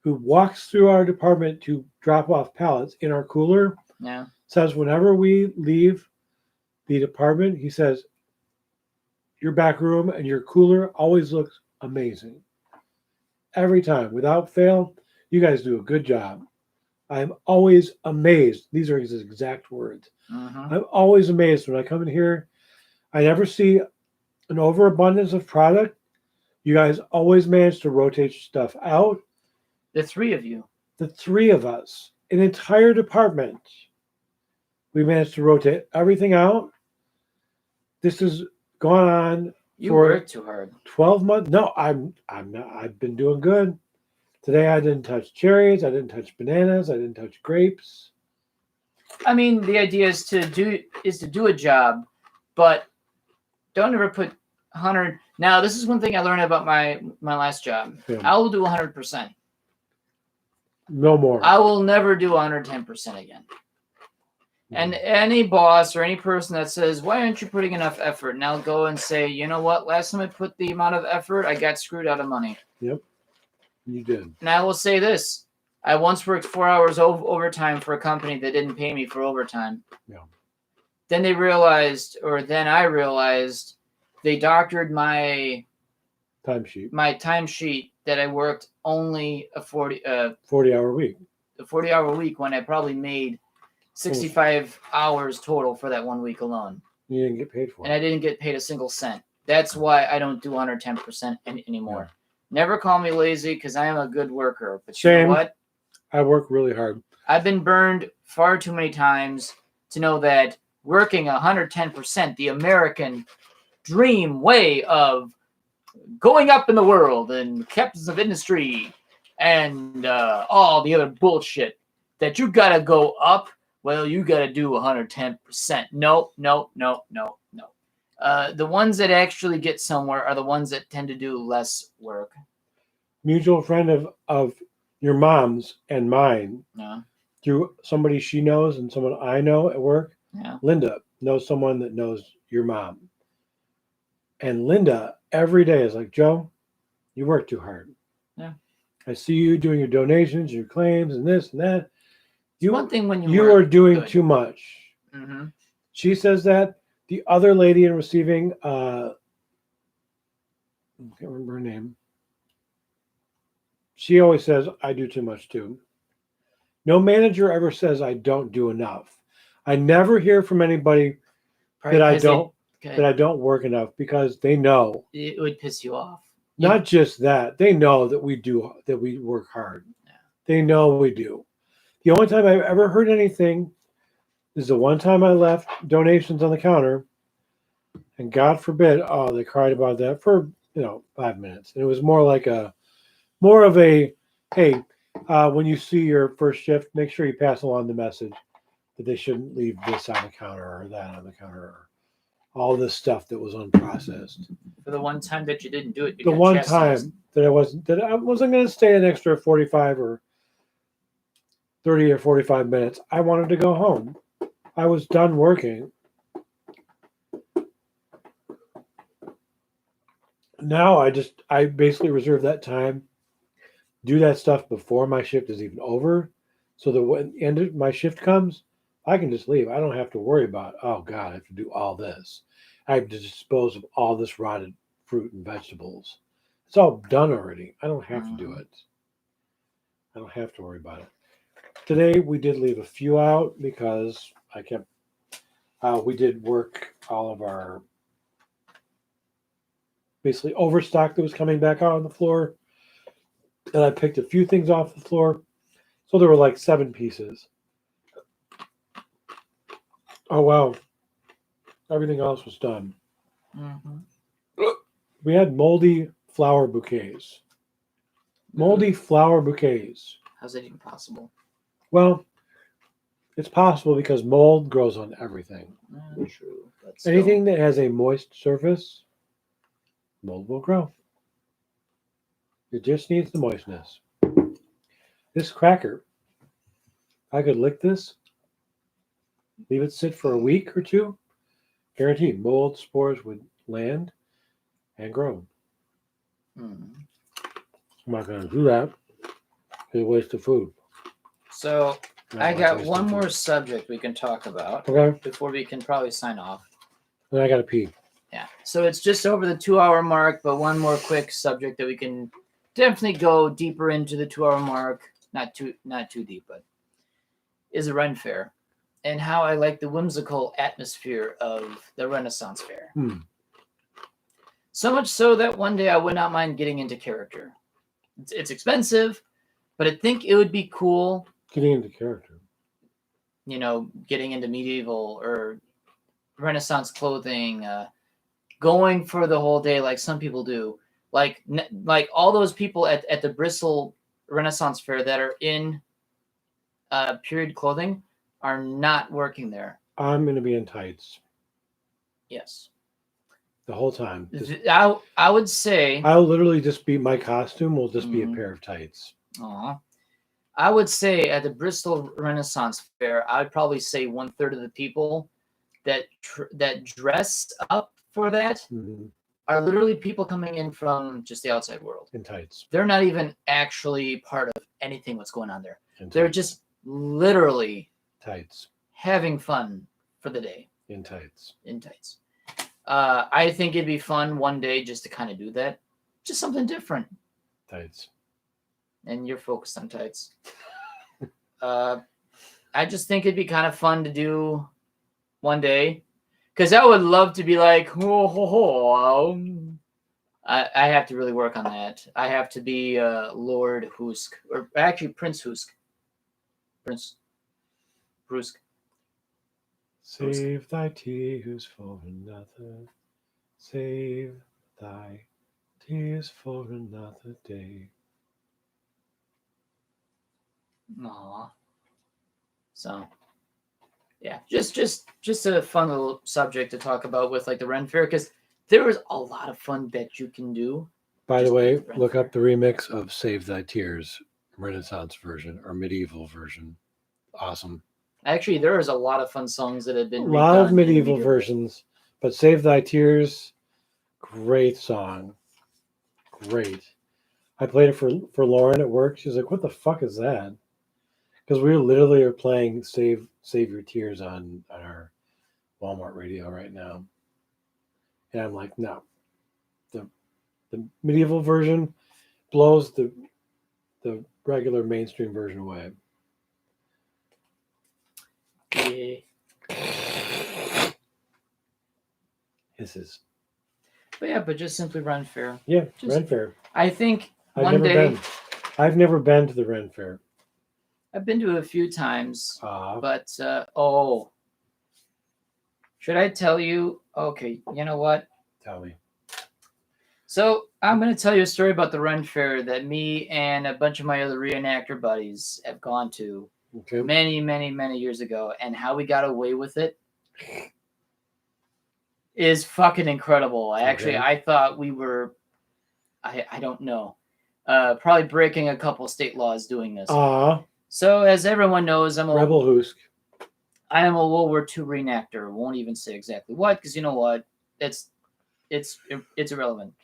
who walks through our department to drop off pallets in our cooler. Yeah. Says whenever we leave the department, he says, your back room and your cooler always looks amazing. Every time, without fail. You guys do a good job. I'm always amazed. These are his exact words. Uh-huh. I'm always amazed when I come in here. I never see an overabundance of product. You guys always manage to rotate stuff out. The 3 of you. The 3 of us. An entire department. We managed to rotate everything out. This is gone on. You work too hard. 12 months. No, I'm not. I've been doing good. Today I didn't touch cherries. I didn't touch bananas. I didn't touch grapes. I mean, the idea is to do a job, but don't ever put 100. Now, this is one thing I learned about my last job. Yeah. I will do 100%. No more. I will never do 110% again. And any boss or any person that says, why aren't you putting enough effort? And I'll go and say, you know what? Last time I put the amount of effort, I got screwed out of money. Yep, you did. And I will say this. I once worked 4 hours overtime for a company that didn't pay me for overtime. Yeah. Then I realized they doctored my timesheet that I worked only a 40-hour week. A 40-hour week when I probably made 65 hours total for that 1 week alone. You didn't get paid for it. And I didn't get paid a single cent. That's why I don't do 110% anymore. Yeah. Never call me lazy because I am a good worker. But you know what? I work really hard. I've been burned far too many times to know that working 110%, the American dream way of going up in the world and captains of industry and all the other bullshit, that you got to go up. Well, you got to do 110%. No. The ones that actually get somewhere are the ones that tend to do less work. Mutual friend of your mom's and mine, through somebody she knows and someone I know at work, Linda knows someone that knows your mom. And Linda every day is like, Joe, you work too hard. Yeah. I see you doing your donations, your claims, and this and that. One thing when you are doing good. Too much. Mm-hmm. She says that. The other lady in receiving, I can't remember her name. She always says, I do too much too. No manager ever says I don't do enough. I never hear from anybody that I don't work enough, because they know it would piss you off. Not just that, they know that we work hard. Yeah. They know we do. The only time I've ever heard anything is the one time I left donations on the counter, and God forbid, they cried about that for 5 minutes. And it was more of a, hey, when you see your first shift, make sure you pass along the message that they shouldn't leave this on the counter or that on the counter, or all this stuff that was unprocessed. For the one time that you didn't do it, the one time that I wasn't going to stay an extra 45 or 30 or 45 minutes, I wanted to go home. I was done working. Now I basically reserve that time, do that stuff before my shift is even over, so that when the end of my shift comes, I can just leave. I don't have to worry about, oh God, I have to do all this. I have to dispose of all this rotted fruit and vegetables. It's all done already. I don't have to do it. I don't have to worry about it. Today we did leave a few out because we did work all of our basically overstock that was coming back out on the floor. And I picked a few things off the floor. So there were like 7 pieces. Oh, wow. Everything else was done. Mm-hmm. We had moldy flower bouquets. Moldy flower bouquets. How's that even possible? Well, it's possible because mold grows on everything. True. Anything that has a moist surface, mold will grow. It just needs the moistness. This cracker, I could lick this, leave it sit for a week or two, guaranteed mold spores would land and grow. I'm not going to do that. It's a waste of food. So I got one more subject we can talk about before we can probably sign off. Then I got to pee. Yeah. So it's just over the 2-hour mark, but one more quick subject that we can definitely go deeper into the 2-hour mark. Not too deep, but is a Ren Fair, and how I like the whimsical atmosphere of the Renaissance Fair. So much so that one day I would not mind getting into character. It's expensive, but I think it would be cool. Getting into character. Getting into medieval or Renaissance clothing, going for the whole day like some people do. Like all those people at the Bristol Renaissance Fair that are in period clothing are not working there. I'm going to be in tights. Yes. The whole time. I would say I'll literally just be, my costume will just be a pair of tights. Aw. I would say at the Bristol Renaissance Fair, I would probably say 1/3 of the people that dress up for that are literally people coming in from just the outside world. In tights. They're not even actually part of anything what's going on there. They're just literally tights, having fun for the day. In tights. In tights. I think it'd be fun one day just to kind of do that. Just something different. Tights. And you're focused on tights. I just think it'd be kind of fun to do one day. Because I would love to be like, ho, ho, ho. I have to really work on that. I have to be Lord Hoosk. Or actually Prince Hoosk. Prince Hoosk. Save thy tears for another. Save thy tears for another day. Aw. So, yeah, just a fun little subject to talk about with like the Ren Fair, because there is a lot of fun that you can do. By the way, look up the remix of Save Thy Tears, Renaissance version or medieval version. Awesome. Actually, there is a lot of fun songs that have been a lot of medieval versions, but Save Thy Tears, great song. Great. I played it for Lauren at work. She's like, "What the fuck is that?" Because we literally are playing Save Your Tears on our Walmart radio right now. And I'm like, no. The medieval version blows the regular mainstream version away. Yeah. Hisses. But yeah, but just simply Ren Fair. Yeah, Ren Fair. I think I've never been to the Ren Fair. I've been to it a few times, but should I tell you? Okay, you know what? Tell me. So I'm going to tell you a story about the Ren Fair that me and a bunch of my other reenactor buddies have gone to many, many, many years ago, and how we got away with it is fucking incredible. I thought we were, I don't know, probably breaking a couple state laws doing this. So as everyone knows, I'm a Rebel Hoosk. I am a World War II reenactor. Won't even say exactly what, because you know what? It's irrelevant.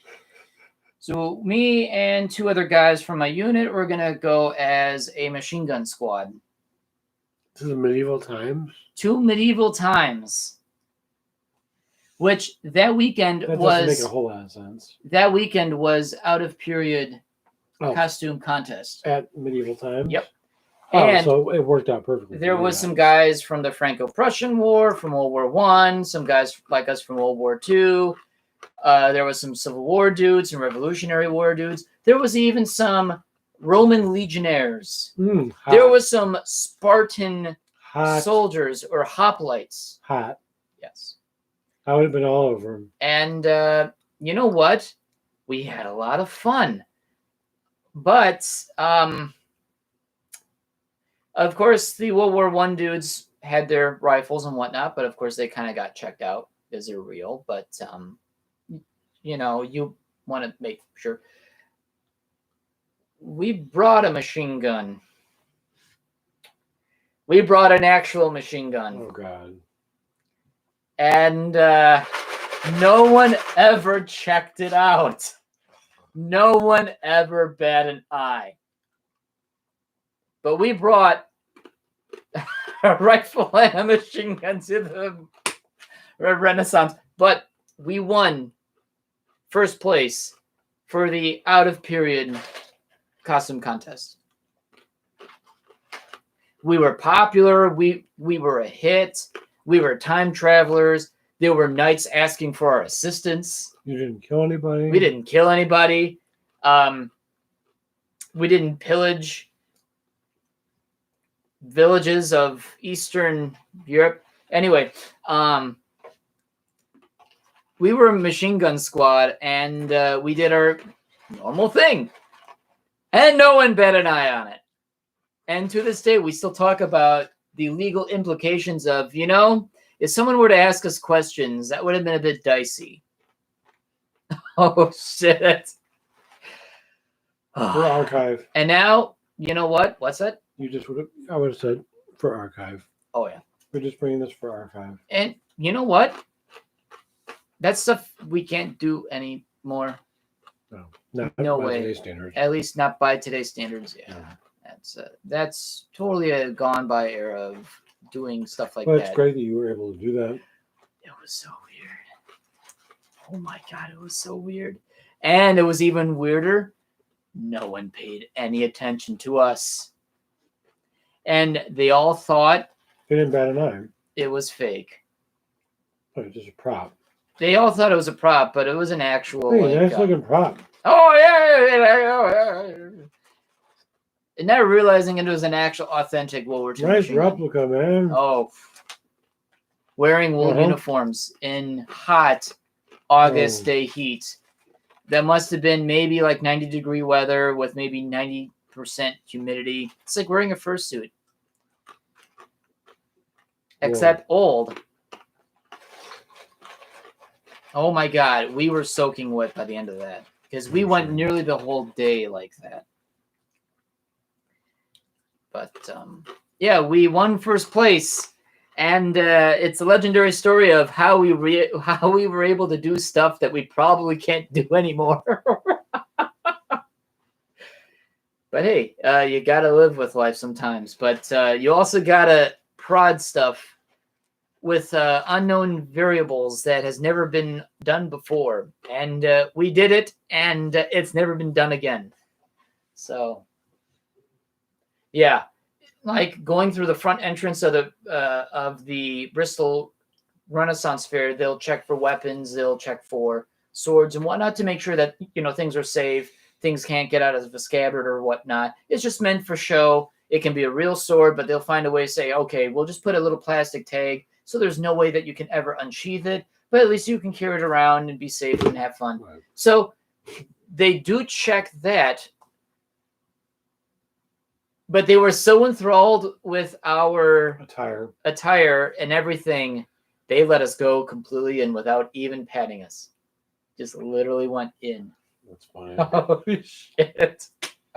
So me and two other guys from my unit were gonna go as a machine gun squad. This is medieval times. To medieval times, which that weekend that doesn't make a whole lot of sense. That weekend was out of period costume contest at medieval times. Yep. And so it worked out perfectly. There was some guys from the Franco-Prussian War, from World War I, some guys like us from World War II. There was some Civil War dudes, some Revolutionary War dudes. There was even some Roman legionnaires. There was some Spartan soldiers or hoplites. Hot. Yes. I would have been all over them. And you know what? We had a lot of fun. But of course, the World War I dudes had their rifles and whatnot, but of course they kind of got checked out because they're real. But you know, you want to make sure. We brought a machine gun. We brought an actual machine gun. Oh, God. And no one ever checked it out. No one ever bat an eye. But we brought a rifle and a machine gun to the Renaissance. But we won first place for the out-of-period costume contest. We were popular. We were a hit. We were time travelers. There were knights asking for our assistance. You didn't kill anybody. We didn't kill anybody. We didn't pillage villages of Eastern Europe. Anyway, we were a machine gun squad, and we did our normal thing. And no one bet an eye on it. And to this day, we still talk about the legal implications of, if someone were to ask us questions, that would have been a bit dicey. Oh, shit. For archive. And now, you know what? What's that? I would have said for archive. Oh, yeah. We're just bringing this for archive. And you know what? That's stuff we can't do anymore. No by way. Today's standards. At least not by today's standards. Yeah. That's totally a gone by era of doing stuff like that. But it's great that you were able to do that. It was so weird. Oh my God, it was so weird. And it was even weirder. No one paid any attention to us. And they all thought They didn't bat an eye. it was fake. Oh, it's just a prop. They all thought it was a prop, but it was an actual. Hey, nice looking prop. Oh, yeah. And now realizing it was an actual authentic World War II Nice machine gun. replica, man. Oh. Wearing wool uniforms in hot August day heat. That must have been maybe like 90-degree weather with maybe 90% humidity. It's like wearing a fursuit. Except old. Oh my God. We were soaking wet by the end of that. Because we went nearly the whole day like that. But yeah, we won first place. And it's a legendary story of how we were able to do stuff that we probably can't do anymore. But hey, you got to live with life sometimes. But you also got to prod stuff with unknown variables that has never been done before. And we did it, and it's never been done again. So, yeah. Like going through the front entrance of the Bristol Renaissance Fair, they'll check for weapons, they'll check for swords and whatnot to make sure that things are safe, things can't get out of the scabbard or whatnot. It's just meant for show. It can be a real sword, but they'll find a way to say, okay, we'll just put a little plastic tag, so there's no way that you can ever unsheath it, but at least you can carry it around and be safe and have fun. Right. So they do check that. But they were so enthralled with our attire and everything, they let us go completely in without even patting us. Just literally went in. That's funny. Oh, shit.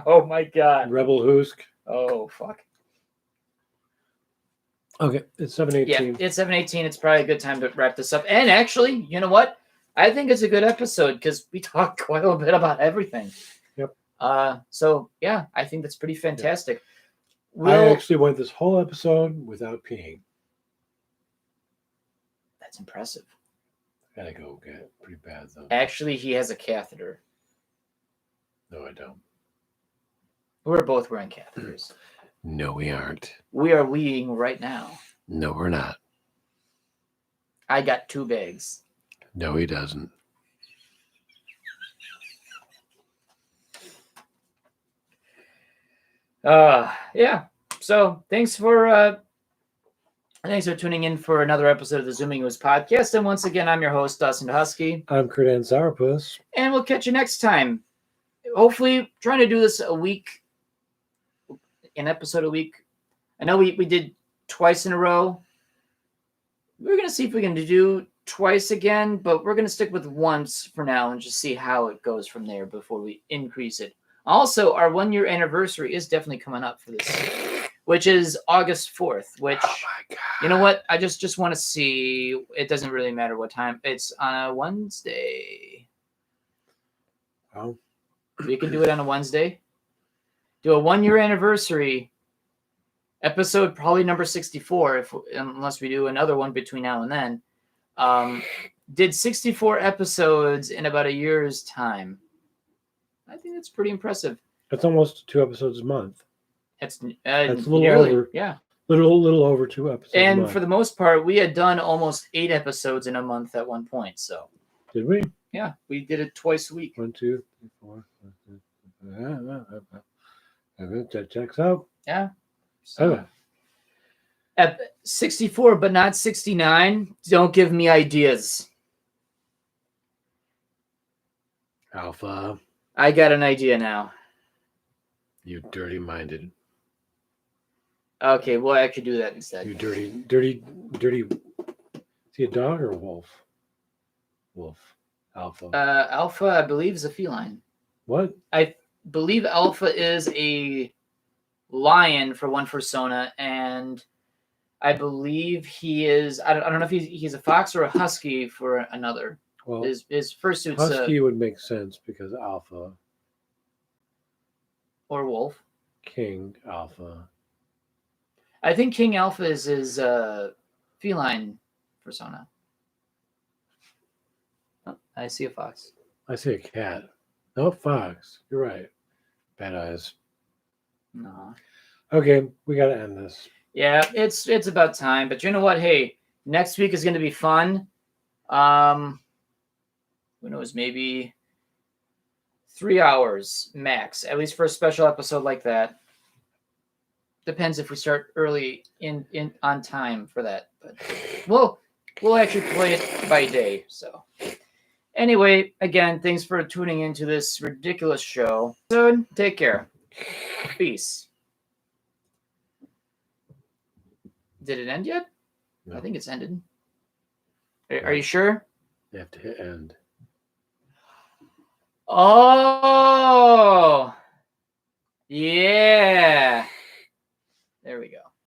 Oh, my God. Rebel Hoosk. Oh, fuck. Okay, it's 7:18. Yeah, it's 7:18. It's probably a good time to wrap this up. And actually, you know what? I think it's a good episode because we talked quite a little bit about everything. So yeah, I think that's pretty fantastic. Yeah. I actually went this whole episode without peeing. That's impressive. I gotta go get it pretty bad though. Actually, he has a catheter. No, I don't. We're both wearing catheters. No, we aren't. We are weeing right now. No, we're not. I got 2 bags. No, he doesn't. Yeah. So thanks for tuning in for another episode of the Zooming News podcast. And once again, I'm your host, Dustin Husky. I'm Credan Sourpuss. And we'll catch you next time. Hopefully, trying to do this a week, an episode a week. I know we did twice in a row. We're going to see if we can do twice again, but we're going to stick with once for now and just see how it goes from there before we increase it. Also, our 1-year anniversary is definitely coming up for this, which is August 4th, which, you know what? I just want to see. It doesn't really matter what time. It's on a Wednesday. Oh. We can do it on a Wednesday. Do a 1-year anniversary episode, probably number 64, unless we do another one between now and then. Did 64 episodes in about a year's time. I think that's pretty impressive. That's almost 2 episodes a month. That's a little nearly, over. Yeah. Little over 2 episodes. And for the most part, we had done almost 8 episodes in a month at one point. So. Did we? Yeah, we did it twice a week. 1, 2, 3, 4. That checks out. Yeah. So, at 64, but not 69. Don't give me ideas. Alpha. I got an idea now. You dirty-minded. Okay, well, I could do that instead. You dirty. Is he a dog or a wolf? Wolf. Alpha. Alpha, I believe, is a feline. What? I believe Alpha is a lion for one persona, and I believe he is. I don't know if he's a fox or a husky for another. Well, his fursuit's husky would make sense because Alpha. Or wolf. King Alpha. I think King Alpha is his feline persona. Oh, I see a fox. I see a cat. No, fox. You're right. Bad eyes. No. Okay, we got to end this. Yeah, it's about time. But you know what? Hey, next week is going to be fun. Who knows? Maybe 3 hours max, at least for a special episode like that. Depends if we start early in on time for that. But we'll actually play it by day. So anyway, again, thanks for tuning into this ridiculous show. So take care. Peace. Did it end yet? No. I think it's ended. Are you sure? You have to hit end. Oh, yeah.